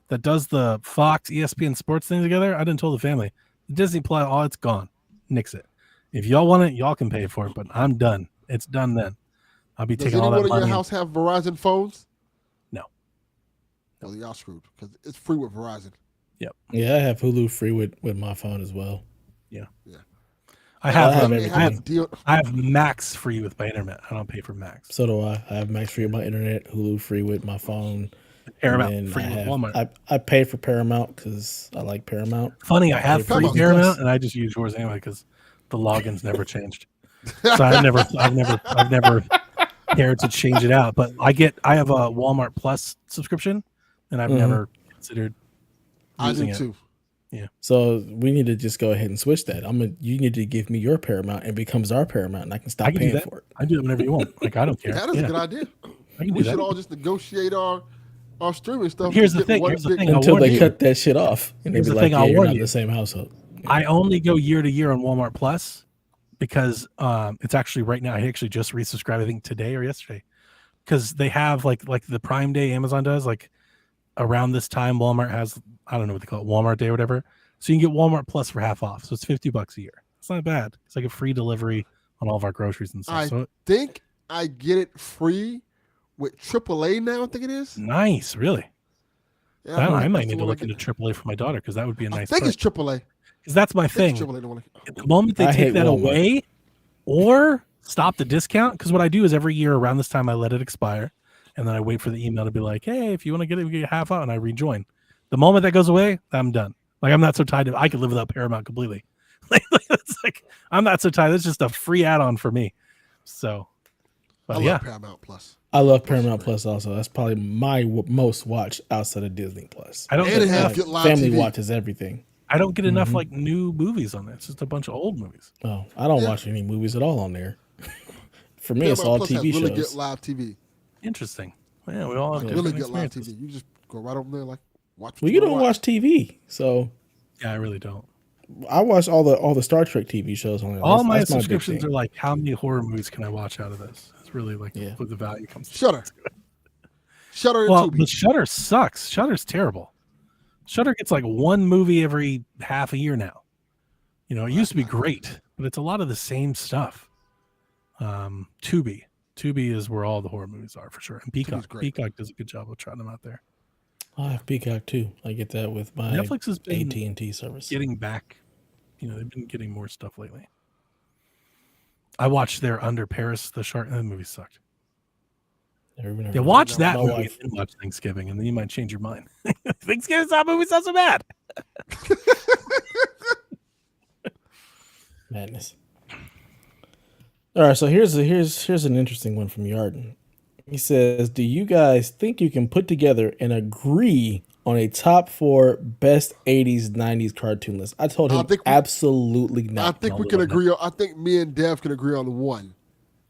that does the Fox, ESPN sports thing together, I done told the family, Disney Plus, oh, it's gone. Nix it. If y'all want it, y'all can pay for it, but I'm done. It's done then. I'll be Does taking all that anyone in money. your house have Verizon phones? No. Well, y'all screwed because it's free with Verizon. Yeah, I have Hulu free with my phone as well. I have have It everything. has a deal. I have Max free with my internet. I don't pay for Max. So do I. I have Max free with my internet, Hulu free with my phone. Paramount And then free I with have Walmart. I pay for Paramount because I like Paramount. Funny, I have free Paramount's Paramount, plus. and I just use yours anyway because the login's never changed. So I've never cared to change it out. But I have a Walmart Plus subscription, and I've never considered I do using it. too. So we need to just go ahead and switch that. You need to give me your Paramount and it becomes our Paramount, and I can stop I can do paying that. for it. I do it whenever you want. Like I don't care. That is a good idea. I can We do should that. all just negotiate our streaming stuff. Here's Just the get thing, one here's the big- thing. I'll Until warn they you. cut that shit off, and they Here's be the like, thing, "Yeah, I'll you're warn not in you. the same household." I only go year to year on Walmart Plus because it's actually right now. I actually just resubscribed, I think today or yesterday, because they have like the Prime Day Amazon does. Like around this time, Walmart has, I don't know what they call it, Walmart Day or whatever. So you can get Walmart Plus for half off. So it's $50 a year. It's not bad. It's like a free delivery on all of our groceries and stuff. I So think I get it free with AAA now. I think it is. nice, really. Yeah, I think might that's need the to one look I get. into AAA for my daughter because that would be a I nice think price. it's AAA. Because that's my I think thing. it's AAA. The one I- The moment they I hate take that Walmart. away or stop the discount, because what I do is every year around this time I let it expire, and then I wait for the email to be like, "Hey, if you want to get it, we get half out," and I rejoin. The moment that goes away, I'm done. Like I'm not so tied to. I could live without Paramount completely. It's like I'm not so tied. It's just a free add-on for me. So, I but love yeah, Paramount Plus. I love Paramount Plus also. That's probably my most watched outside of Disney Plus. I don't And it get has enough. good live Family TV. watches everything. I don't get enough like new movies on it. It's just a bunch of old movies. Oh, I don't Yeah. watch any movies at all on there. For me, it's Paramount all Plus TV has really shows. good live TV. Interesting. Yeah, we all have Really different good live experiences. TV. You just go right over there, like watch. what Well, you you wanna don't watch TV, so Yeah, I really don't. I watch all the Star Trek TV shows on there. All That's my my big subscriptions thing. are like, how many horror movies can I watch out of this? It's really like Yeah. what the value comes to. Shutter. Shutter and Well, Tubi. but Shutter sucks. Shutter's terrible. Shutter gets like one movie every half a year now. You know, it used to be great, but it's a lot of the same stuff. Tubi is where all the horror movies are for sure. And Tubi's Peacock. great. Peacock does a good job of trotting them out there. I have Peacock too. I get that with my Netflix has been AT&T service. getting back. You know, they've been getting more stuff lately. I watched their Under Paris, the shark. That movie sucked. Yeah, watch that My movie wife- and then watch Thanksgiving, and then you might change your mind. Thanksgiving's not movie's not so bad. Madness. All right, so here's an interesting one from Yarden. He says, "Do you guys think you can put together and agree on a top 4 best 80s 90s cartoon list?" I told I him think we- absolutely I not. think we can agree on. I think me and Dev can agree on one.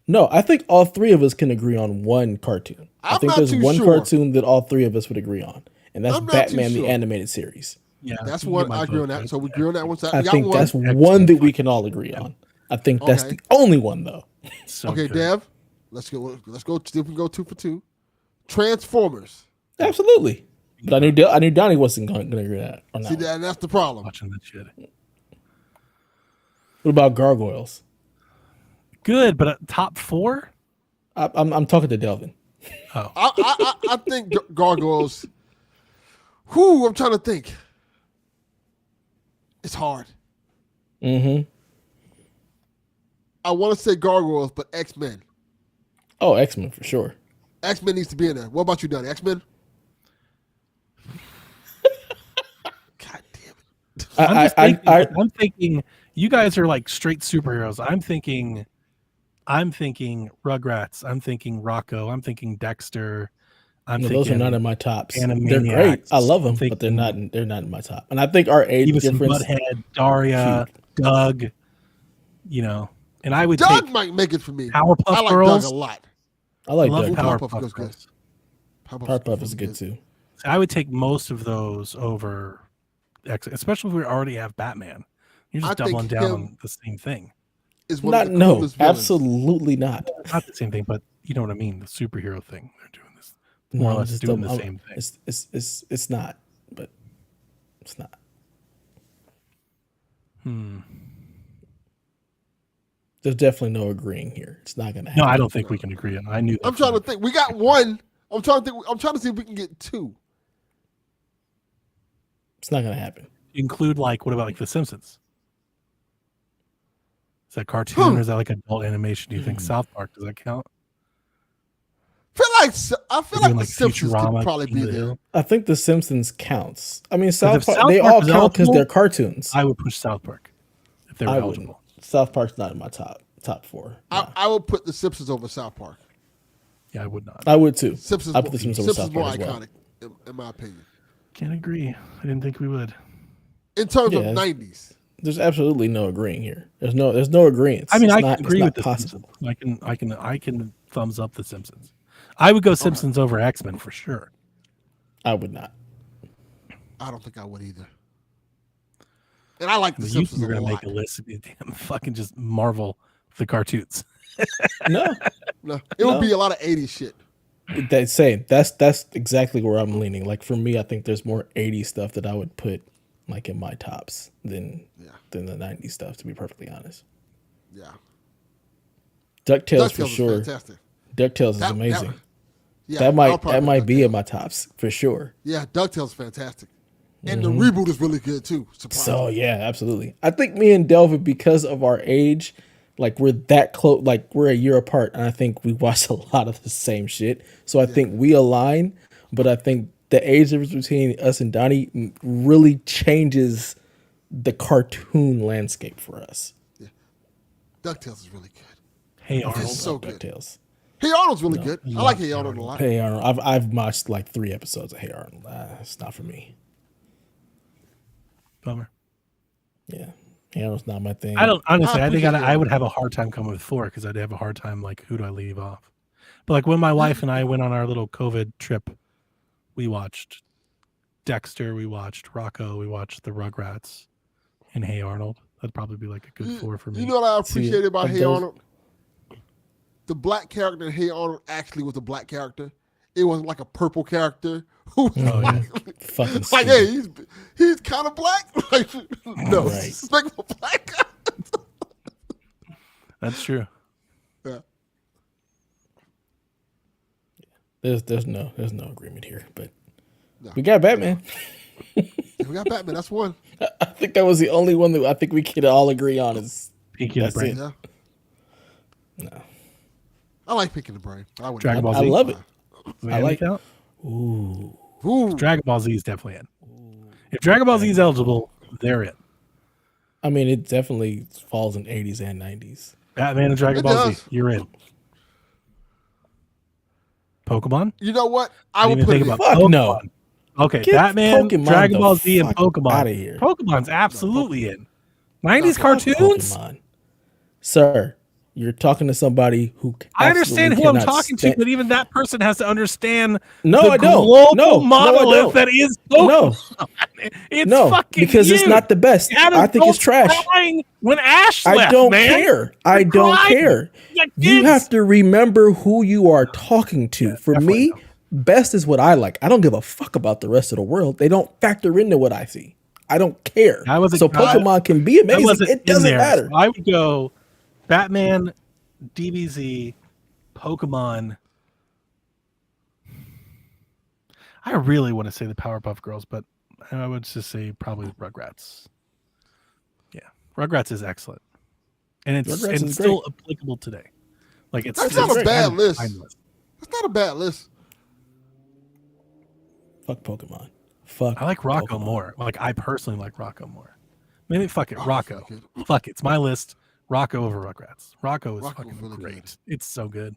No, I think all 3 of us can agree on one cartoon. I I'm think not there's too one sure. cartoon that all 3 of us would agree on, and that's I'm not too Batman the sure. animated series. Yeah, That's you can one. get my I agree vote, on that. right? So we agree on that one. So I we got think one. that's one that we can all agree on. I think that's Okay. the only one though. So Okay, good. Dev. Let's go. See if we can go 2 for 2. Transformers. Absolutely. But I knew Donnie wasn't going to agree with that on that. See one. that? And that's the problem. Watching that shit. What about Gargoyles? Good, but top 4? I'm talking to Delvin. I think Gargoyles. Whew, I'm trying to think. It's hard. Mm-hmm. I want to say Gargoyles, but X-Men. Oh, X-Men for sure. X-Men needs to be in there. What about you, Donnie? X-Men? God damn it. I'm thinking you guys are like straight superheroes. I'm thinking Rugrats. I'm thinking Rocco. I'm thinking Dexter. I'm No, thinking those are not in my tops. They're Animaniacs. great. I love them, I'm but they're not in my top. And I think our age Beavis and difference. Butthead, Daria, Doug. You know, and I would Doug take might make it for me. Powerpuff I like Girls. Doug a lot. I like I love Doug. Powerpuff Powerpuff goes good. Girls. Powerpuff is good too. I would take most of those over, especially if we already have Batman. You're just I think doubling down him- on the same thing. Is one Not of the no, coolest villains. absolutely not. Not the same thing, but you know what I mean. The superhero thing. They're doing this more or less just doing don't- the same thing. It's not, but it's not. There's definitely no agreeing here. It's not gonna happen. No, I don't think we can agree on. I knew. I'm that trying to from- think. We got one. I'm trying to see if we can get 2. It's not gonna happen. include like what about like The Simpsons? Is that cartoon or is that like adult animation? Do you think South Park, does that count? I feel like The Like Simpsons could Futurama, probably King be of the there. Hill? I think The Simpsons counts. I mean, if South Park, South they Park all was count because eligible, they're cartoons. I would push South Park if they were I eligible. wouldn't. South Park's not in my top four. No. I would put The Simpsons over South Park. Yeah, I would not. I would too. Simpsons, I put The Simpsons over South more Park as well. iconic, in my opinion. Can't agree. I didn't think we would. In terms of Yeah, 90s. There's absolutely no agreeing here. There's no agreement. I mean, It's I not, can agree it's with not the possible. Simpsons. I can thumbs up the Simpsons. I would go Simpsons over X-Men for sure. I would not. I don't think I would either. And I like The You Simpsons were a gonna lot. make a list of damn fucking just Marvel the cartoons. No, No, it would be a lot of 80s shit. that's exactly where I'm leaning. Like for me, I think there's more 80s stuff that I would put like in my tops than the 90s stuff. To be perfectly honest, Yeah. DuckTales for is sure. fantastic. DuckTales is amazing. Yeah, That might be in my tops for sure. Yeah, DuckTales is fantastic. And the reboot is really good too. Surprisingly. So yeah, absolutely. I think me and Delvin, because of our age, like we're that close, like we're a year apart, and I think we watch a lot of the same shit. So I think we align, but I think the age difference between us and Donnie really changes the cartoon landscape for us. Yeah. DuckTales is really good. Hey Arnold. It's so good. DuckTales. Hey Arnold's really good. I like Hey Arnold a lot. Hey Arnold. I've watched like 3 episodes of Hey Arnold. It's not for me. Bummer. Yeah. Hey Arnold's not my thing. I don't honestly. I think appreciate I would have a hard time coming with 4 because I'd have a hard time like who do I leave off. But like when my wife and I went on our little COVID trip, we watched Dexter, we watched Rocco, we watched the Rugrats, and Hey Arnold. That'd probably be like a good 4 for me. You know what I appreciated about of Hey those- Arnold? The black character in Hey Arnold actually was a black character. It wasn't like a purple character who was Fucking like, stupid. hey, he's kind of black. Like, no, Right. he's like a black guy. That's true. Yeah. There's no agreement here, but No. we got Batman. We got Batman. That's one. I think that was the only one that I think we could all agree on is Pinky and the That's Brain. it. Yeah. no. I like Pink in the Brain. I would. Dragon Ball I Z. love it. We I have like any count? Ooh. Dragon Ball Z is definitely in. If Dragon Ball Z is eligible, they're in. I mean, it definitely falls in 80s and 90s. Batman and Dragon It Ball does. Z, you're in. Pokemon? You know what? I Didn't would put even it in. think about Fuck no. Okay, Get Batman, Pokemon Dragon the Ball Z, and fuck Pokemon. outta here. Pokemon's absolutely in. 90s No, cartoons? Pokemon. Sir, you're talking to somebody who I understand who I'm absolutely talking to, cannot but even that person has to understand No, the I don't. global No, I monolith don't. that is No, Pokemon. It's no, fucking because it's huge. not the best. You had I think it's adults trash. crying when Ash I left, don't man. care. I don't crying. care. Yeah, You kids. have to remember who you are talking to. For definitely me, best is what I like. I don't give a fuck about the rest of the world. They don't factor into what I see. I don't care. I wasn't- So Pokemon can be That amazing. wasn't It in doesn't there. matter. So I would go Batman, DBZ, Pokemon. I really want to say the Powerpuff Girls, but I would just say probably Rugrats. Yeah, Rugrats is excellent, and it's Rugrats and is still applicable today. Like it's That's not a it's bad list. timeless. That's not a bad list. Fuck Pokemon. Fuck. I like Rocco Pokemon. more. Like I personally like Rocco more. Maybe fuck it, Rocco's Rocco. really Fuck it, it's my list. Rocco over Rugrats. Rocco is Rocco's fucking really great. good. It's so good.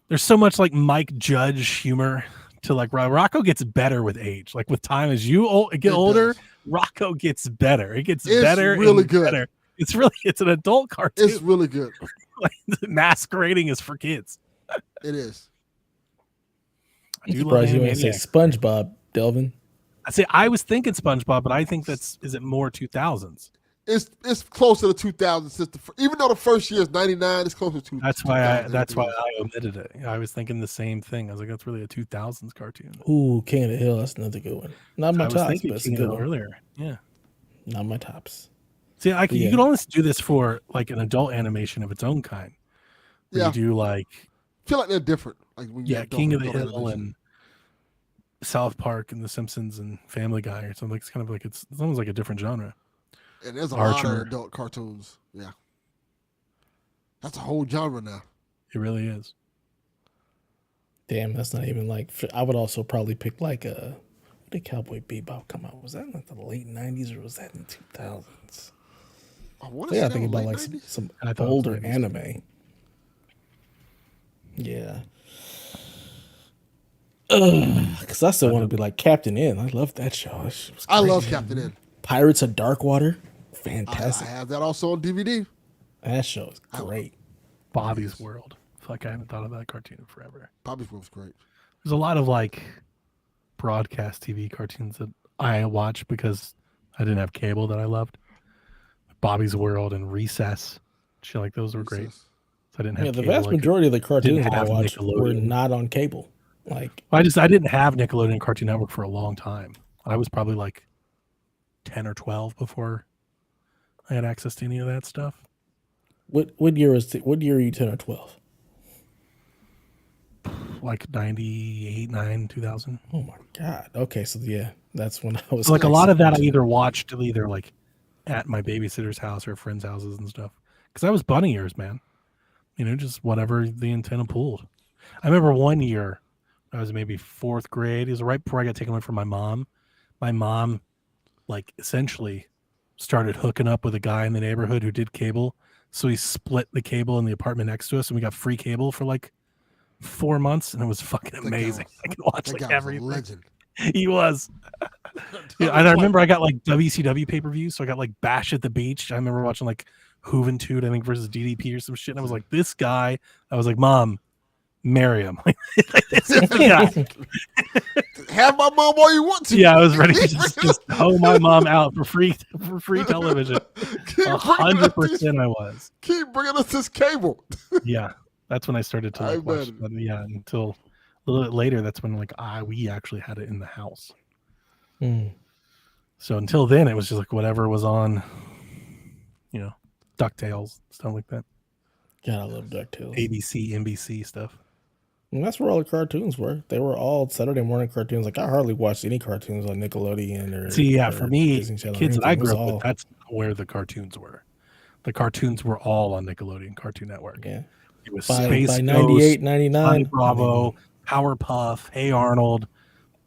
There's so much like Mike Judge humor to like Rocco gets better with age. Like with time, as you get It older, does. Rocco gets better. It gets It's better. really and good. better. It's an adult cartoon. It's really good. Like, masquerading is for kids. It is. I I'm do love surprised you didn't say Animaniacs. SpongeBob, Delvin. I was thinking SpongeBob, but I think is it more 2000s? It's closer to 2000 since even though the first year is 99, it's closer to. That's why 2000. I omitted it. I was thinking the same thing. I was like, that's really a 2000s cartoon. Ooh, King of the Hill. That's another good one. Not my I was tops, thinking but it's a King good of the one. earlier. Yeah. Not my tops. See, you Yeah. can only do this for like an adult animation of its own kind. Where Yeah. You do like I feel like they're different. Like when you have King of the adult Hill animation. and South Park and The Simpsons and Family Guy or something. It's kind of like it's almost like a different genre. And there's a Archer. lot of adult cartoons. Yeah. That's a whole genre now. It really is. Damn, that's not even like. I would also probably pick like a. When did Cowboy Bebop come out? Was that in like the late 90s or was that in the 2000s? I want I to say think about late like 90s. some I thought it was older 90s. anime. Yeah. Because I still want to be like Captain N. I love that show. That shit was I great. love Captain N. Pirates of Darkwater. I Fantastic. have that also on DVD. That show is great. Bobby's World. Fuck, I haven't thought of that cartoon in forever. Bobby's World's great. There's a lot of like broadcast TV cartoons that I watched because I didn't have cable that I loved. Bobby's World and Recess. Shit like those were great. So I didn't have Yeah, the cable, vast like, majority of the cartoons that I have watched were Nickelodeon. not on cable. Like, I didn't have Nickelodeon and Cartoon Network for a long time. I was probably like 10 or 12 before I had access to any of that stuff. what year are you 10 or 12? Like 98, 9, 2000. Oh my god. Okay, so yeah, that's when I was So like a lot of that I either watched either like at my babysitter's house or friends' houses and stuff. Because I was bunny ears, man. You know, just whatever the antenna pulled. I remember one year, I was maybe fourth grade. It was right before I got taken away from my mom. My mom, like, essentially started hooking up with a guy in the neighborhood who did cable. So he split the cable in the apartment next to us, and we got free cable for like 4 months, and it was fucking amazing. I could watch like everything. Legend. He was. Yeah, and I remember I got like WCW pay-per-view, so I got like Bash at the Beach. I remember watching like Juventud, I think, versus DDP or some shit. And I was like, this guy. I was like, Mom, marry him. This is the guy. Have my mom all you want to. Yeah, I was ready to just hoe my mom out for free television. Keep bringing us 100% I was. Keep bringing us this cable. Yeah, that's when I started to like, watch. But yeah, until a little bit later, that's when like we actually had it in the house. So until then, it was just like whatever was on, you know, DuckTales, stuff like that. God, I love DuckTales. ABC, NBC stuff. And that's where all the cartoons were. They were all Saturday morning cartoons. Like I hardly watched any cartoons on Nickelodeon or. See, yeah, or for me, Disney Channel or kids that I anything. It grew was up with, that's where the cartoons were. The cartoons were all on Nickelodeon, Cartoon Network. Yeah. It was by Space 98, Ghost, 99. Bravo, Powerpuff, Hey Arnold,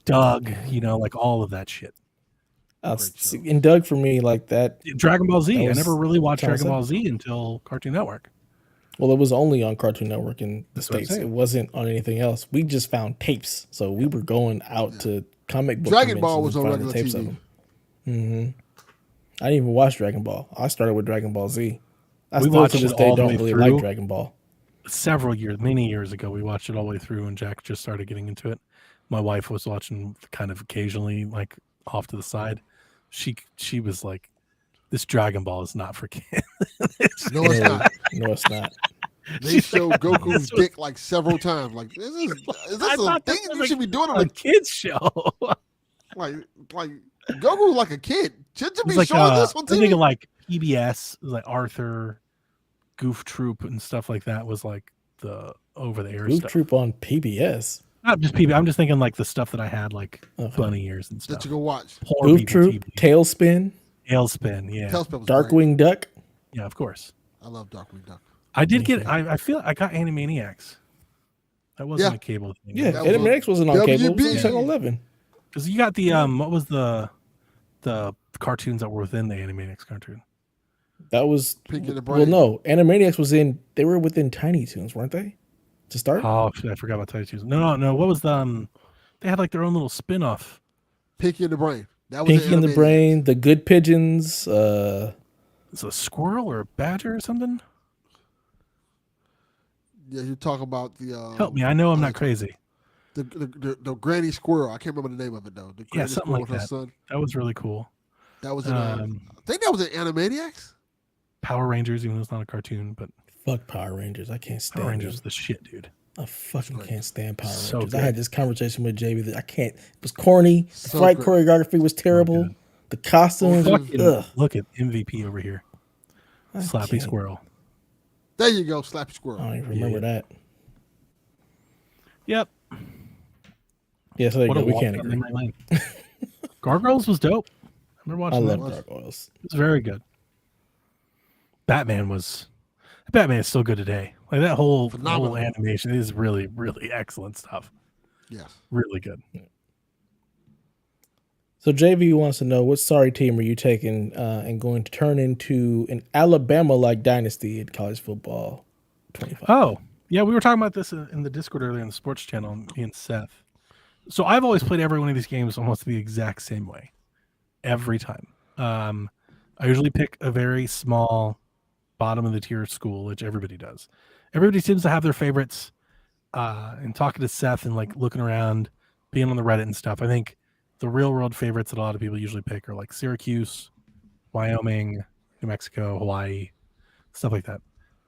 Doug, you know, like all of that shit. And Doug for me, like that. Dragon Ball Z. I was never really watched Thompson. Dragon Ball Z until Cartoon Network. Well, it was only on Cartoon Network in the That's what I'm States. saying. It wasn't on anything else. We just found tapes. So we were going out to comic book Dragon Ball conventions was and on finding regular tapes of TV. them. I didn't even watch Dragon Ball. I started with Dragon Ball Z. I We still watched to this it day all the don't way really through. like Dragon Ball. Several years, many years ago, we watched it all the way through, and Jack just started getting into it. My wife was watching kind of occasionally, like off to the side. She was like, "This Dragon Ball is not for kids." No, it's not. No, it's not. They showed Goku's dick like several times. Like, is this I a thought thing this that was you should be doing on a a kids show. like Goku's like a kid. Should you It's be like showing this on I'm thinking TV? like PBS, like Arthur, Goof Troop, and stuff like that was like the over the air Goof stuff. Troop on PBS. Not just PBS. I'm just thinking like the stuff that I had, like Okay. Bunny Ears and That stuff. you go watch. Poor Goof people Troop, TV. Tailspin, Tailspin, yeah, Tailspin was great. Darkwing Duck. yeah, of course. I love Darkwing Duck. I did get. I feel I got Animaniacs. That wasn't Yeah. a cable thing. Yeah, That was on Animaniacs wasn't on cable. It was on WB. Channel 11. Because you got the what was the cartoons that were within the Animaniacs cartoon? That was Pinky the well, Brain. no, Animaniacs was in. They were within Tiny Toons, weren't they? To start, Oh, shit, I forgot about Tiny Toons. No. What was the? They had like their own little spin-off. Pinky and the Brain. That was Pinky and the Animaniacs. Brain, the Good Pigeons. Is it a squirrel or a badger or something? Yeah, you talk about the. Help me! I know I'm not crazy. The Granny Squirrel. I can't remember the name of it though. The Granny something Squirrel like with her that. son. That was really cool. That was in. I think that was in Animaniacs. Power Rangers, even though it's not a cartoon, but Fuck Power Rangers. I can't stand Power Rangers them. is the shit, dude. I fucking can't stand Power So Rangers. I good. had this conversation with JB that I can't. It was corny. The So fight good. choreography was terrible. good. The costumes. Fucking Ugh. look at MVP over here. Slappy can't. Squirrel. There you go, Slappy I Squirrel. don't even remember that. Yep. Yeah, so there you What go. a We walk can't down agree. memory lane. Gargoyles was dope. That remember I watching love that. Gargoyles. It was very good. Batman is still good today. Like that whole animation is really, really excellent stuff. Yes. Really good. So JV wants to know, what sorry team are you taking and going to turn into an Alabama-like dynasty in college football 25? Oh, yeah, we were talking about this in the Discord earlier in the sports channel, me and Seth. So I've always played every one of these games almost the exact same way. Every time. I usually pick a very small bottom of the tier school, which everybody does. Everybody seems to have their favorites. And talking to Seth and like looking around, being on the Reddit and stuff, I think the real world favorites that a lot of people usually pick are like Syracuse, Wyoming, New Mexico, Hawaii, stuff like that.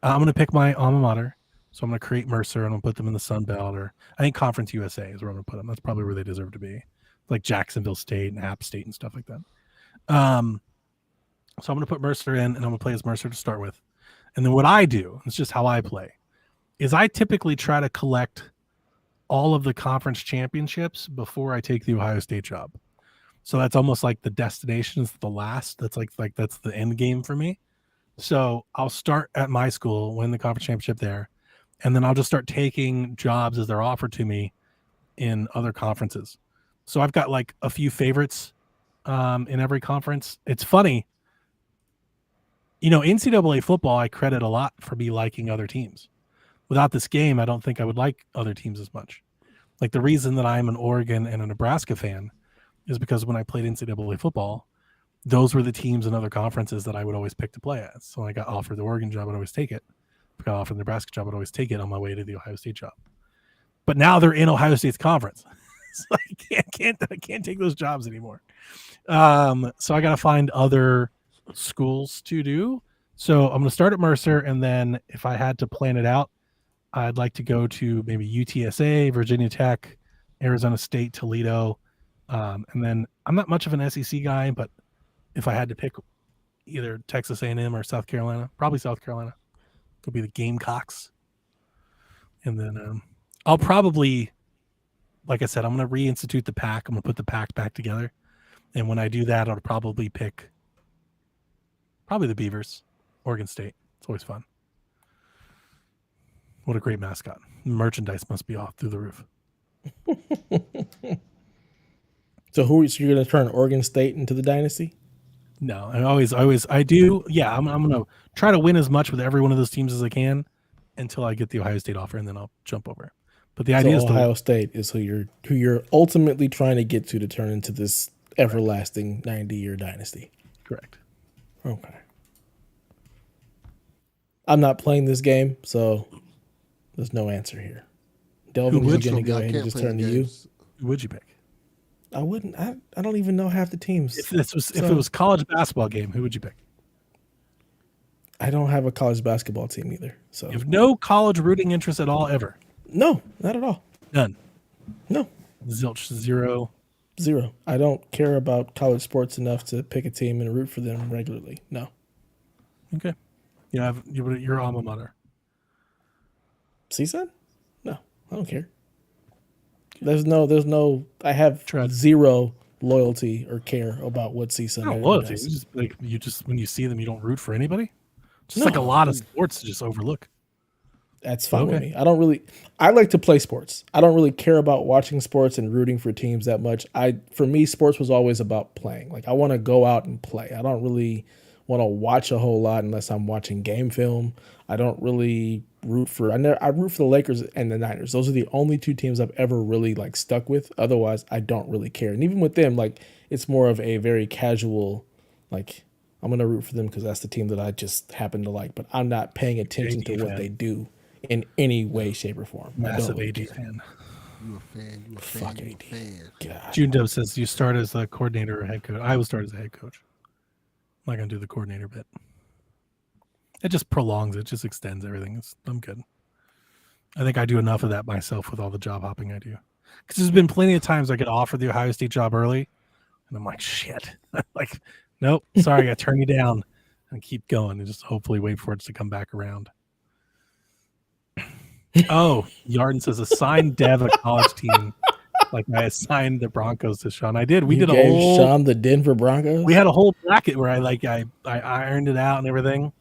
I'm going to pick my alma mater. So I'm going to create Mercer and I'm going to put them in the Sun Belt, or I think Conference USA is where I'm going to put them. That's probably where they deserve to be, like Jacksonville State and App State and stuff like that. So I'm going to put Mercer in and I'm going to play as Mercer to start with. And then what I do, it's just how I play, is I typically try to collect all of the conference championships before I take the Ohio State job. So that's almost like the destination is the last. That's like that's the end game for me. So I'll start at my school, win the conference championship there, and then I'll just start taking jobs as they're offered to me in other conferences. So I've got like a few favorites in every conference. It's funny. You know, NCAA football, I credit a lot for me liking other teams. Without this game, I don't think I would like other teams as much. Like the reason that I'm an Oregon and a Nebraska fan is because when I played NCAA football, those were the teams in other conferences that I would always pick to play at. So when I got offered the Oregon job, I'd always take it. If I got offered the Nebraska job, I'd always take it on my way to the Ohio State job. But now they're in Ohio State's conference. So I can't take those jobs anymore. So I got to find other schools to do. So I'm going to start at Mercer, and then if I had to plan it out, I'd like to go to maybe UTSA, Virginia Tech, Arizona State, Toledo, and then I'm not much of an SEC guy, but if I had to pick either Texas A&M or South Carolina, probably South Carolina, could be the Gamecocks. And then I'll probably, like I said, I'm going to reinstitute the pack. I'm going to put the pack back together, and when I do that, I'll probably pick the Beavers, Oregon State. It's always fun. What a great mascot. Merchandise must be off through the roof. So you're going to turn Oregon State into the dynasty? No, I do. Yeah, I'm going to try to win as much with every one of those teams as I can until I get the Ohio State offer, and then I'll jump over. But the idea is Ohio State is who you're ultimately trying to get to turn into this everlasting 90-year dynasty. Correct. Okay. I'm not playing this game, so there's no answer here. Delvin, is going to go ahead and just turn to you. Who would you pick? I wouldn't. I don't even know half the teams. If it was college basketball game, who would you pick? I don't have a college basketball team either. So you have no college rooting interest at all ever? No, not at all. None? No. Zilch. Zero? I don't care about college sports enough to pick a team and root for them regularly. No. Okay. You have your alma mater. CSUN? No, I don't care. There's no. I have zero loyalty or care about what CSUN. No loyalty. You just when you see them, you don't root for anybody. Just like a lot of sports to just overlook. That's fine with me. I like to play sports. I don't really care about watching sports and rooting for teams that much. For me, sports was always about playing. Like I want to go out and play. I don't really want to watch a whole lot unless I'm watching game film. I don't really root for. I root for the Lakers and the Niners. Those are the only two teams I've ever really like stuck with. Otherwise, I don't really care. And even with them, like it's more of a very casual, like I'm gonna root for them because that's the team that I just happen to like. But I'm not paying attention to what they do in any way, shape, or form. Massive AD fan. You a fan. You a fan. Fuck you AD. a fan. God. June Dove says you start as a coordinator or head coach. I will start as a head coach. I'm not gonna do the coordinator bit. It just prolongs it, just extends everything. I'm good. I think I do enough of that myself with all the job hopping I do. Because there's been plenty of times I get offered the Ohio State job early, and I'm like, shit. Like, nope, sorry, I got to turn you down and keep going and just hopefully wait for it to come back around. Oh, Yarden says assign Dev a college team Like I assigned the Broncos to Sean. I did. We You did a gave whole. Sean the Denver Broncos. We had a whole bracket where I ironed it out and everything.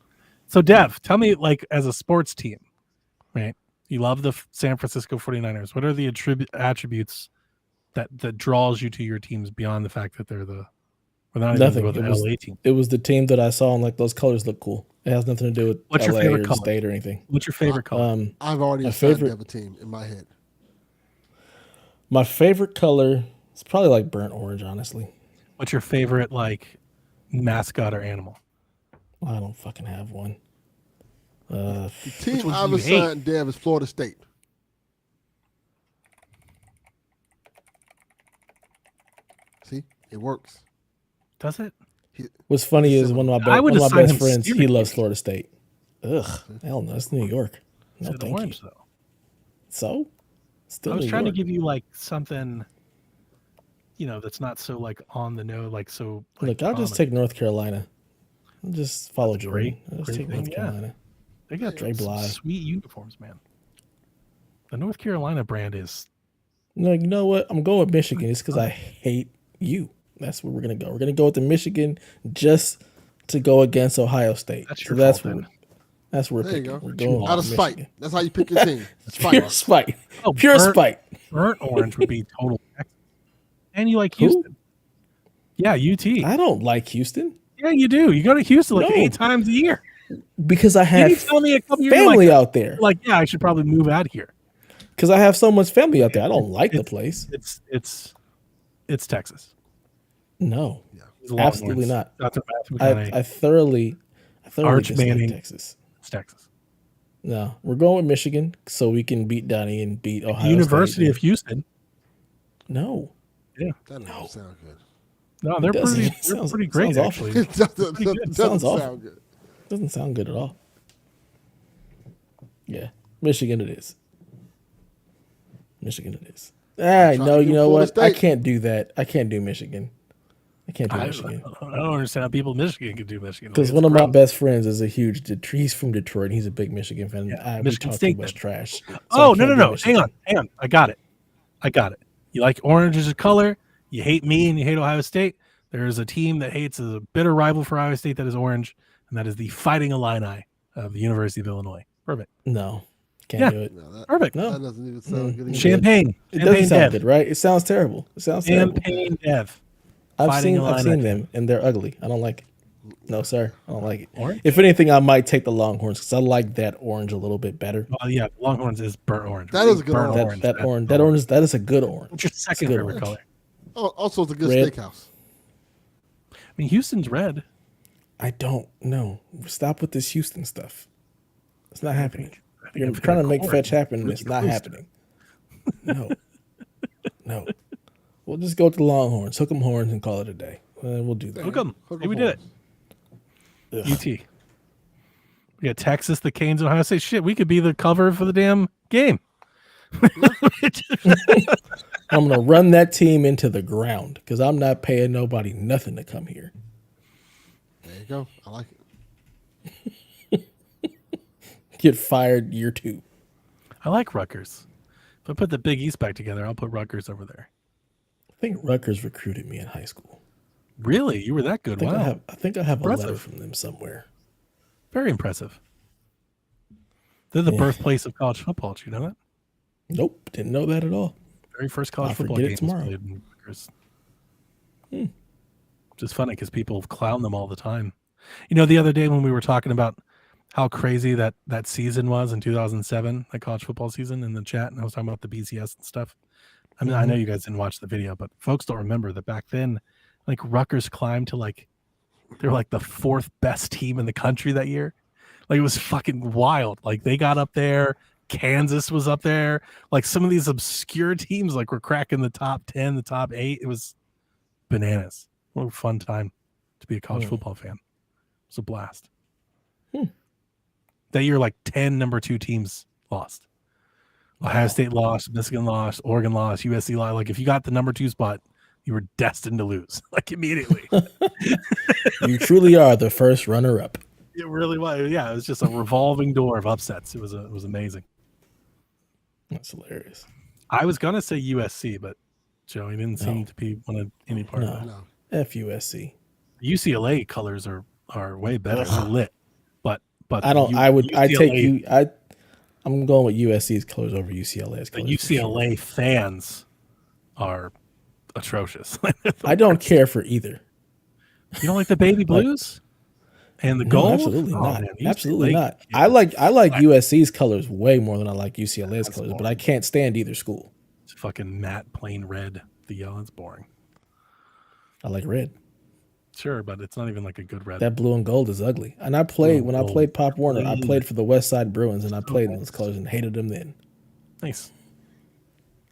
So Dev, tell me, like, as a sports team, right? You love the San Francisco 49ers. What are the attributes that draws you to your teams beyond the fact that they're the Nothing. the LA team? It was the team that I saw, and like those colors look cool. It has nothing to do with What's your LA favorite or the color? state or anything. What's your favorite color? I've already My assigned favorite- Dev a team in my head. My favorite color is probably like burnt orange, honestly. What's your favorite like mascot or animal? I don't fucking have one. The team ones I've do you hate? assigned Dev is Florida State. See, it works. Does it? What's funny is one of I would my assign best him friends, he Syracuse. loves Florida State. Ugh, hell no, it's New York. No, It's thank orange you. though. So, still I was New trying York. to give you like something, that's not so like on the nose, like so. Like, Look, I'll just prominent. take North Carolina. I'll just follow That's Jordan. great. I'll just Great take thing, North yeah. Carolina. They got Dre some Bly. sweet uniforms, man. The North Carolina brand is No, you know what? I'm going with Michigan. It's because I hate you. That's where we're gonna go. We're gonna go with the Michigan just to go against Ohio State. That's So your that's fault, what then. that's what we're There you picking. go. We're going Out of with spite. Michigan. That's how you pick your team. Pure Spite. spite. Oh, Pure burnt- spite. burnt orange would be total. Texas. And you like Who? Houston? Yeah, UT. I don't like Houston Yeah, you do. You go to Houston like No. 8 times a year. because I Didn't you have tell me a couple years ago, family like, out there. like, yeah, I should probably move out of here. Because I have so much family out there. I don't like the It's- place. It's Texas. No, It's the Longhorns. absolutely not. That's a Matthew McConaughey. I thoroughly Arch dislike Manning. Texas. It's Texas. No, we're going with Michigan so we can beat Donnie and beat Ohio University State. of Houston. No, That doesn't sound good. No, they're doesn't. pretty. It They're sounds- pretty great, sounds awful. actually. It doesn't, Pretty good. doesn't Sounds awful. sound good. doesn't sound good at all. Yeah, Michigan it is. Michigan it is. trying No, to you do know Florida what? I State. can't do that. I can't do Michigan. I can't do I Michigan. don't understand how people in Michigan can do Michigan. Because It's one of my gross. best friends is a huge. He's from Detroit. And he's a big Michigan fan. Yeah, We Michigan talk State too much then. trash. so I Oh, no, can't no, do no. Hang on. I got it. You like orange as a color. You hate me and you hate Ohio State. There is a team that hates a bitter rival for Ohio State that is orange, and that is the Fighting Illini of the University of Illinois. Perfect. No, can't Yeah. do it. No, Perfect. that doesn't even sound good. either. Champagne. It doesn't Champagne sound Dev. good, right? It sounds terrible. It sounds terrible. Champagne Dev. I've Fighting seen Illini. them, and they're ugly. I don't like it. No, sir, I don't like it. Orange? If anything, I might take the Longhorns because I like that orange a little bit better. Well, yeah, Longhorns is burnt orange. That is a good Burnt orange. That That's orange, the that is a good orange. What's your second good favorite orange. color? Oh, also, it's a good Red. steakhouse. I mean, Houston's red. I don't know. Stop with this Houston stuff. It's not happening. I think You're I'm trying to very make cold. fetch happen, and Really it's not close to happening. No, no. We'll just go to the Longhorns, hook 'em horns, and call it a day. We'll do that. Look at them. Hook Hey, we 'em did it. Ugh. UT. We got Texas, the Canes, and Ohio State. Shit, we could be the cover for the damn game. I'm gonna run that team into the ground because I'm not paying nobody nothing to come here. There you go. I like it. Get fired year 2. I like Rutgers. If I put the Big East back together, I'll put Rutgers over there. I think Rutgers recruited me in high school. Really? You were that good? Wow. I think I have a letter Impressive. from them somewhere. Very impressive. They're the birthplace of college football. Did you know that? Nope, didn't know that at all. Very first college I'll football forget game it was tomorrow. played in Rutgers. Which is funny because people clown them all the time. You know, the other day when we were talking about how crazy that season was in 2007, that college football season in the chat, and I was talking about the BCS and stuff. I mean, I know you guys didn't watch the video, but folks don't remember that back then, like Rutgers climbed to they were like the 4th best team in the country that year. Like it was fucking wild. Like they got up there. Kansas was up there. Like some of these obscure teams like were cracking the top 10, the top 8. It was bananas. What a fun time to be a college football fan. It was a blast. That year, like 10 number 2 teams lost. Ohio State lost, Michigan lost, Oregon lost, USC lost. Like if you got the number 2 spot, you were destined to lose. Like immediately. You truly are the first runner-up. It really was. Yeah, it was just a revolving door of upsets. It was amazing. That's hilarious. I was gonna say USC, but Joe. He didn't seem to be wanted any part of that. No. FUSC. UCLA colors are way better. They're lit, but I don't. UCLA, I'm going with USC's colors over UCLA's the colors. UCLA fans are atrocious. I don't care for either. You don't like the baby blues and the No, gold? absolutely Oh, not. man, Absolutely UCLA not. is I like USC's colors way more than I like UCLA's colors, but I can't stand either school. It's fucking matte plain red. The yellow is boring. I like red. Sure, but it's not even like a good red. That blue and gold is ugly. And I played when I gold. played Pop Warner. I Clean. played for the West Side Bruins, and I played in nice. those colors and hated them then. Nice.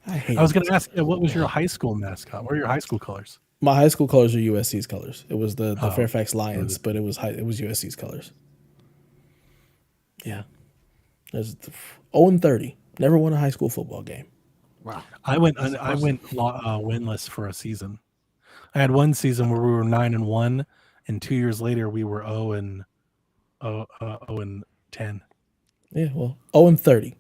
I was going to ask you, what was your high school mascot? What are your high school colors? My high school colors are USC's colors. It was the Fairfax Lions, but it was USC's colors. Yeah. There's 0-30. Never won a high school football game. Wow. I went winless for a season. I had one season where we were 9-1, and 2 years later we were 0-10. Yeah, well, 0-30.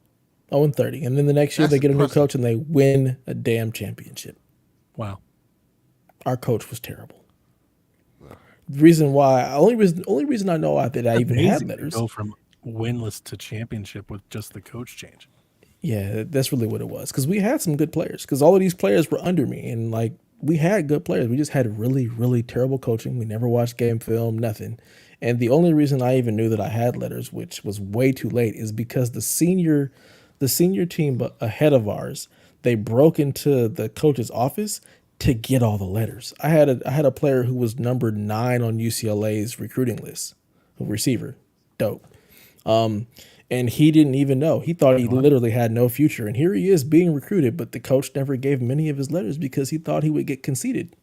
0-30. And then the next year That's they get a new impressive. coach and they win a damn championship. Wow. Our coach was terrible. The reason why, only reason I know that I even had Amazing to letters. go from winless to championship with just the coach change. Yeah, that's really what it was. Because we had some good players. Because all of these players were under me, and like we had good players. We just had really, really terrible coaching. We never watched game film, nothing. And the only reason I even knew that I had letters, which was way too late, is because the senior team ahead of ours, they broke into the coach's office to get all the letters. I had a player who was number 9 on UCLA's recruiting list, a receiver, dope. And he didn't even know. He thought he literally had no future. And here he is being recruited, but the coach never gave him any of his letters because he thought he would get conceded.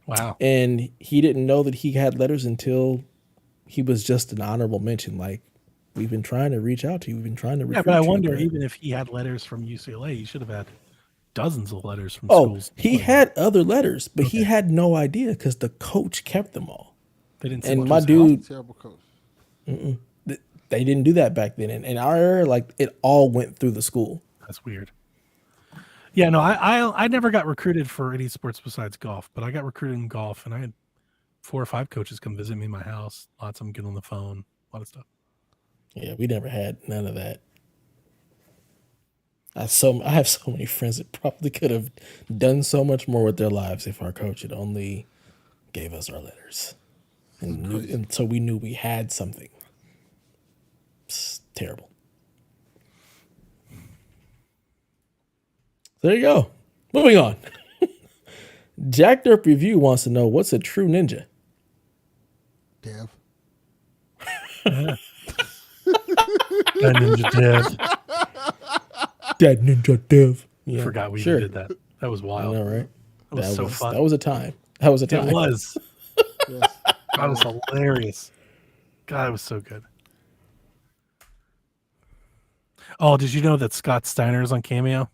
Wow. And he didn't know that he had letters until he was just an honorable mention. Like, we've been trying to reach out to you. We've been trying to recruit Yeah, but I you, wonder, but- even if he had letters from UCLA, he should have had dozens of letters from Oh, schools. he had other letters, but he had no idea because the coach kept them all. They didn't. And send my them to his house. dude, Terrible coach. they didn't do that back then. And in our era, like, it all went through the school. That's weird. Yeah, no, I never got recruited for any sports besides golf, but I got recruited in golf, and I had 4 or 5 coaches come visit me in my house. Lots of them get on the phone, a lot of stuff. Yeah, we never had none of that. I have so many friends that probably could have done so much more with their lives if our coach had only gave us our letters, and so we knew we had something. It's terrible. There you go. Moving on. Jacked Up Review wants to know, what's a true ninja? Dev. That ninja dev. That ninja dev. Yeah, Forgot we sure. did that. That was I wild. know, right? That was so fun. That was a time. That was a time. It was. Yes. That was hilarious. God, it was so good. Oh, did you know that Scott Steiner is on Cameo?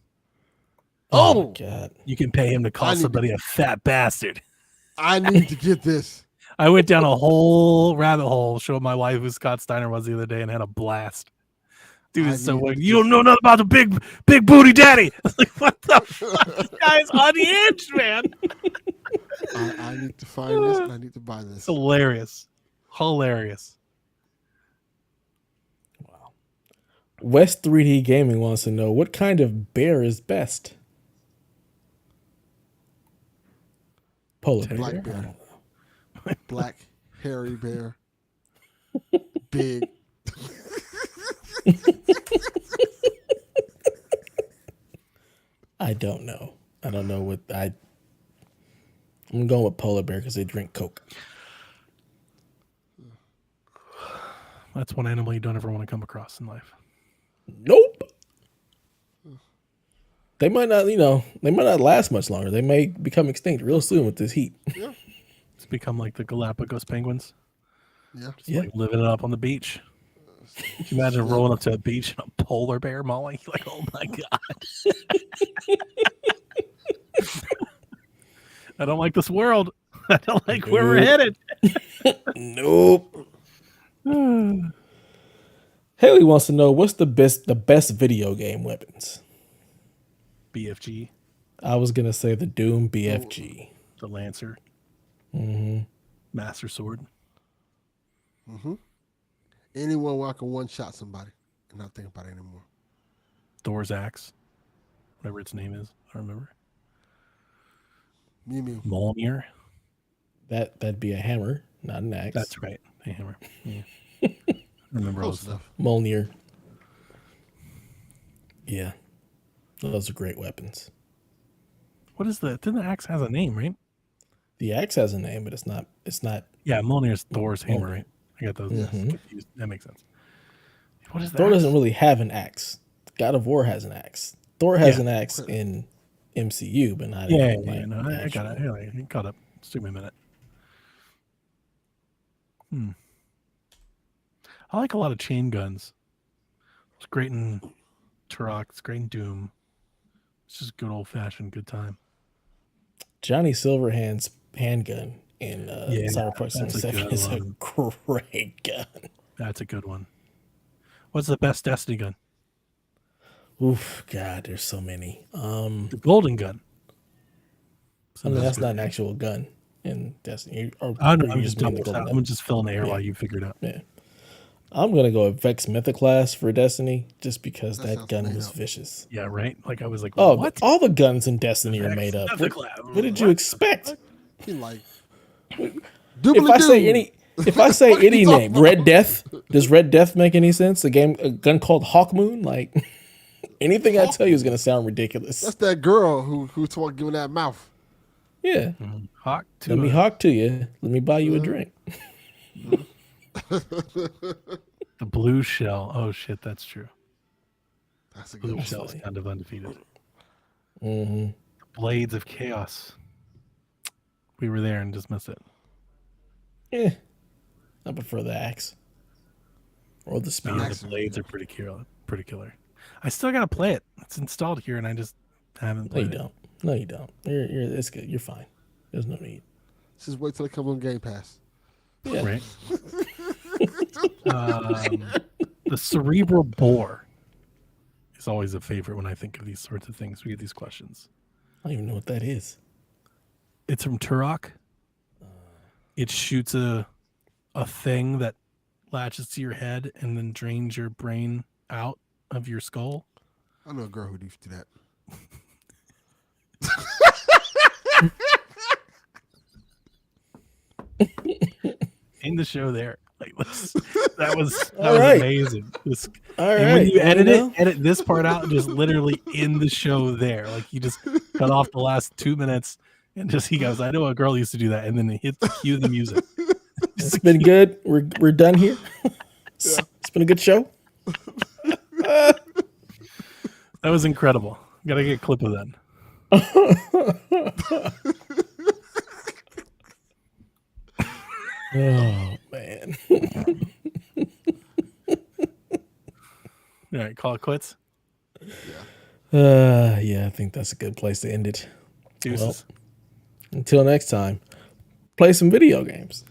Oh, God. You can pay him to I call need to- somebody a fat bastard. I need to get this. I went down a whole rabbit hole showing my wife who Scott Steiner was the other day and had a blast. Dude, I it's so need weird. to You don't know nothing about the big booty daddy. I was like, what the fuck? This guy's unhinged, man. I need to find this and I need to buy this. It's hilarious. Hilarious. West 3D Gaming wants to know, what kind of bear is best? Polar bear. Black bear. Black, hairy bear. Big. I don't know. I don't know what I'm going with polar bear because they drink Coke. That's one animal you don't ever want to come across in life. Nope. They might not, they might not last much longer. They may become extinct real soon with this heat. Yeah. It's become like the Galapagos penguins. Yeah. Just like living it up on the beach. Can you imagine rolling up to a beach and a polar bear mauling? You're like, oh my God. I don't like this world. I don't like where we're headed. Nope. Haley wants to know, what's the best video game weapons? BFG. I was gonna say the Doom BFG. The Lancer. Mm-hmm. Master Sword. Anyone where I can one-shot somebody and not think about it anymore. Thor's axe. Whatever its name is. I don't remember. Mew Mew. Mjolnir. That'd be a hammer, not an axe. That's right. A hammer. Yeah. I remember all Close this enough. Mjolnir. Yeah, those are great weapons. What is the? Then the axe has a name, right? The axe has a name, but it's not. Yeah, Mjolnir is Thor's hammer, Mjolnir. right? I got those Mhm. confused. That makes sense. What is that? Thor doesn't really have an axe. God of War has an axe. Thor has Yeah. an axe in MCU, but not Yeah, in yeah, like, no, I got actual- it. I caught up. Just took me a minute. I like a lot of chain guns. It's great in Turok. It's great in Doom. It's just good old fashioned good time. Johnny Silverhand's handgun in Yeah, Cyberpunk that's a 77 good is a one. great gun. That's a good one. What's the best Destiny gun? Oof, God, there's so many. The golden gun. I mean, that's not an actual gun in Destiny. Or I'm you just mean the double golden I'm just filling the air Yeah. while you figure it out. Yeah. I'm gonna go with Vex Mythoclast for Destiny, just because That that sounds gun made was up. vicious. Yeah, right. Like I was like, Oh, what? all the guns in Destiny are Vex made up. Mythoclast. What did you expect? He like. If I say any name, Red Death. Does Red Death make any sense? A gun called Hawkmoon. Like anything I tell you is gonna sound ridiculous. That's that girl who's talking giving that mouth. Yeah. Hawk to Let me a- hawk to you. Let me buy you a drink. the blue shell. Oh shit, that's true. That's a Blue good one. shell is funny. kind of undefeated. Mm-hmm. Blades of Chaos. We were there and just missed it. Yeah. I prefer the axe or the spear. No, Axe the is blades good. are pretty killer. I still gotta play it. It's installed here, and I just haven't No, you played it. don't. No, you don't. You're it's good. You're fine. There's no need. Just wait till it comes on Game Pass. Yeah. Right. The cerebral bore is always a favorite when I think of these sorts of things. We get these questions. I don't even know what that is. It's from Turok. It shoots a thing that latches to your head and then drains your brain out of your skull. I know a girl who used to do that. In the show there. Like that was right. amazing. All And right. when you edit know? edit this part out, just literally in the show there. Like you just cut off the last 2 minutes and just he goes, I know a girl used to do that, and then he hit cue the music. It's been good. We're done here. It's been a good show. That was incredible. Gotta get a clip of that. Oh man. All right, call it quits. Yeah, I think that's a good place to end it. Deuces. Until next time, play some video games.